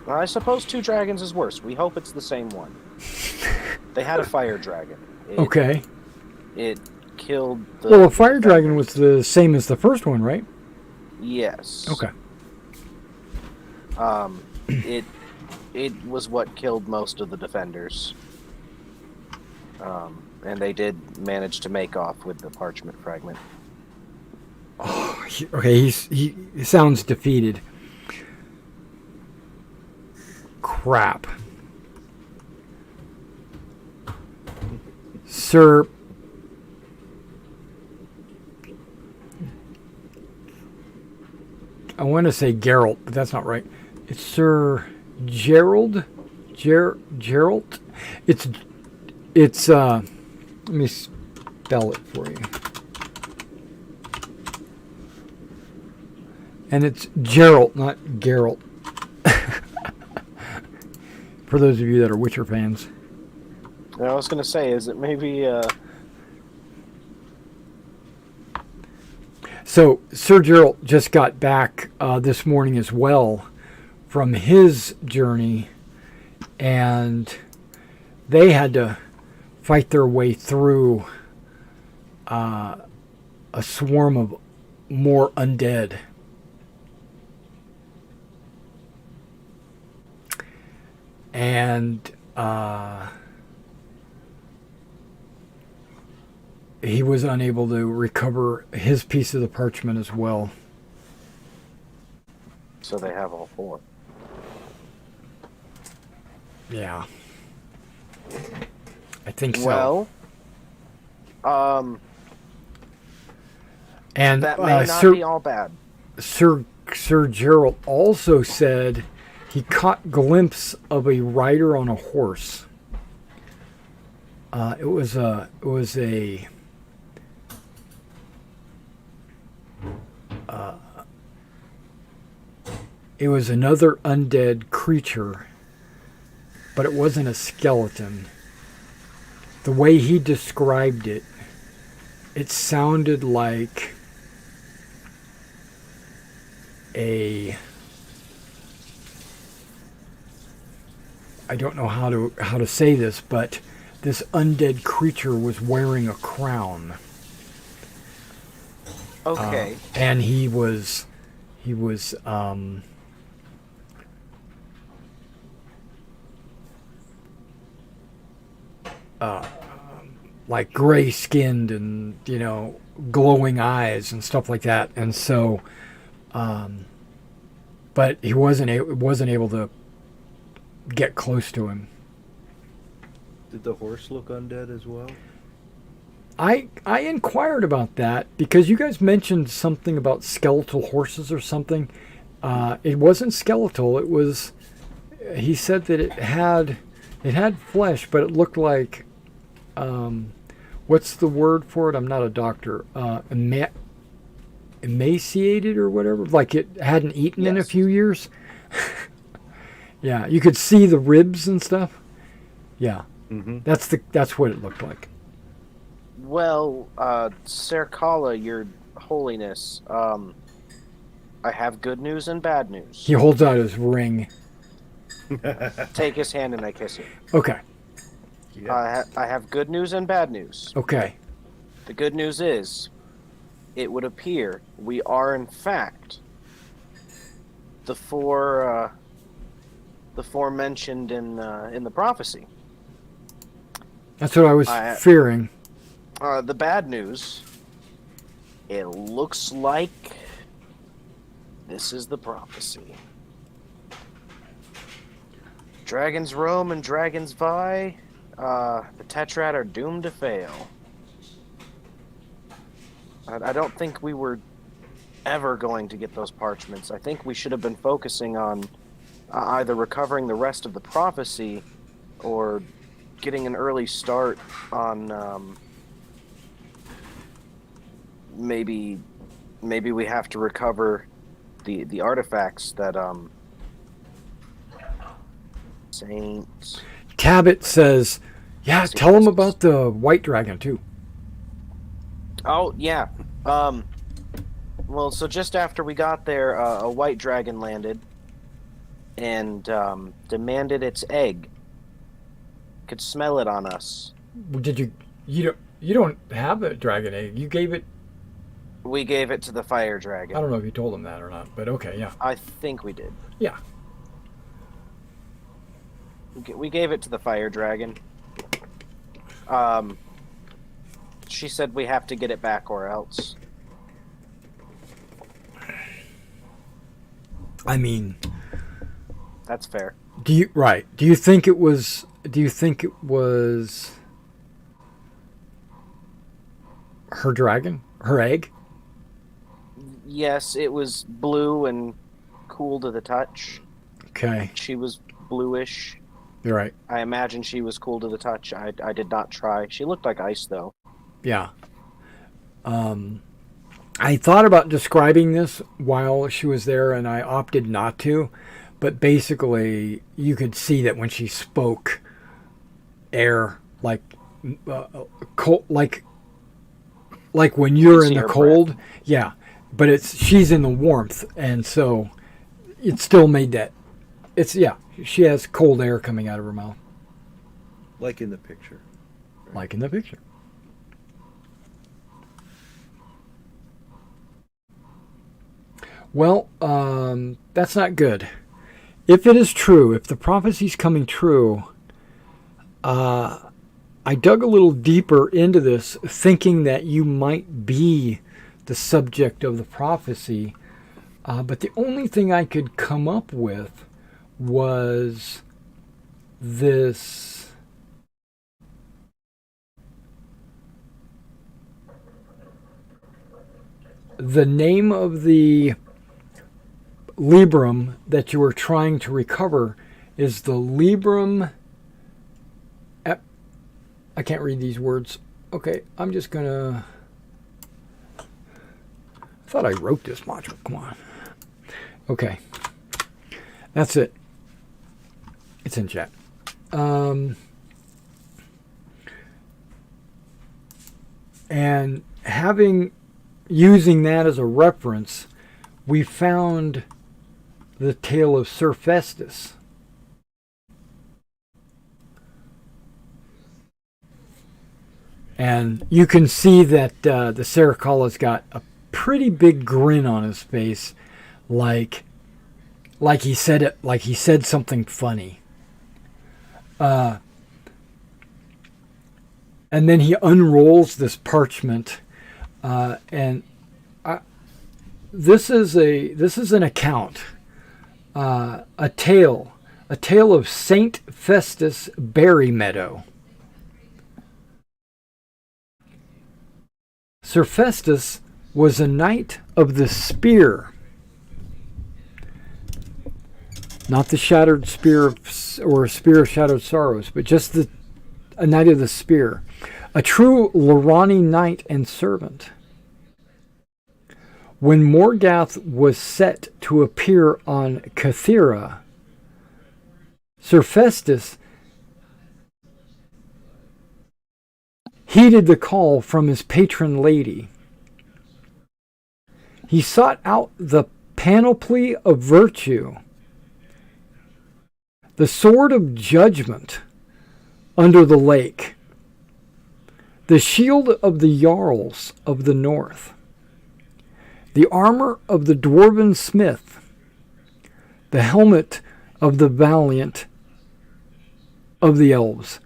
I suppose 2 dragons is worse. We hope it's the same one. They had a fire dragon. Okay. It killed the... Well, a fire dragon was the same as the first one, right? Yes. Okay. It was what killed most of the defenders. And they did manage to make off with the parchment fragment. Okay, he sounds defeated. Crap. Sir... I want to say Geralt, but that's not right. It's Sir Gerald? Geralt? It's let me spell it for you. And it's Geralt, not Geralt. For those of you that are Witcher fans. I was going to say, is it maybe... So, Sir Geralt just got back this morning as well from his journey, and they had to fight their way through a swarm of more undead. And he was unable to recover his piece of the parchment as well. So they have all four. Yeah. I think so. Well, and that may not be all bad. Sir Gerald also said he caught a glimpse of a rider on a horse. It was another undead creature, but it wasn't a skeleton. The way he described it, it sounded like I don't know how to say this, but this undead creature was wearing a crown. Okay. And he was like gray skinned and, glowing eyes and stuff like that. And so, but he wasn't able to get close to him. Did the horse look undead as well? I inquired about that because you guys mentioned something about skeletal horses or something. It wasn't skeletal. It was. He said that it had flesh, but it looked like. What's the word for it? I'm not a doctor. Emaciated or whatever. Like it hadn't eaten in a few years. Yeah, you could see the ribs and stuff. Yeah, that's what it looked like. Well, Serkala, your holiness, I have good news and bad news. He holds out his ring. Take his hand and I kiss it. Okay. Yeah. I have good news and bad news. Okay. The good news is, it would appear we are in fact the four mentioned in the prophecy. That's what I was fearing. The bad news, it looks like this is the prophecy. Dragons roam and dragons vie. The Tetrad are doomed to fail. I don't think we were ever going to get those parchments. I think we should have been focusing on either recovering the rest of the prophecy or getting an early start on maybe we have to recover the artifacts that Saints. Cabot says, "Yeah, tell him about the white dragon too." Oh yeah. Well, so just after we got there, a white dragon landed and demanded its egg. Could smell it on us. Did you don't have a dragon egg? You gave it. We gave it to the fire dragon. I don't know if you told him that or not, but okay, yeah. I think we did. Yeah. We gave it to the fire dragon. She said we have to get it back or else. I mean, That's fair. do you think it was her dragon? Her egg? Yes, it was blue and cool to the touch. Okay. She was bluish. You're right. I imagine she was cool to the touch. I did not try. She looked like ice, though. Yeah. I thought about describing this while she was there, and I opted not to. But basically, you could see that when she spoke, air, like cold, like when you're in the cold. Breath. Yeah, but she's in the warmth, and so it still made that. She has cold air coming out of her mouth, Like in the picture. like in the picture. Well, that's not good. If it is true, if the prophecy's coming true, I dug a little deeper into this, thinking that you might be the subject of the prophecy. But the only thing I could come up with was this. The name of the Libram that you were trying to recover is the Libram. I can't read these words. Okay, I'm just gonna. I thought I wrote this module. Come on. Okay, that's it. It's in chat. And using that as a reference, we found the tale of Sir Festus. And you can see that the Saracala's got a pretty big grin on his face, like he said something funny. And then he unrolls this parchment, and this is an account, a tale of Saint Festus Berry Meadow. Sir Festus was a knight of the spear, not the shattered spear or a spear of shattered sorrows, but just a knight of the spear, a true Lorani knight and servant. When Morgath was set to appear on Cathera, Sir Festus heeded the call from his patron lady. He sought out the panoply of virtue, the sword of judgment under the lake, the shield of the Jarls of the north, the armor of the dwarven smith, the helmet of the valiant of the elves.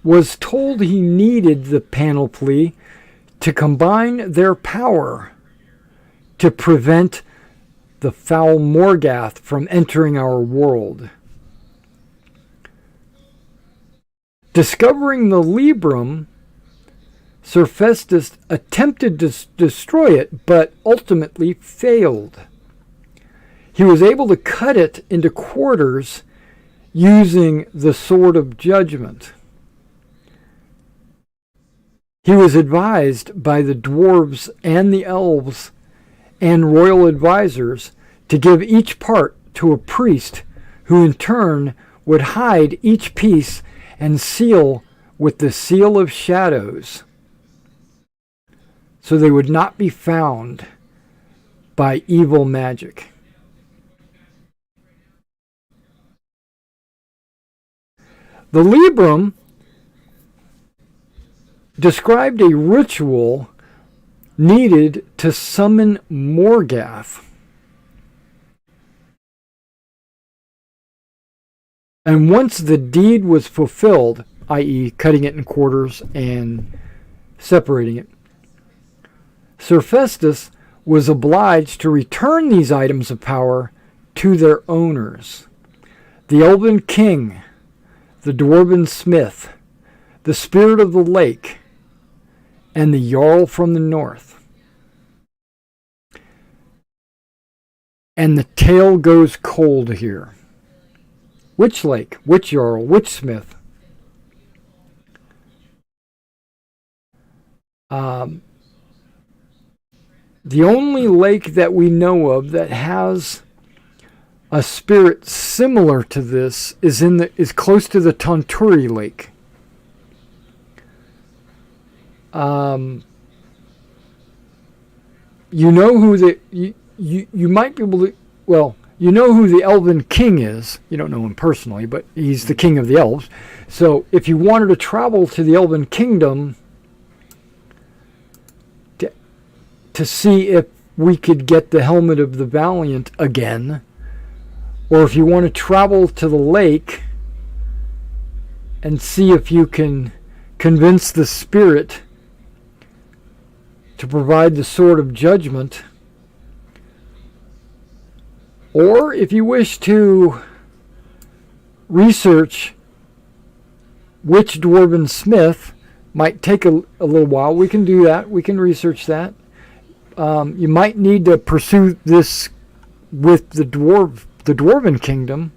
Was told he needed the panoply to combine their power to prevent the foul Morgath from entering our world. Discovering the Libram, Sir Festus attempted to destroy it, but ultimately failed. He was able to cut it into quarters using the Sword of Judgment. He was advised by the dwarves and the elves and royal advisors to give each part to a priest, who in turn would hide each piece and seal with the seal of shadows, so they would not be found by evil magic. The Libram described a ritual needed to summon Morgath. And once the deed was fulfilled, i.e. cutting it in quarters and separating it, Sir Festus was obliged to return these items of power to their owners. The Elven King, the Dwarven Smith, the Spirit of the Lake, and the Jarl from the North. And the tale goes cold here. Which lake? Which Jarl? Which Smith? The only lake that we know of that has a spirit similar to this is close to the Tanturi Lake. You know who you might be able to, well, you know who the Elven King is. You don't know him personally, but he's the king of the elves. So if you wanted to travel to the Elven Kingdom to see if we could get the Helmet of the Valiant again, or if you want to travel to the lake and see if you can convince the spirit to provide the Sword of Judgment, or if you wish to research which Dwarven Smith, might take a little while. We can do that. We can research that. You might need to pursue this with the Dwarven Kingdom,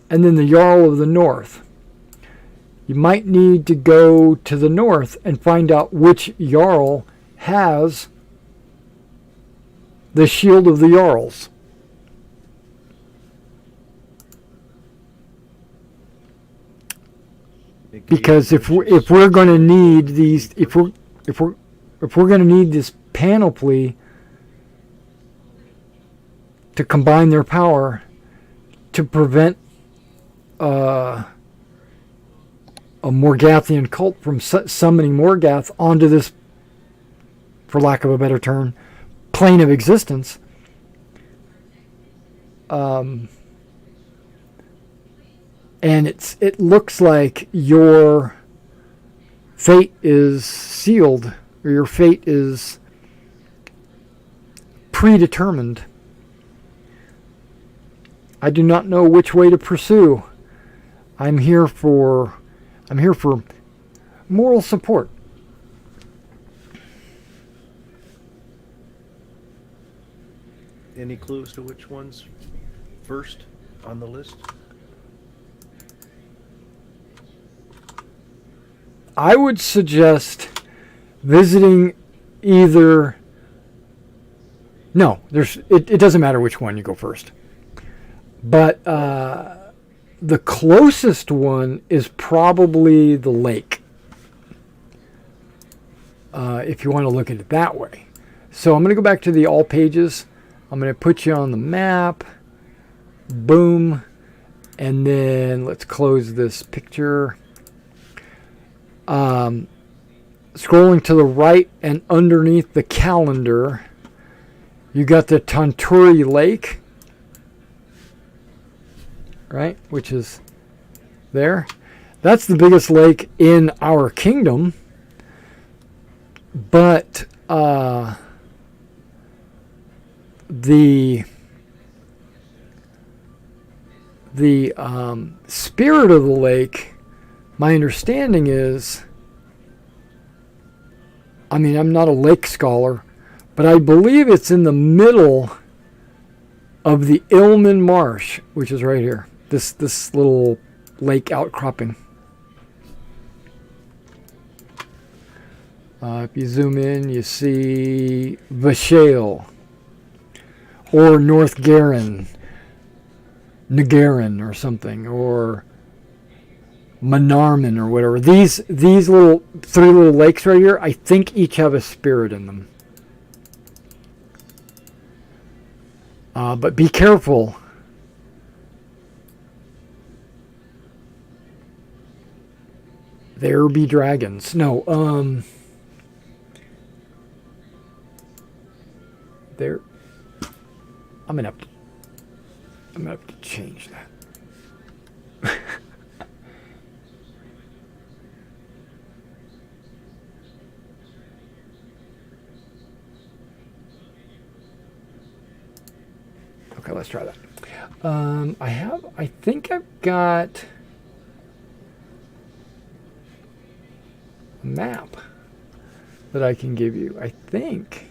and then the Jarl of the North. You might need to go to the north and find out which Jarl has the Shield of the Jarls. Because if we're going to need these, if we're going to need this panoply to combine their power to prevent a Morgathian cult from summoning Morgath onto this, for lack of a better term, plane of existence, and it looks like your fate is sealed, or your fate is predetermined. I do not know which way to pursue. I'm here for moral support. Any clues to which one's first on the list? I would suggest visiting either... No, it doesn't matter which one you go first. But the closest one is probably the lake, if you want to look at it that way. So I'm going to go back to the all pages. I'm going to put you on the map. Boom. And then let's close this picture. Scrolling to the right and underneath the calendar, you got the Tanturi Lake, right, which is there. That's the biggest lake in our kingdom, but the spirit of the lake, my understanding is, I mean, I'm not a lake scholar, but I believe it's in the middle of the Ilman Marsh, which is right here. This little lake outcropping. If you zoom in, you see Vashale, or North Garin, Nagarin or something, or Manarman or whatever. These three little lakes right here, I think each have a spirit in them. But be careful. There be dragons. No, there. I'm gonna have to change that. let's try that. I think I've got a map that I can give you. I think.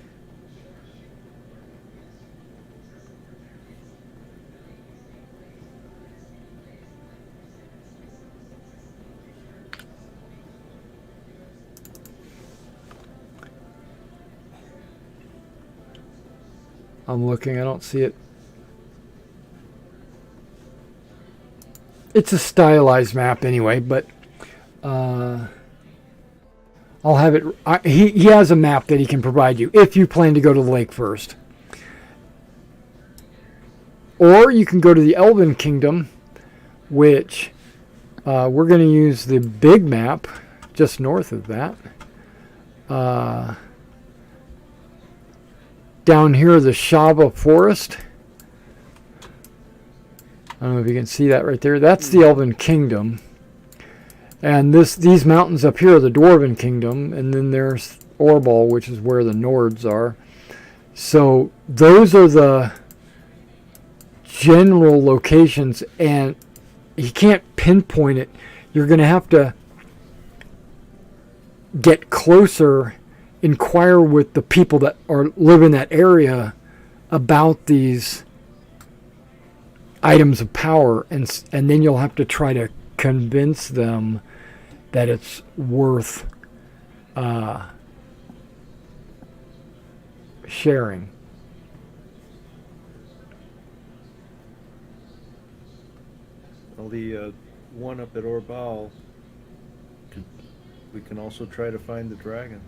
I'm looking, I don't see it. It's a stylized map anyway, but I'll have it. He has a map that he can provide you if you plan to go to the lake first. Or you can go to the Elven Kingdom, which we're going to use the big map just north of that. Down here, the Shava Forest. I don't know if you can see that right there. That's the Elven Kingdom. And these mountains up here are the Dwarven Kingdom. And then there's Orbal, which is where the Nords are. So those are the general locations. And you can't pinpoint it. You're going to have to get closer, inquire with the people that live in that area about these items of power, and then you'll have to try to convince them that it's worth sharing. Well, the one up at Orbal, we can also try to find the dragon.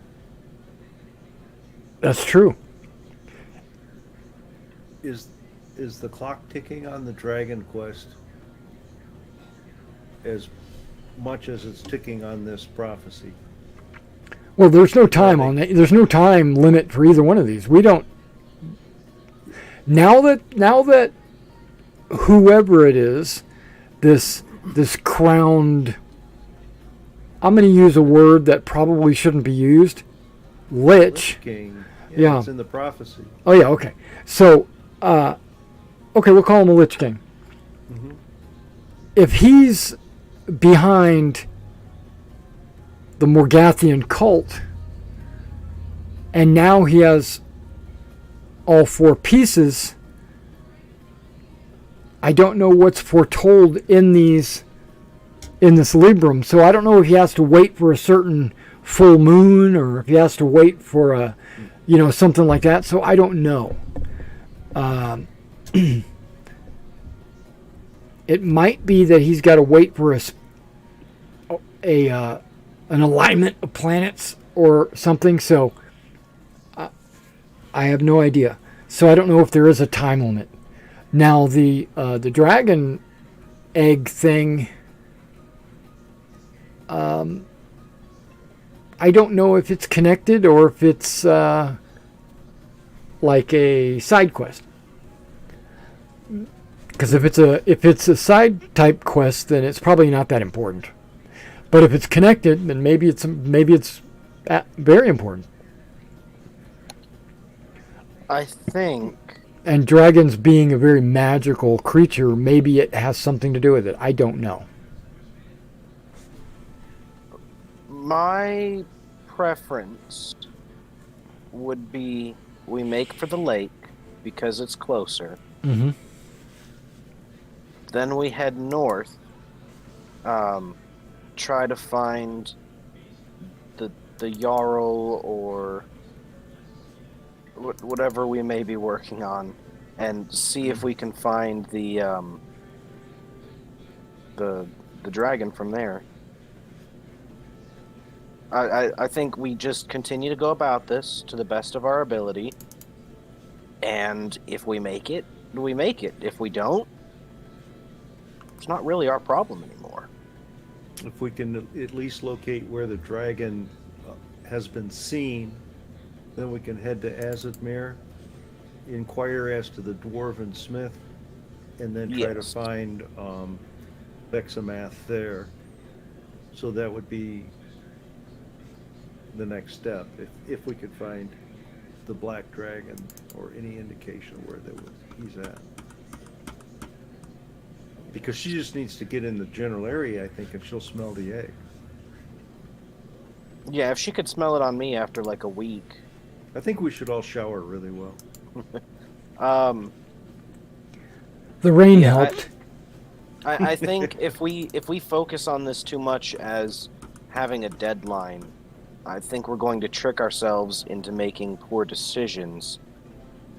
That's true. Is the clock ticking on the Dragon Quest as much as it's ticking on this prophecy? Well, there's no time on that. There's no time limit for either one of these. We don't. Now that whoever it is, this crowned, I'm going to use a word that probably shouldn't be used. Lich King. Yeah. It's in the prophecy. Oh yeah, okay. So, okay, we'll call him a Lich King. Mm-hmm. If he's behind the Morgathian cult, and now he has all four pieces, I don't know what's foretold in this Libram. So I don't know if he has to wait for a certain full moon, or if he has to wait for a, something like that. So I don't know. It might be that he's got to wait for an alignment of planets or something. So I have no idea. So I don't know if there is a time limit. Now the dragon egg thing. I don't know if it's connected or if it's like a side quest. Because if it's a side type quest, then it's probably not that important. But if it's connected, then maybe it's very important. I think. And dragons being a very magical creature, maybe it has something to do with it. I don't know. My preference would be we make for the lake because it's closer. Mm-hmm. Then we head north, try to find the Jarl or whatever we may be working on, and see if we can find the dragon from there. I think we just continue to go about this to the best of our ability, and if we make it, we make it. If we don't, it's not really our problem anymore. If we can at least locate where the dragon has been seen, then we can head to Azatmir, inquire as to the dwarven smith, and then try to find Bexamath there. So that would be the next step, if we could find the black dragon or any indication of where he's at. Because she just needs to get in the general area, I think, and she'll smell the egg. Yeah, if she could smell it on me after like a week. I think we should all shower really well. The rain Yeah, helped. I think if we focus on this too much as having a deadline, I think we're going to trick ourselves into making poor decisions.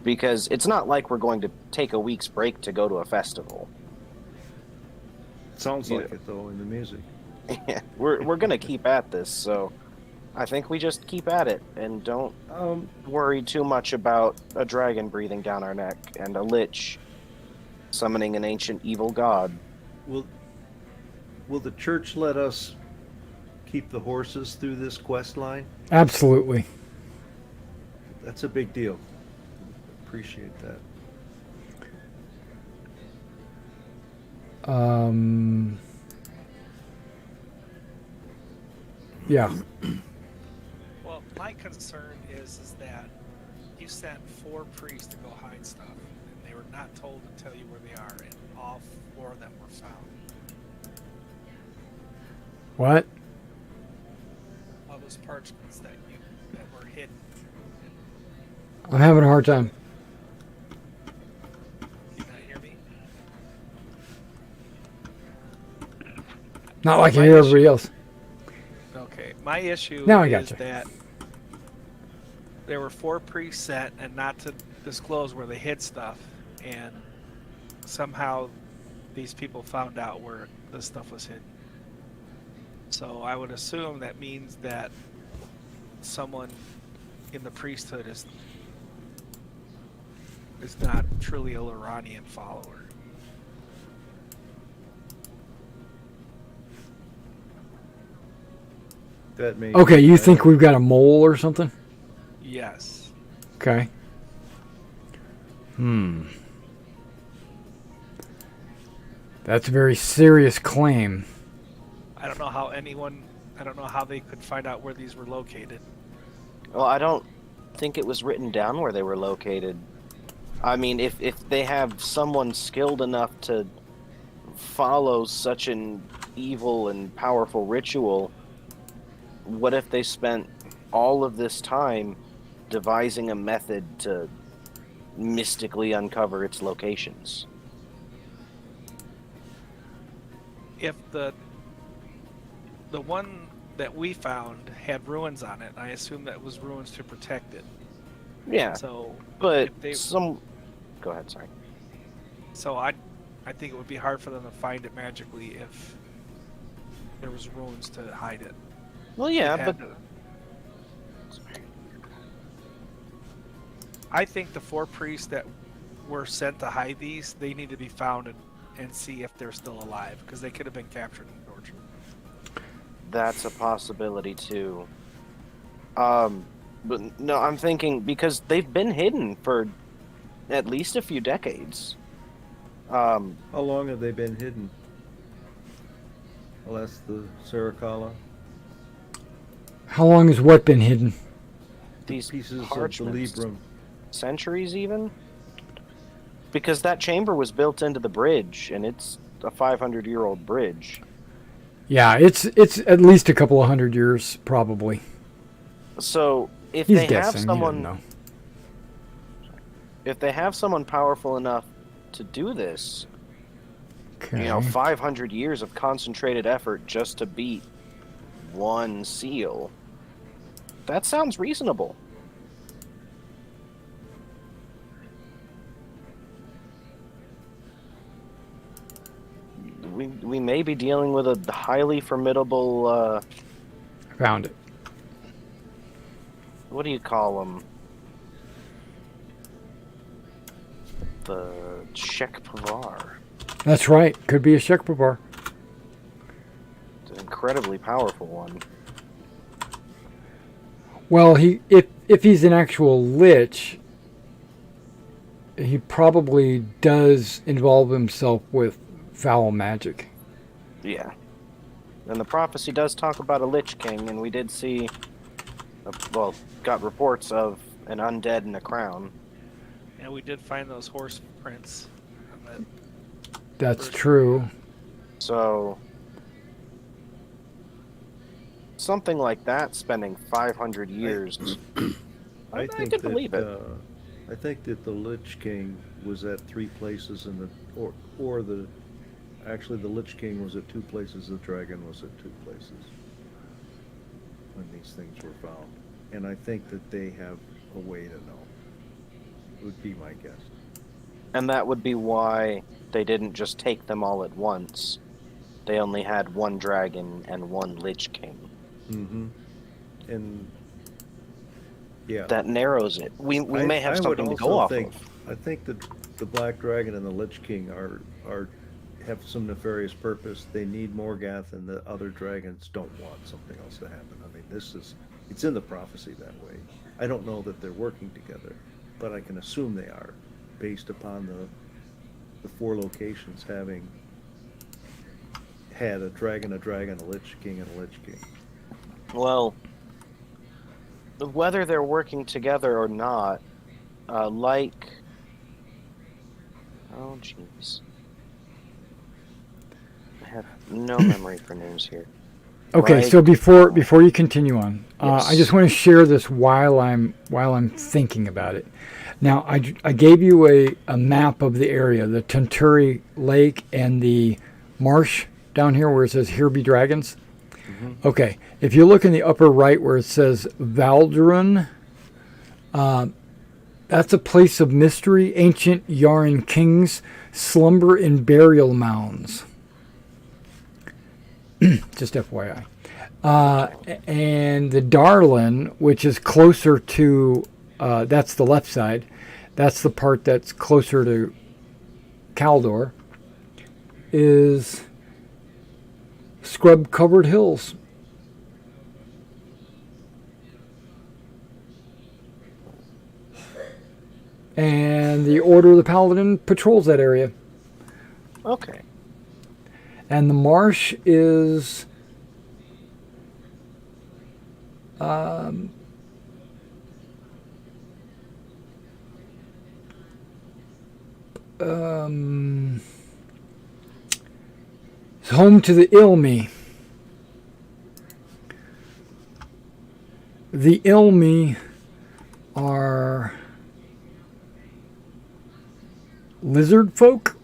Because it's not like we're going to take a week's break to go to a festival. Sounds like it though in the music. Yeah, we're gonna keep at this, so I think we just keep at it and don't worry too much about a dragon breathing down our neck and a lich summoning an ancient evil god. Will the church let us keep the horses through this quest line? Absolutely. That's a big deal. Appreciate that. Yeah. Well, my concern is that you sent 4 priests to go hide stuff, and they were not told to tell you where they are, and all 4 of them were found. What? All those parchments that were hidden. I'm having a hard time. You not hear me? Not like I hear everybody else. Okay, my issue Now I is gotcha. that there were 4 priests set and not to disclose where they hid stuff, and somehow these people found out where this stuff was hidden. So I would assume that means that someone in the priesthood is not truly a Loranian follower. That may Okay, you think we've got a mole or something? Yes. Okay. That's a very serious claim. I don't know how they could find out where these were located. Well, I don't think it was written down where they were located. I mean, if they have someone skilled enough to follow such an evil and powerful ritual, what if they spent all of this time devising a method to mystically uncover its locations? If the one that we found had ruins on it, I assume that was ruins to protect it. Yeah, So, but if they- Go ahead, sorry. so I think it would be hard for them to find it magically if there was ruins to hide it. Well, yeah, They'd but... have to- I think the 4 priests that were sent to hide these, they need to be found and see if they're still alive, because they could have been captured and tortured. That's a possibility too. But no, I'm thinking because they've been hidden for at least a few decades. How long have they been hidden? Well, that's the Saracala. How long has what been hidden? These Pieces of the parchments, Libram. centuries even. Because that chamber was built into the bridge, and it's a 500-year-old bridge. Yeah, it's at least a couple of 100 years, probably. So if He's they guessing. have He someone, doesn't know. if they have someone powerful enough to do this, Okay. 500 years of concentrated effort just to beat one seal. That sounds reasonable. We may be dealing with a highly formidable, Found it. what do you call them? The Shek Pavar. That's right. Could be a Shekpabar. It's an incredibly powerful one. Well, if he's an actual lich, he probably does involve himself with foul magic. Yeah. And the prophecy does talk about a Lich King, and we did see, got reports of an undead in a crown. And we did find those horse prints on That's true. So something like that, spending 500 years, I think could believe it. I think that the Lich King was at 3 places in the or the actually the Lich King was at 2 places. The dragon was at 2 places when these things were found, and I think that they have a way to know. Would be my guess. And that would be why they didn't just take them all at once. They only had one dragon and one Lich King. Mm-hmm. And yeah, That narrows it. We may have I would something to also go off think of. I think that the Black Dragon and the Lich King are have some nefarious purpose. They need Morgath, and the other dragons don't want something else to happen. I mean, it's in the prophecy that way. I don't know that they're working together, but I can assume they are, based upon the 4 locations having had a dragon, a Lich King, and a Lich King. Well, whether they're working together or not, like... Oh, jeez. I have no memory for names here. Okay, Like, so before you continue on, I Yes. just want to share this while I'm thinking about it. Now, I gave you a map of the area, the Tunturi Lake and the marsh down here where it says "Here be dragons." Mm-hmm. Okay, if you look in the upper right where it says Valdrun, that's a place of mystery. Ancient Yaran kings slumber in burial mounds. Just FYI. And the Darlin, which is closer to, that's the left side. That's the part that's closer to Caldor, is scrub-covered hills. And the Order of the Paladin patrols that area. Okay. And the marsh is it's home to the Ilmi. The Ilmi are lizard folk.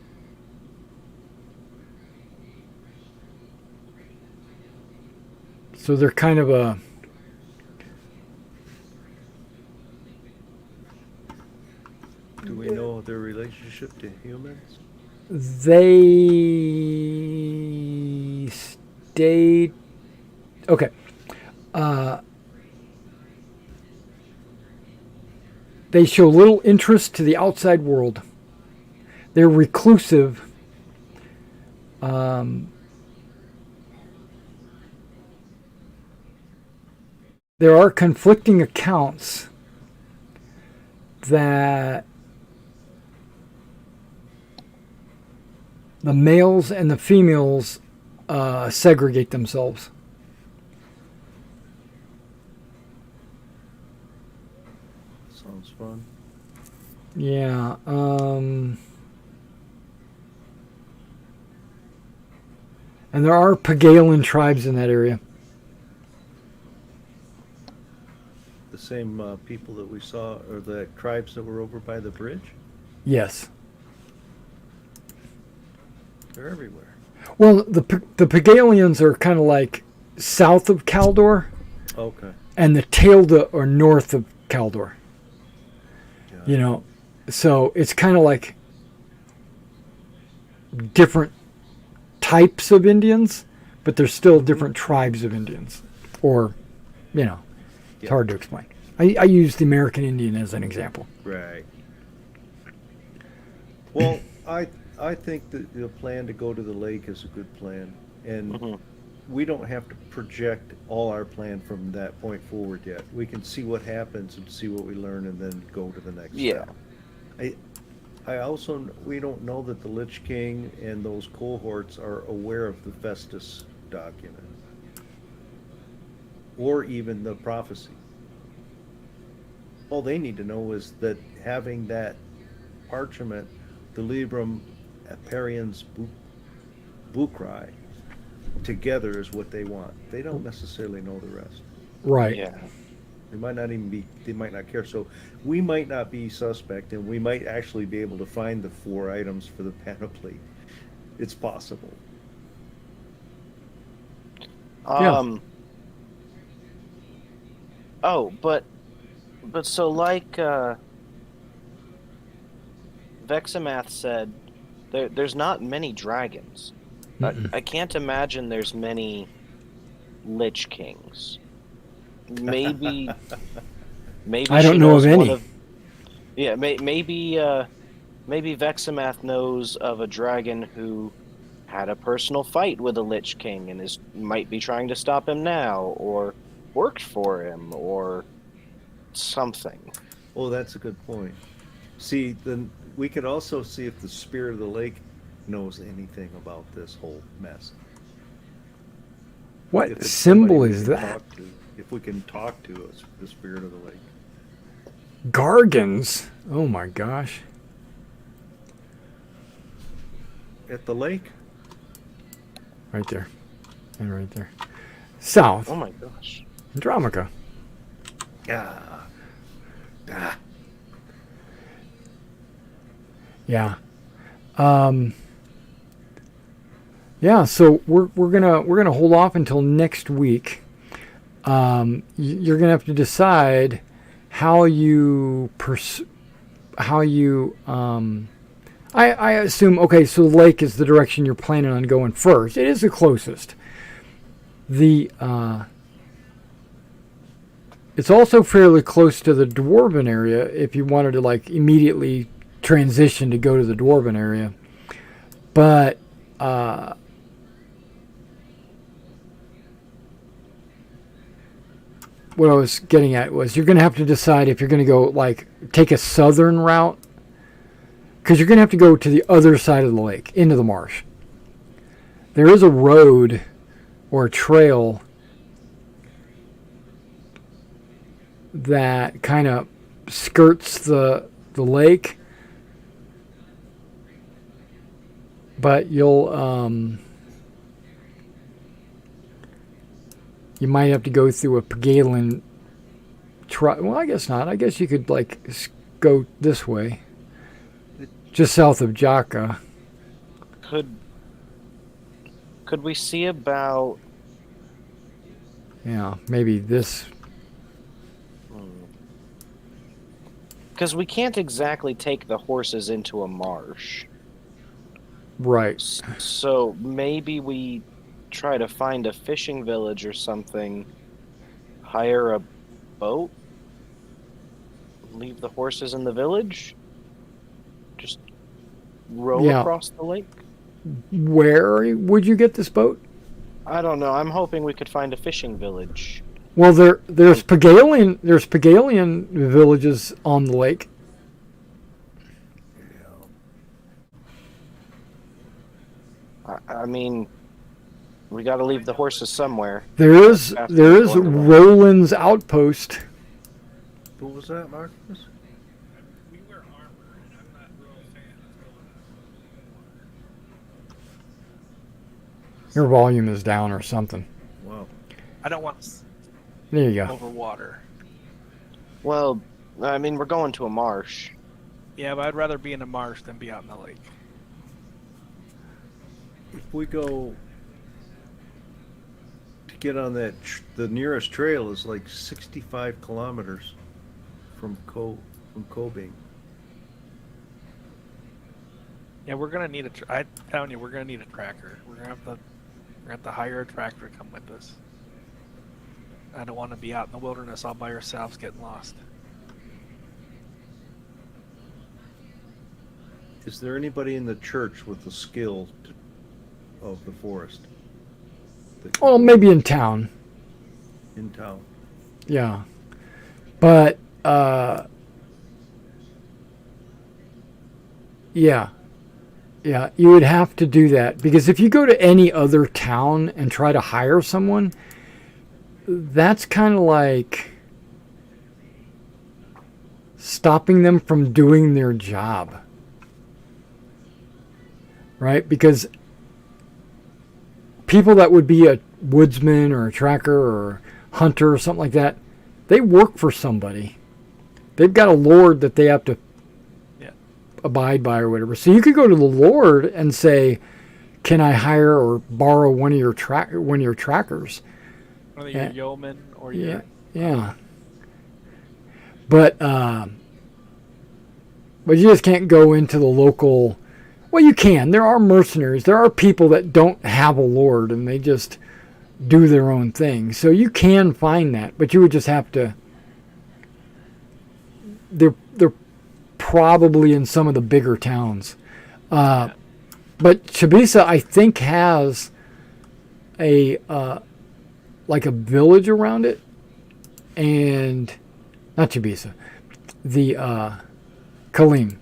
So they're kind of a Do we know their relationship to humans? they stayed okay. They show little interest to the outside world. They're reclusive. There are conflicting accounts that the males and the females segregate themselves. Sounds fun. Yeah. And there are Pagalan tribes in that area. The same people that we saw, or the tribes that were over by the bridge? Yes. They're everywhere. Well, the Pagalians are kind of like south of Caldor, Okay. and the Tailda are north of Caldor. Yeah. You know, so it's kind of like different types of Indians, but there's still different tribes of Indians. Or, you know, it's hard to explain. I use the American Indian as an example. Right. Well, I think that the plan to go to the lake is a good plan, and we don't have to project all our plan from that point forward yet. We can see what happens and see what we learn, and then go to the next step. I also, we don't know that the Lich King and those cohorts are aware of the Festus document, or even the prophecy. All they need to know is that having that parchment, the Libram, Aparians Bucrai together is what they want. They don't necessarily know the rest. Right. Yeah. They might not even be, they might not care. So we might not be suspect, and we might actually be able to find the 4 items for the panoply. It's possible. Oh, but so like Vexamath said, there's not many dragons. I can't imagine there's many Lich Kings. Maybe I don't she know of knows one any. Yeah, maybe Vexamath knows of a dragon who had a personal fight with a Lich King and might be trying to stop him now, or worked for him, or something. Oh, that's a good point. See, then we could also see if the Spirit of the Lake knows anything about this whole mess. What If it's symbol somebody we is can that? talk to, if we can talk to us, the Spirit of the Lake. Gargans. Oh my gosh. At the lake? Right there. And right there. South. Oh my gosh. Andromica. Ah. Ah. Yeah. Yeah, so we're gonna hold off until next week. You're gonna have to decide how you I assume, okay, so the lake is the direction you're planning on going first. It is the closest. It's also fairly close to the Dwarven area if you wanted to like immediately transition to go to the Dwarven area. But what I was getting at was you're going to have to decide if you're going to go like take a southern route, because you're going to have to go to the other side of the lake into the marsh. There is a road or a trail that kind of skirts the lake, but you might have to go through a Pagalian well, I guess not. I guess you could like go this way, just south of Jaka. Could we see about? Yeah, maybe this. Because we can't exactly take the horses into a marsh. Right. So maybe we try to find a fishing village or something, hire a boat, leave the horses in the village, just row across the lake. Where would you get this boat? I don't know. I'm hoping we could find a fishing village. Well, there's Pagalian villages on the lake. I mean, we got to leave the horses somewhere. There is Roland's Outpost. What was that, Marcus? We wear armor, and I'm not real a fan of going Your volume is down or something. Wow. I don't want There you go. over water. Well, I mean, we're going to a marsh. Yeah, but I'd rather be in a marsh than be out in the lake. If we go to get on that, the nearest trail is like 65 kilometers from Kobing. Yeah, we're gonna need I'm telling you, we're gonna need a tracker. We're gonna have to hire a tractor to come with us. I don't want to be out in the wilderness all by ourselves getting lost. Is there anybody in the church with the skill of the forest? Well, maybe in town. In town. Yeah. But, yeah. Yeah, you would have to do that. Because if you go to any other town and try to hire someone, that's kind of like stopping them from doing their job. right? Because people that would be a woodsman or a tracker or hunter or something like that, they work for somebody. They've got a lord that they have to abide by or whatever. So you could go to the lord and say, "Can I hire or borrow one of your trackers?" One of your yeomen or your Yeah. But you just can't go into the local. Well, you can. There are mercenaries. There are people that don't have a lord and they just do their own thing. So you can find that, but you would just have to. They're probably in some of the bigger towns, but Chibisa I think has a like a village around it, and not Chibisa, the Kalim.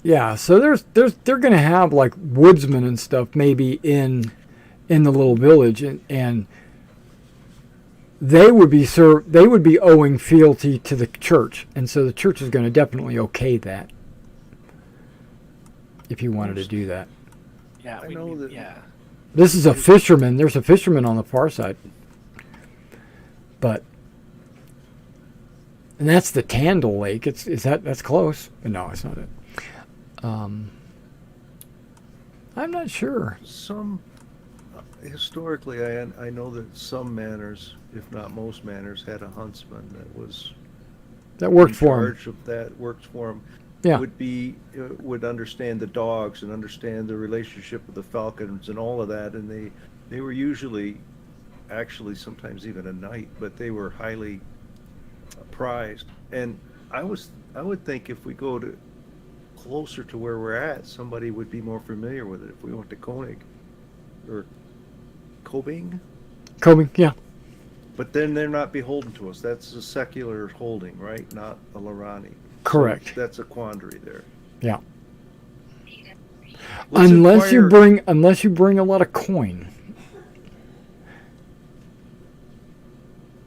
Yeah, so they're gonna have like woodsmen and stuff maybe in the little village, and they would be owing fealty to the church, and so the church is going to definitely okay that if you wanted to do that. Yeah, I know that. Yeah. This is a fisherman. There's a fisherman on the far side, and that's the Tandle Lake. That's close? No, it's not it. I'm not sure. Historically, I know that some manors, if not most manors, had a huntsman that Worked for him. charge of that, worked for him. Yeah. Would understand the dogs and understand the relationship with the falcons and all of that, and they were usually, actually sometimes even a knight, but they were highly prized. And I would think if we go to closer to where we're at, somebody would be more familiar with it. If we went to Koenig or Kobing, Yeah. but then they're not beholden to us. That's a secular holding, right? Not a Lorani. Correct. So that's a quandary there. Yeah. Let's Unless you inquire- bring a lot of coin.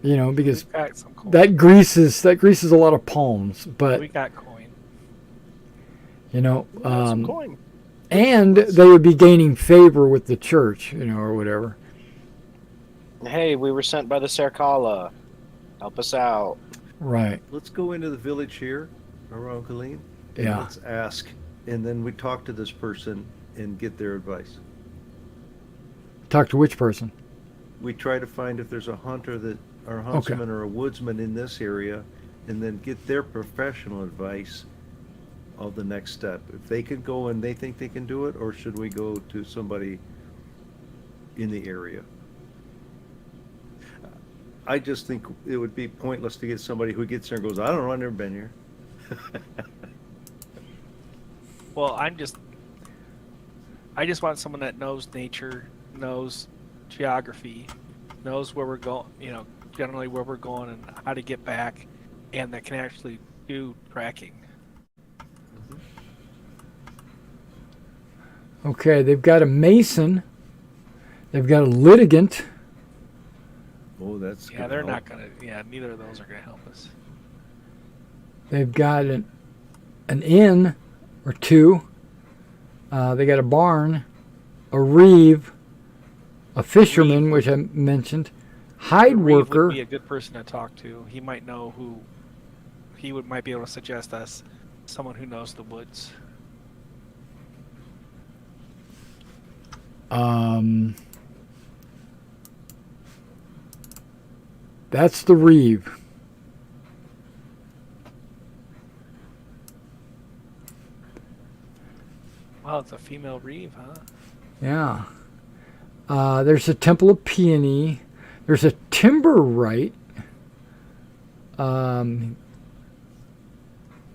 Because We've got some coin. that greases a lot of palms, but We got coin. Some coin. and they would be gaining favor with the church, or whatever. Hey, we were sent by the Serkala. Help us out. Right. Let's go into the village here around Colleen. And Yeah. let's ask, and then we talk to this person and get their advice. Talk to which person? We try to find if there's a hunter or huntsman or a woodsman in this area, and then get their professional advice of the next step. If they can go and they think they can do it, or should we go to somebody in the area? I just think it would be pointless to get somebody who gets there and goes, "I don't know, I've never been here." Well, I just want someone that knows nature, knows geography, knows where we're going, generally where we're going and how to get back, and that can actually do tracking. Okay, they've got a mason. They've got a litigant. Oh, that's Yeah, they're not gonna. Yeah, neither of those are gonna help us. They've got an inn or two. They got a barn, a reeve, a fisherman, which I mentioned, hide Reeve worker. would be a good person to talk to. He might know who. Might be able to suggest us someone who knows the woods. That's the reeve. Wow, it's a female reeve, huh? Yeah. There's a Temple of Peony. There's a timber right.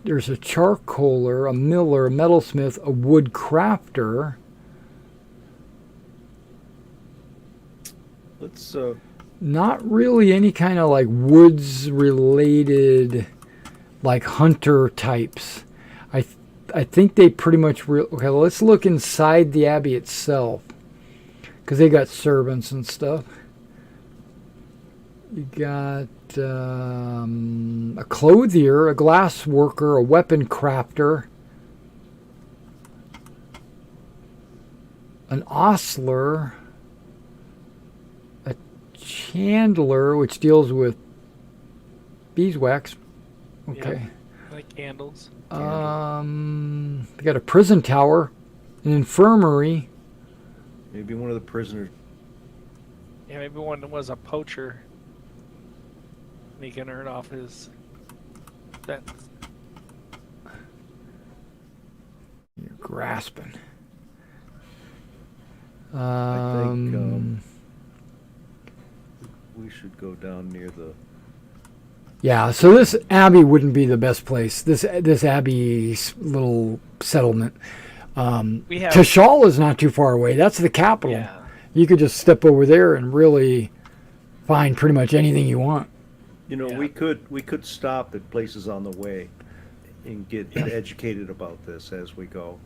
There's a charcoaler, a miller, a metalsmith, a wood crafter. Let's Not really any kind of like woods related, like hunter types. I think they pretty much okay. Let's look inside the abbey itself, because they got servants and stuff. You got a clothier, a glass worker, a weapon crafter, an ostler, a chandler, which deals with beeswax. Okay. Like candles. We got a prison tower, an infirmary. Maybe one of the prisoners. Yeah, maybe one was a poacher. And he can earn off his sentence. You're grasping. I think we should go down near the. Yeah, so this abbey wouldn't be the best place. This abbey little settlement. We have Tashal is not too far away. That's the capital. Yeah. You could just step over there and really find pretty much anything you want. You know, Yeah. we could stop at places on the way and get educated about this as we go.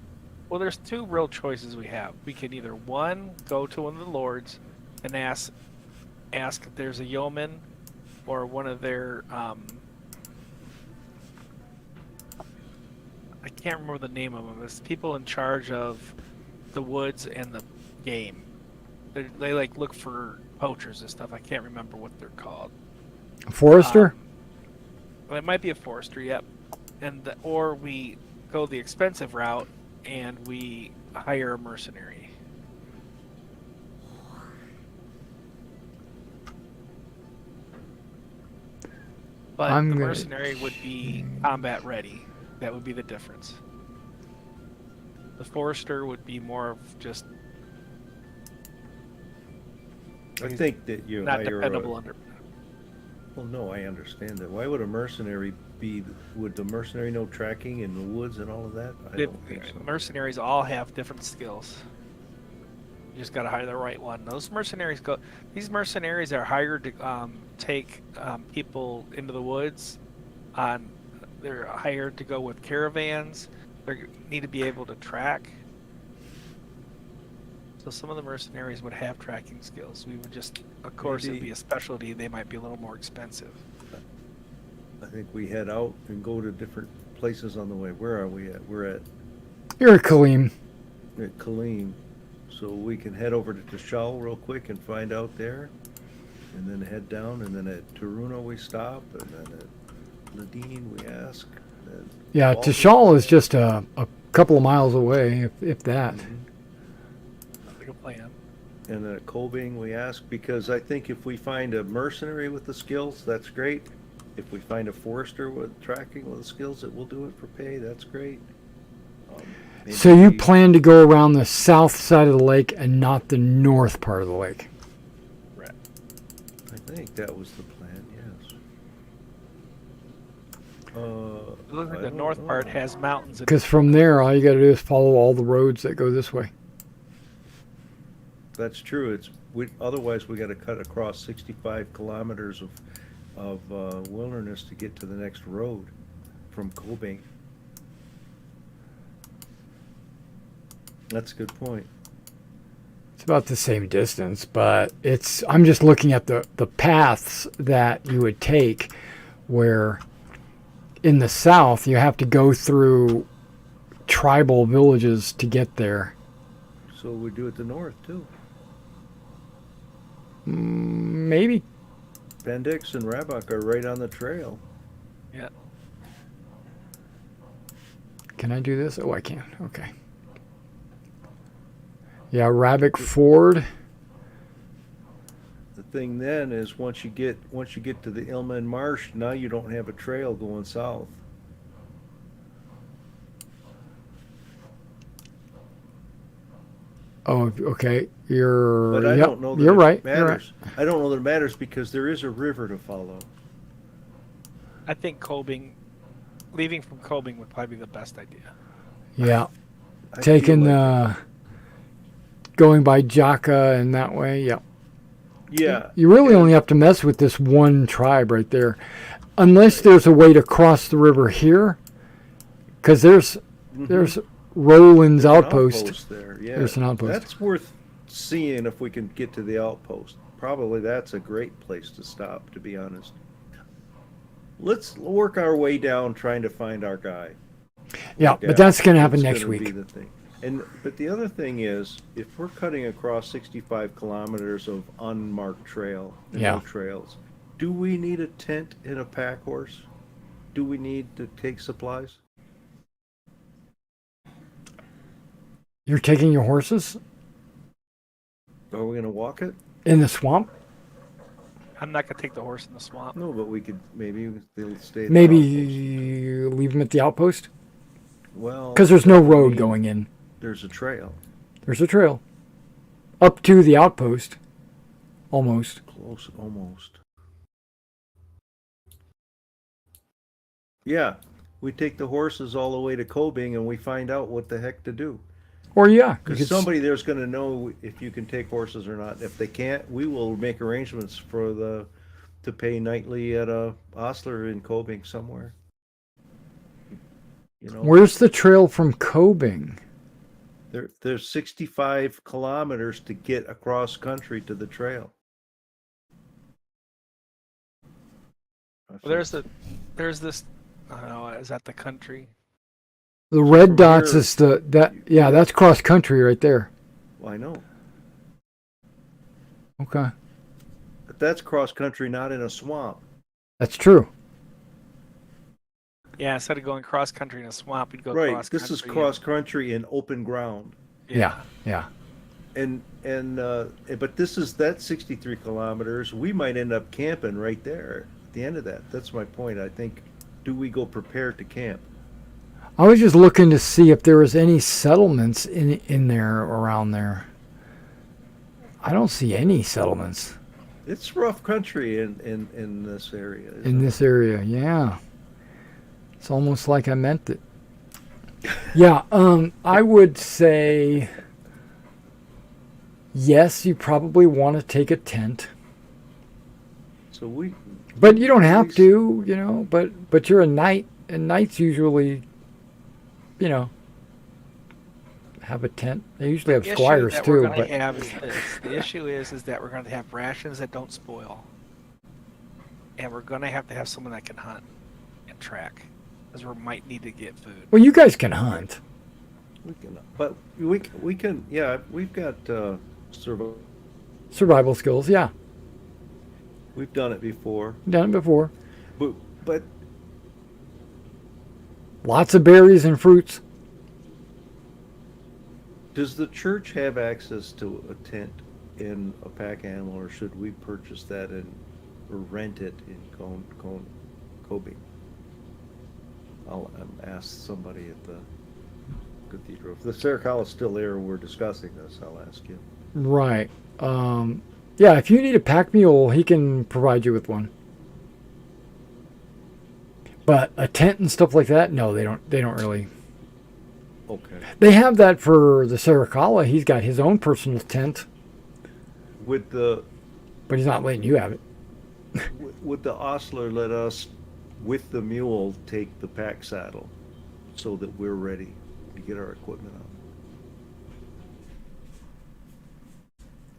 Well, there's two real choices we have. We can either one go to one of the lords and ask if there's a yeoman or one of their I can't remember the name of them. It's people in charge of the woods and the game. They like look for poachers and stuff. I can't remember what they're called. A forester? Well, it might be a forester, yep. Or we go the expensive route and we hire a mercenary. But I'm the gonna- mercenary would be combat ready. That would be the difference. The forester would be more of just I think that you not hire. dependable under. Well, no, I understand that. Why would a mercenary be? Would the mercenary know tracking in the woods and all of that? I don't think so. Mercenaries all have different skills. You just got to hire the right one. Those mercenaries go. These mercenaries are hired to take people into the woods. They're hired to go with caravans. They need to be able to track. So some of the mercenaries would have tracking skills. We would just, of course, it'd be a specialty. They might be a little more expensive. I think we head out and go to different places on the way. Where are we at? We're at You're a Kaleem. Kaleem. So we can head over to Tashal real quick and find out there. And then head down. And then at Taruna we stop. And then at Ladine we ask. And Yeah, Walden- Tashal is just a couple of miles away, if that. Mhm. Like a plan. And then at Colbing we ask, because I think if we find a mercenary with the skills, that's great. If we find a forester with tracking with the skills that will do it for pay, that's great. So you maybe- plan to go around the south side of the lake and not the north part of the lake? Right. I think that was the plan, yes. It looks like I the don't north part know. has mountains. Because from there, all you got to do is follow all the roads that go this way. That's true. Otherwise we got to cut across 65 kilometers of wilderness to get to the next road from Colbing. That's a good point. It's about the same distance, but I'm just looking at the paths that you would take where in the south you have to go through tribal villages to get there. So we do it the north too. Maybe. Bendix and Rabak are right on the trail. Yeah. Can I do this? Oh, I can. Okay. Yeah, Rabbit Ford. The thing then is once you get to the Ilman Marsh, now you don't have a trail going south. Oh, okay. You're. But I yep, don't know that you're it right. You're right. matters. I don't know that it matters because there is a river to follow. I think leaving from Colbing would probably be the best idea. Yeah. I Taking feel like- going by Jaka and that way. Yeah. Yeah. You really only have to mess with this one tribe right there, unless there's a way to cross the river here, because there's Roland's An outpost. there. Yeah. There's an outpost. That's worth seeing if we can get to the outpost. Probably that's a great place to stop, to be honest. let's work our way down trying to find our guy. Yeah, Like but that's going to happen That's next gonna be week. the thing. But the other thing is, if we're cutting across 65 kilometers of unmarked trail, and Yeah. no trails, do we need a tent and a pack horse? Do we need to take supplies? You're taking your horses Are we going to walk it? in the swamp? I'm not gonna take the horse in the swamp. No, but we could maybe they'll stay. At the outpost. Maybe leave them at the outpost? Well, Because there's no I road mean, going in. There's a trail. There's a trail. Up to the outpost. Almost. Close, almost. Yeah, we take the horses all the way to Kobing and we find out what the heck to do. Or yeah. you Because could somebody there's going to know if you can take horses or not. If they can't, we will make arrangements to pay nightly at a ostler in Kobing somewhere. You know, Where's the trail from Kobing? there's 65 kilometers to get across country to the trail. Well, there's this. I don't know. Is that the country? The red from dots here- is that's cross country right there. Well, I know, Okay. but that's cross country, not in a swamp. That's true. Yeah, instead of going cross country in a swamp, we'd go Right. cross This country. is cross country in open ground. Yeah. Yeah. But that's 63 kilometers. We might end up camping right there at the end of that. That's my point. I think, do we go prepared to camp? I was just looking to see if there was any settlements in there around there. I don't see any settlements It's rough country in this area. isn't in it? this area. Yeah. It's almost like I meant it. Yeah, I would say yes, you probably want to take a tent. So we, But you don't have least- to, but you're a knight, and knights usually, have a tent. They usually have The issue squires that too, we're going but to have is this. The issue is that we're going to have rations that don't spoil, and we're going to have someone that can hunt and track, because we might need to get food. well, you guys can hunt. we can, but we can. Yeah, we've got survival. Survival skills, yeah. We've done it before, Done it before. but Lots of berries and fruits. does the church have access to a tent in a pack animal, or should we purchase that or rent it in Kobing? I'll ask somebody at the cathedral. If the Saracala is still there, we're discussing this. I'll ask him. Right. Yeah, if you need a pack mule, he can provide you with one. But a tent and stuff like that, no, they don't really. Okay. They have that for the Saracala. He's got his own personal tent, Would the but he's not letting you have it. would the ostler let us, with the mule, take the pack saddle, so that we're ready to get our equipment out?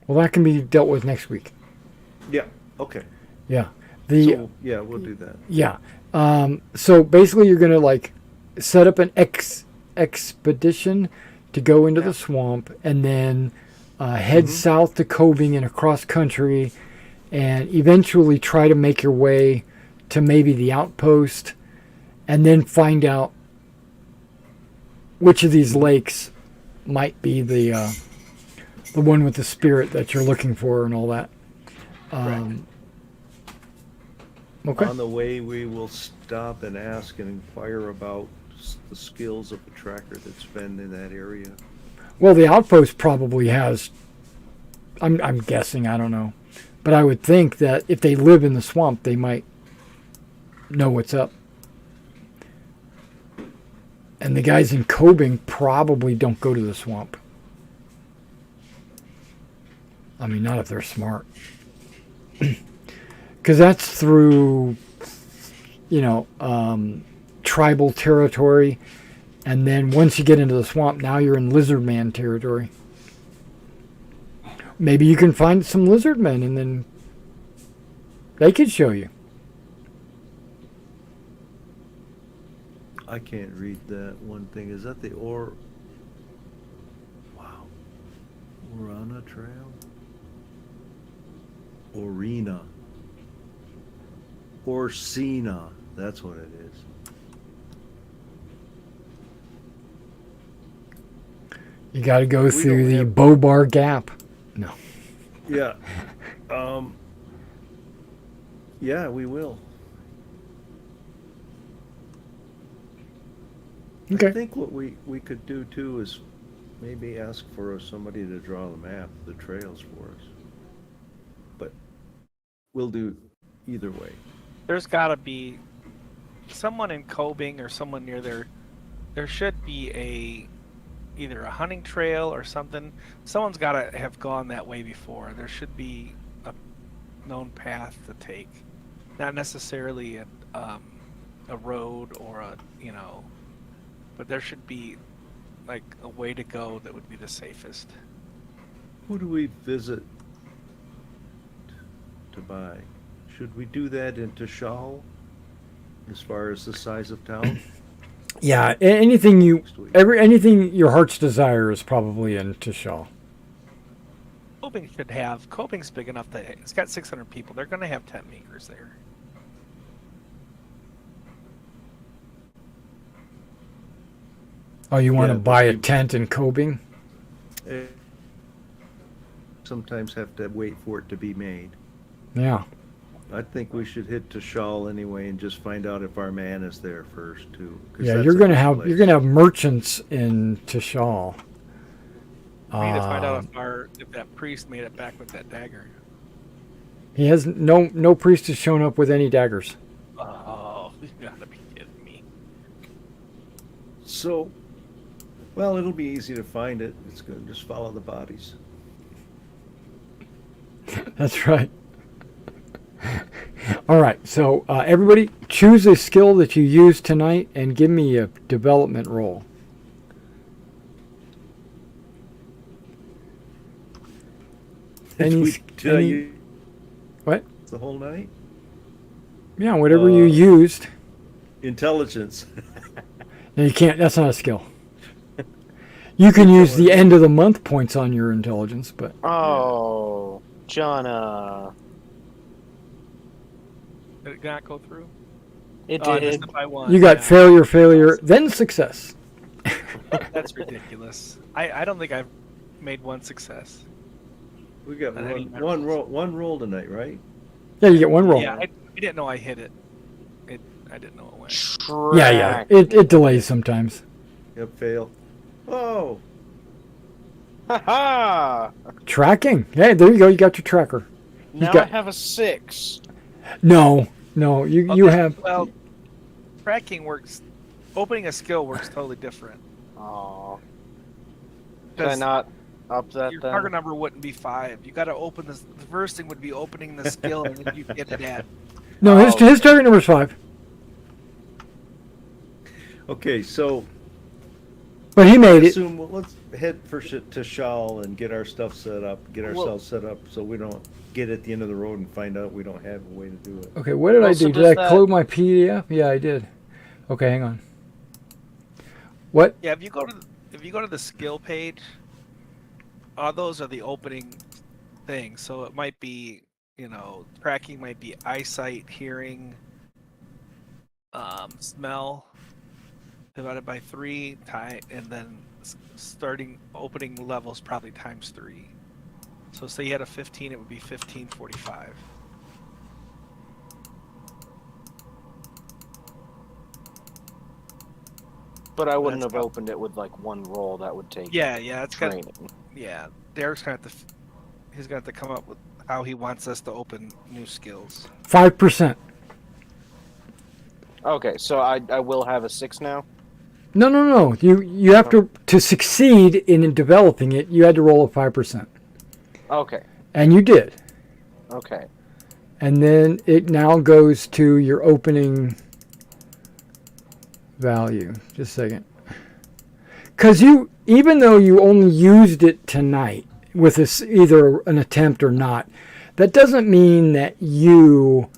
Well, that can be dealt with next week. Yeah. Okay. Yeah. So yeah, we'll do that. Yeah. So basically, you're gonna set up an expedition to go into the swamp, and then head south to Kobing and across country, and eventually try to make your way to maybe the outpost, and then find out which of these lakes might be the one with the spirit that you're looking for and all that. Okay. On the way, we will stop and ask and inquire about the skills of a tracker that's been in that area. Well, the outpost probably has. I'm guessing. I don't know, but I would think that if they live in the swamp, they might know what's up. And the guys in Kobing probably don't go to the swamp. I mean, not if they're smart, because that's through, tribal territory. And then once you get into the swamp, now you're in lizard man territory. Maybe you can find some lizard men, and then they could show you. I can't read that one thing. Is that the Wow. Orana Trail? Orina. Orsina. That's what it is. You got to go We through don't the have- Bobar Gap. No. Yeah. Yeah, we will. Okay. I think what we could do too is maybe ask for somebody to draw the map, the trails for us. But we'll do either way. There's got to be someone in Cobing or someone near there. There should be either a hunting trail or something. Someone's got to have gone that way before. There should be a known path to take, not necessarily a road or but there should be like a way to go that would be the safest. Who do we visit to buy? Should we do that in Tashal as far as the size of town? Yeah, anything your heart's desire is probably in Tishal. Coping's big enough that it's got 600 people. They're going to have tent makers there. Oh, you want to Yeah, buy a but tent in Cobing? Sometimes have to wait for it to be made. Yeah. I think we should hit Tashal anyway and just find out if our man is there first too. 'Cause Yeah, that's you're a gonna good have place. merchants in Tishal. We need to find out if that priest made it back with that dagger. He has no priest has shown up with any daggers. Oh, you gotta be kidding me. So, well, it'll be easy to find it. It's good. Just follow the bodies. That's right. All right, so everybody choose a skill that you use tonight and give me a development roll. Any, any what? The whole night? Yeah, whatever you used. Intelligence. No, you can't. That's not a skill. You can use the end of the month points on your intelligence, but Oh, Jonna. Did it not go through? It Oh, I did. missed it by one. you got Yeah. failure, then success. That's ridiculous. I don't think I've made one success. We got And any one roll tonight, right? Yeah, you get one roll. Yeah, I didn't know I hit it. I didn't know it went. Yeah. It delays sometimes. Yep, fail. Oh, Ha ha! Tracking. Hey, there you go. You got your tracker. Now got- I have a 6. No. You Okay, have. well, tracking works. Opening a skill works totally different. Oh. Did I Because not up that your then? target number wouldn't be 5. You got to open this. The first thing would be opening the skill, and then you get it at. No, his Oh. his target number is 5. okay. So But he made it. assume let's head for to Shawl and get our stuff set up. Get ourselves set up so we don't get at the end of the road and find out we don't have a way to do it. Okay, what did I Also, do? Did does I that- close my PDF? Yeah, I did. Okay, hang on. What? Yeah, if you go to the skill page, all those are the opening things. So it might be, tracking might be eyesight, hearing, smell divided by 3, and then opening levels probably times 3. So say you had a 15, it would be 1545. But I wouldn't That's have opened it with like one roll. That would take Yeah, it's got. training. Yeah, Derek's gonna have to. He's gonna have to come up with how he wants us to open new skills. 5%. Okay, so I will have a 6 now. No. You have to succeed in developing it. You had to roll a 5%, Okay. and you did. Okay. And then it now goes to your opening value. Just a second. Because even though you only used it tonight with this either an attempt or not, that doesn't mean that you,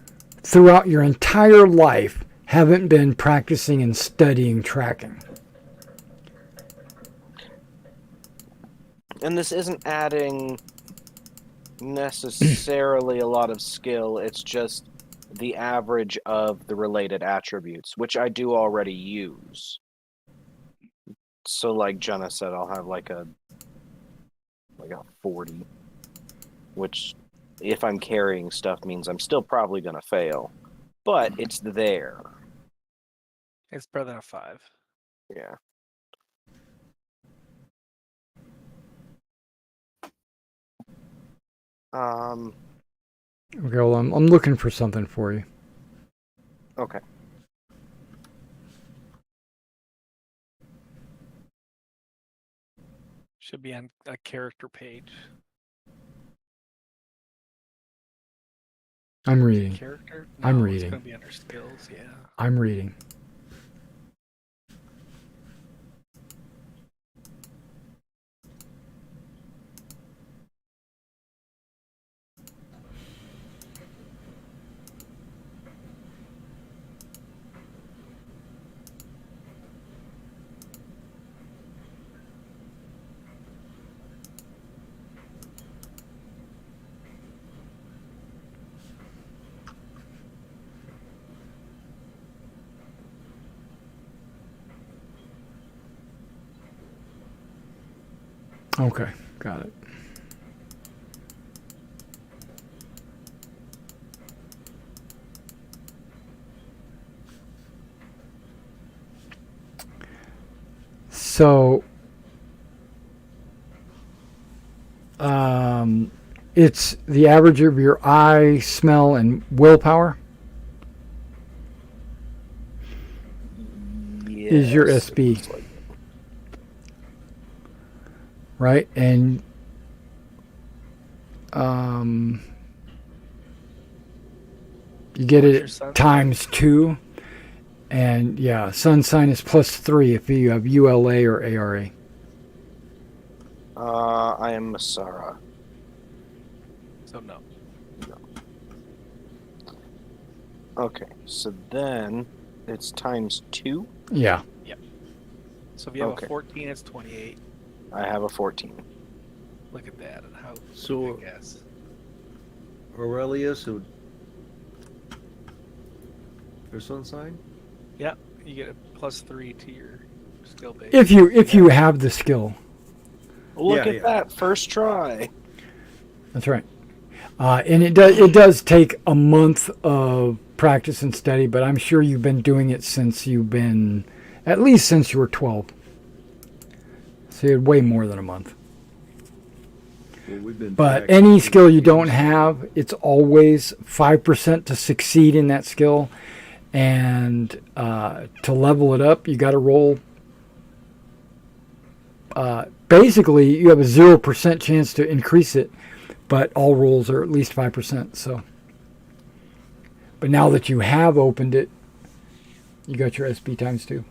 throughout your entire life, haven't been practicing and studying tracking. And this isn't adding necessarily a lot of skill. It's just the average of the related attributes, which I do already use. So like Jenna said, I'll have like a 40, which if I'm carrying stuff means I'm still probably going to fail. But it's there. It's better than a 5. Yeah. Okay, well, I'm looking for something for you. Okay. Should be on a character page. I'm reading. Character? I'm No, reading. It's going to be under skills, yeah. I'm reading. Okay, got it. So, it's the average of your eye, smell, and willpower is your Yes, SB. it's like- Right? And you get What's your it sun times 2. And yeah, sun sign is +3 if you have ULA or ARA. I am Masara. So no. Okay, so then it's times 2. Yeah. So if you have Okay. a 14, it's 28. I have a 14. Look at that. And how So- I guess. Aurelius, your sun sign? Yeah, you get a +3 to your skill base. If you have the skill. Look Yeah, at yeah. that first try. That's right. And it does take a month of practice and study, but I'm sure you've been doing it since at least since you were 12. So you had way more than a month. Well, we've been But practicing any skill you for don't years. have, it's always 5% to succeed in that skill. And to level it up, you got to roll. Basically, you have a 0% chance to increase it, but all rolls are at least 5%. So, but now that you have opened it, you got your SB times 2.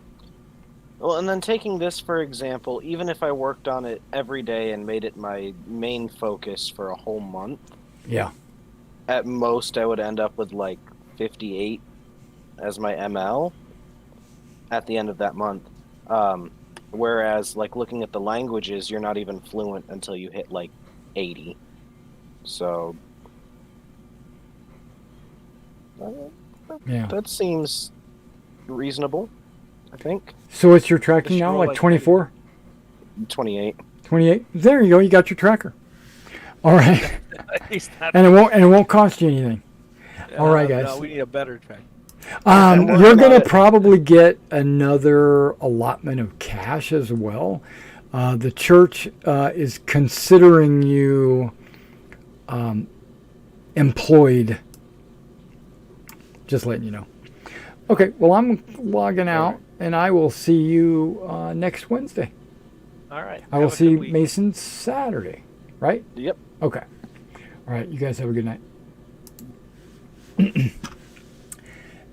Well, and then taking this for example, even if I worked on it every day and made it my main focus for a whole month, Yeah. at most I would end up with like 58 as my ML at the end of that month. Whereas, like, looking at the languages, you're not even fluent until you hit like 80. So Yeah. that seems reasonable, I think. So what's your tracking Just now? roll Like like 24? 28. 28? There you go. You got your tracker. All right. He's not, And it won't cost you anything. all right, guys. No, we need a better track. I'm working You're on going to it. probably get another allotment of cash as well. The church is considering you employed. Just letting you know. Okay, well, I'm logging out, and I will see you next Wednesday. All right. I will Have a see good week. Mason Saturday, right? Yep. Okay. All right, you guys have a good night.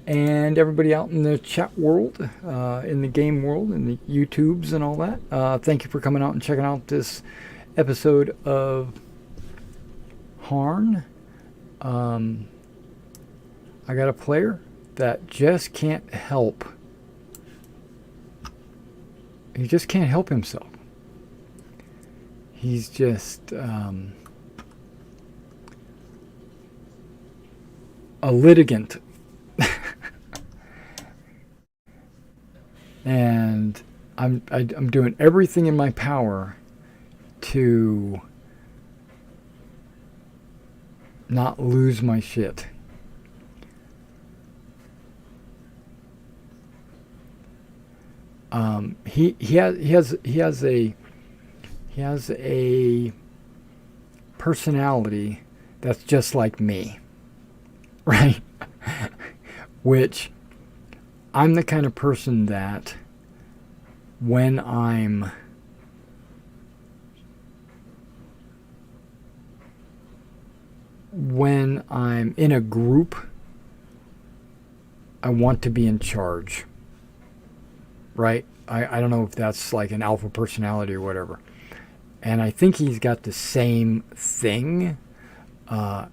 And everybody out in the chat world, in the game world, in the YouTubes and all that, thank you for coming out and checking out this episode of Harn. I got a player that just can't help. He just can't help himself. He's just a litigant. And I'm doing everything in my power to not lose my shit. He has a personality that's just like me, right? Which I'm the kind of person that when I'm in a group, I want to be in charge, right? I don't know if that's like an alpha personality or whatever. And I think he's got the same thing. I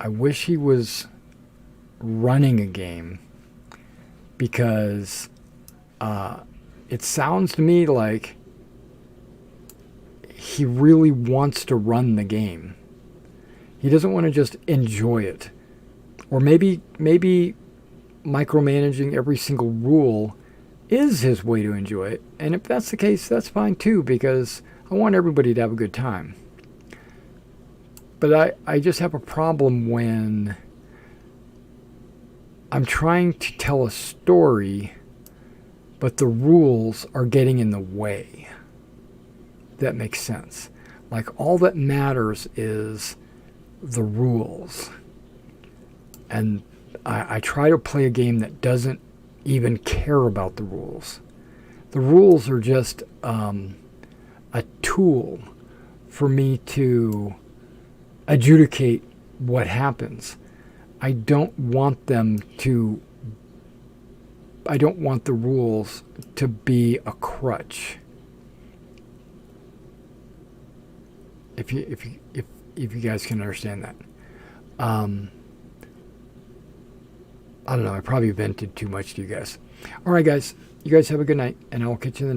wish he was running a game, because it sounds to me like he really wants to run the game. He doesn't want to just enjoy it. Or maybe micromanaging every single rule is his way to enjoy it. And if that's the case, that's fine too, because I want everybody to have a good time. But I just have a problem when I'm trying to tell a story, but the rules are getting in the way. That makes sense. Like, all that matters is the rules. And I try to play a game that doesn't even care about the rules. The rules are just a tool for me to adjudicate what happens. I don't want the rules to be a crutch. If you guys can understand that. I don't know, I probably vented too much to you guys. All right, guys. You guys have a good night, and I'll catch you in the next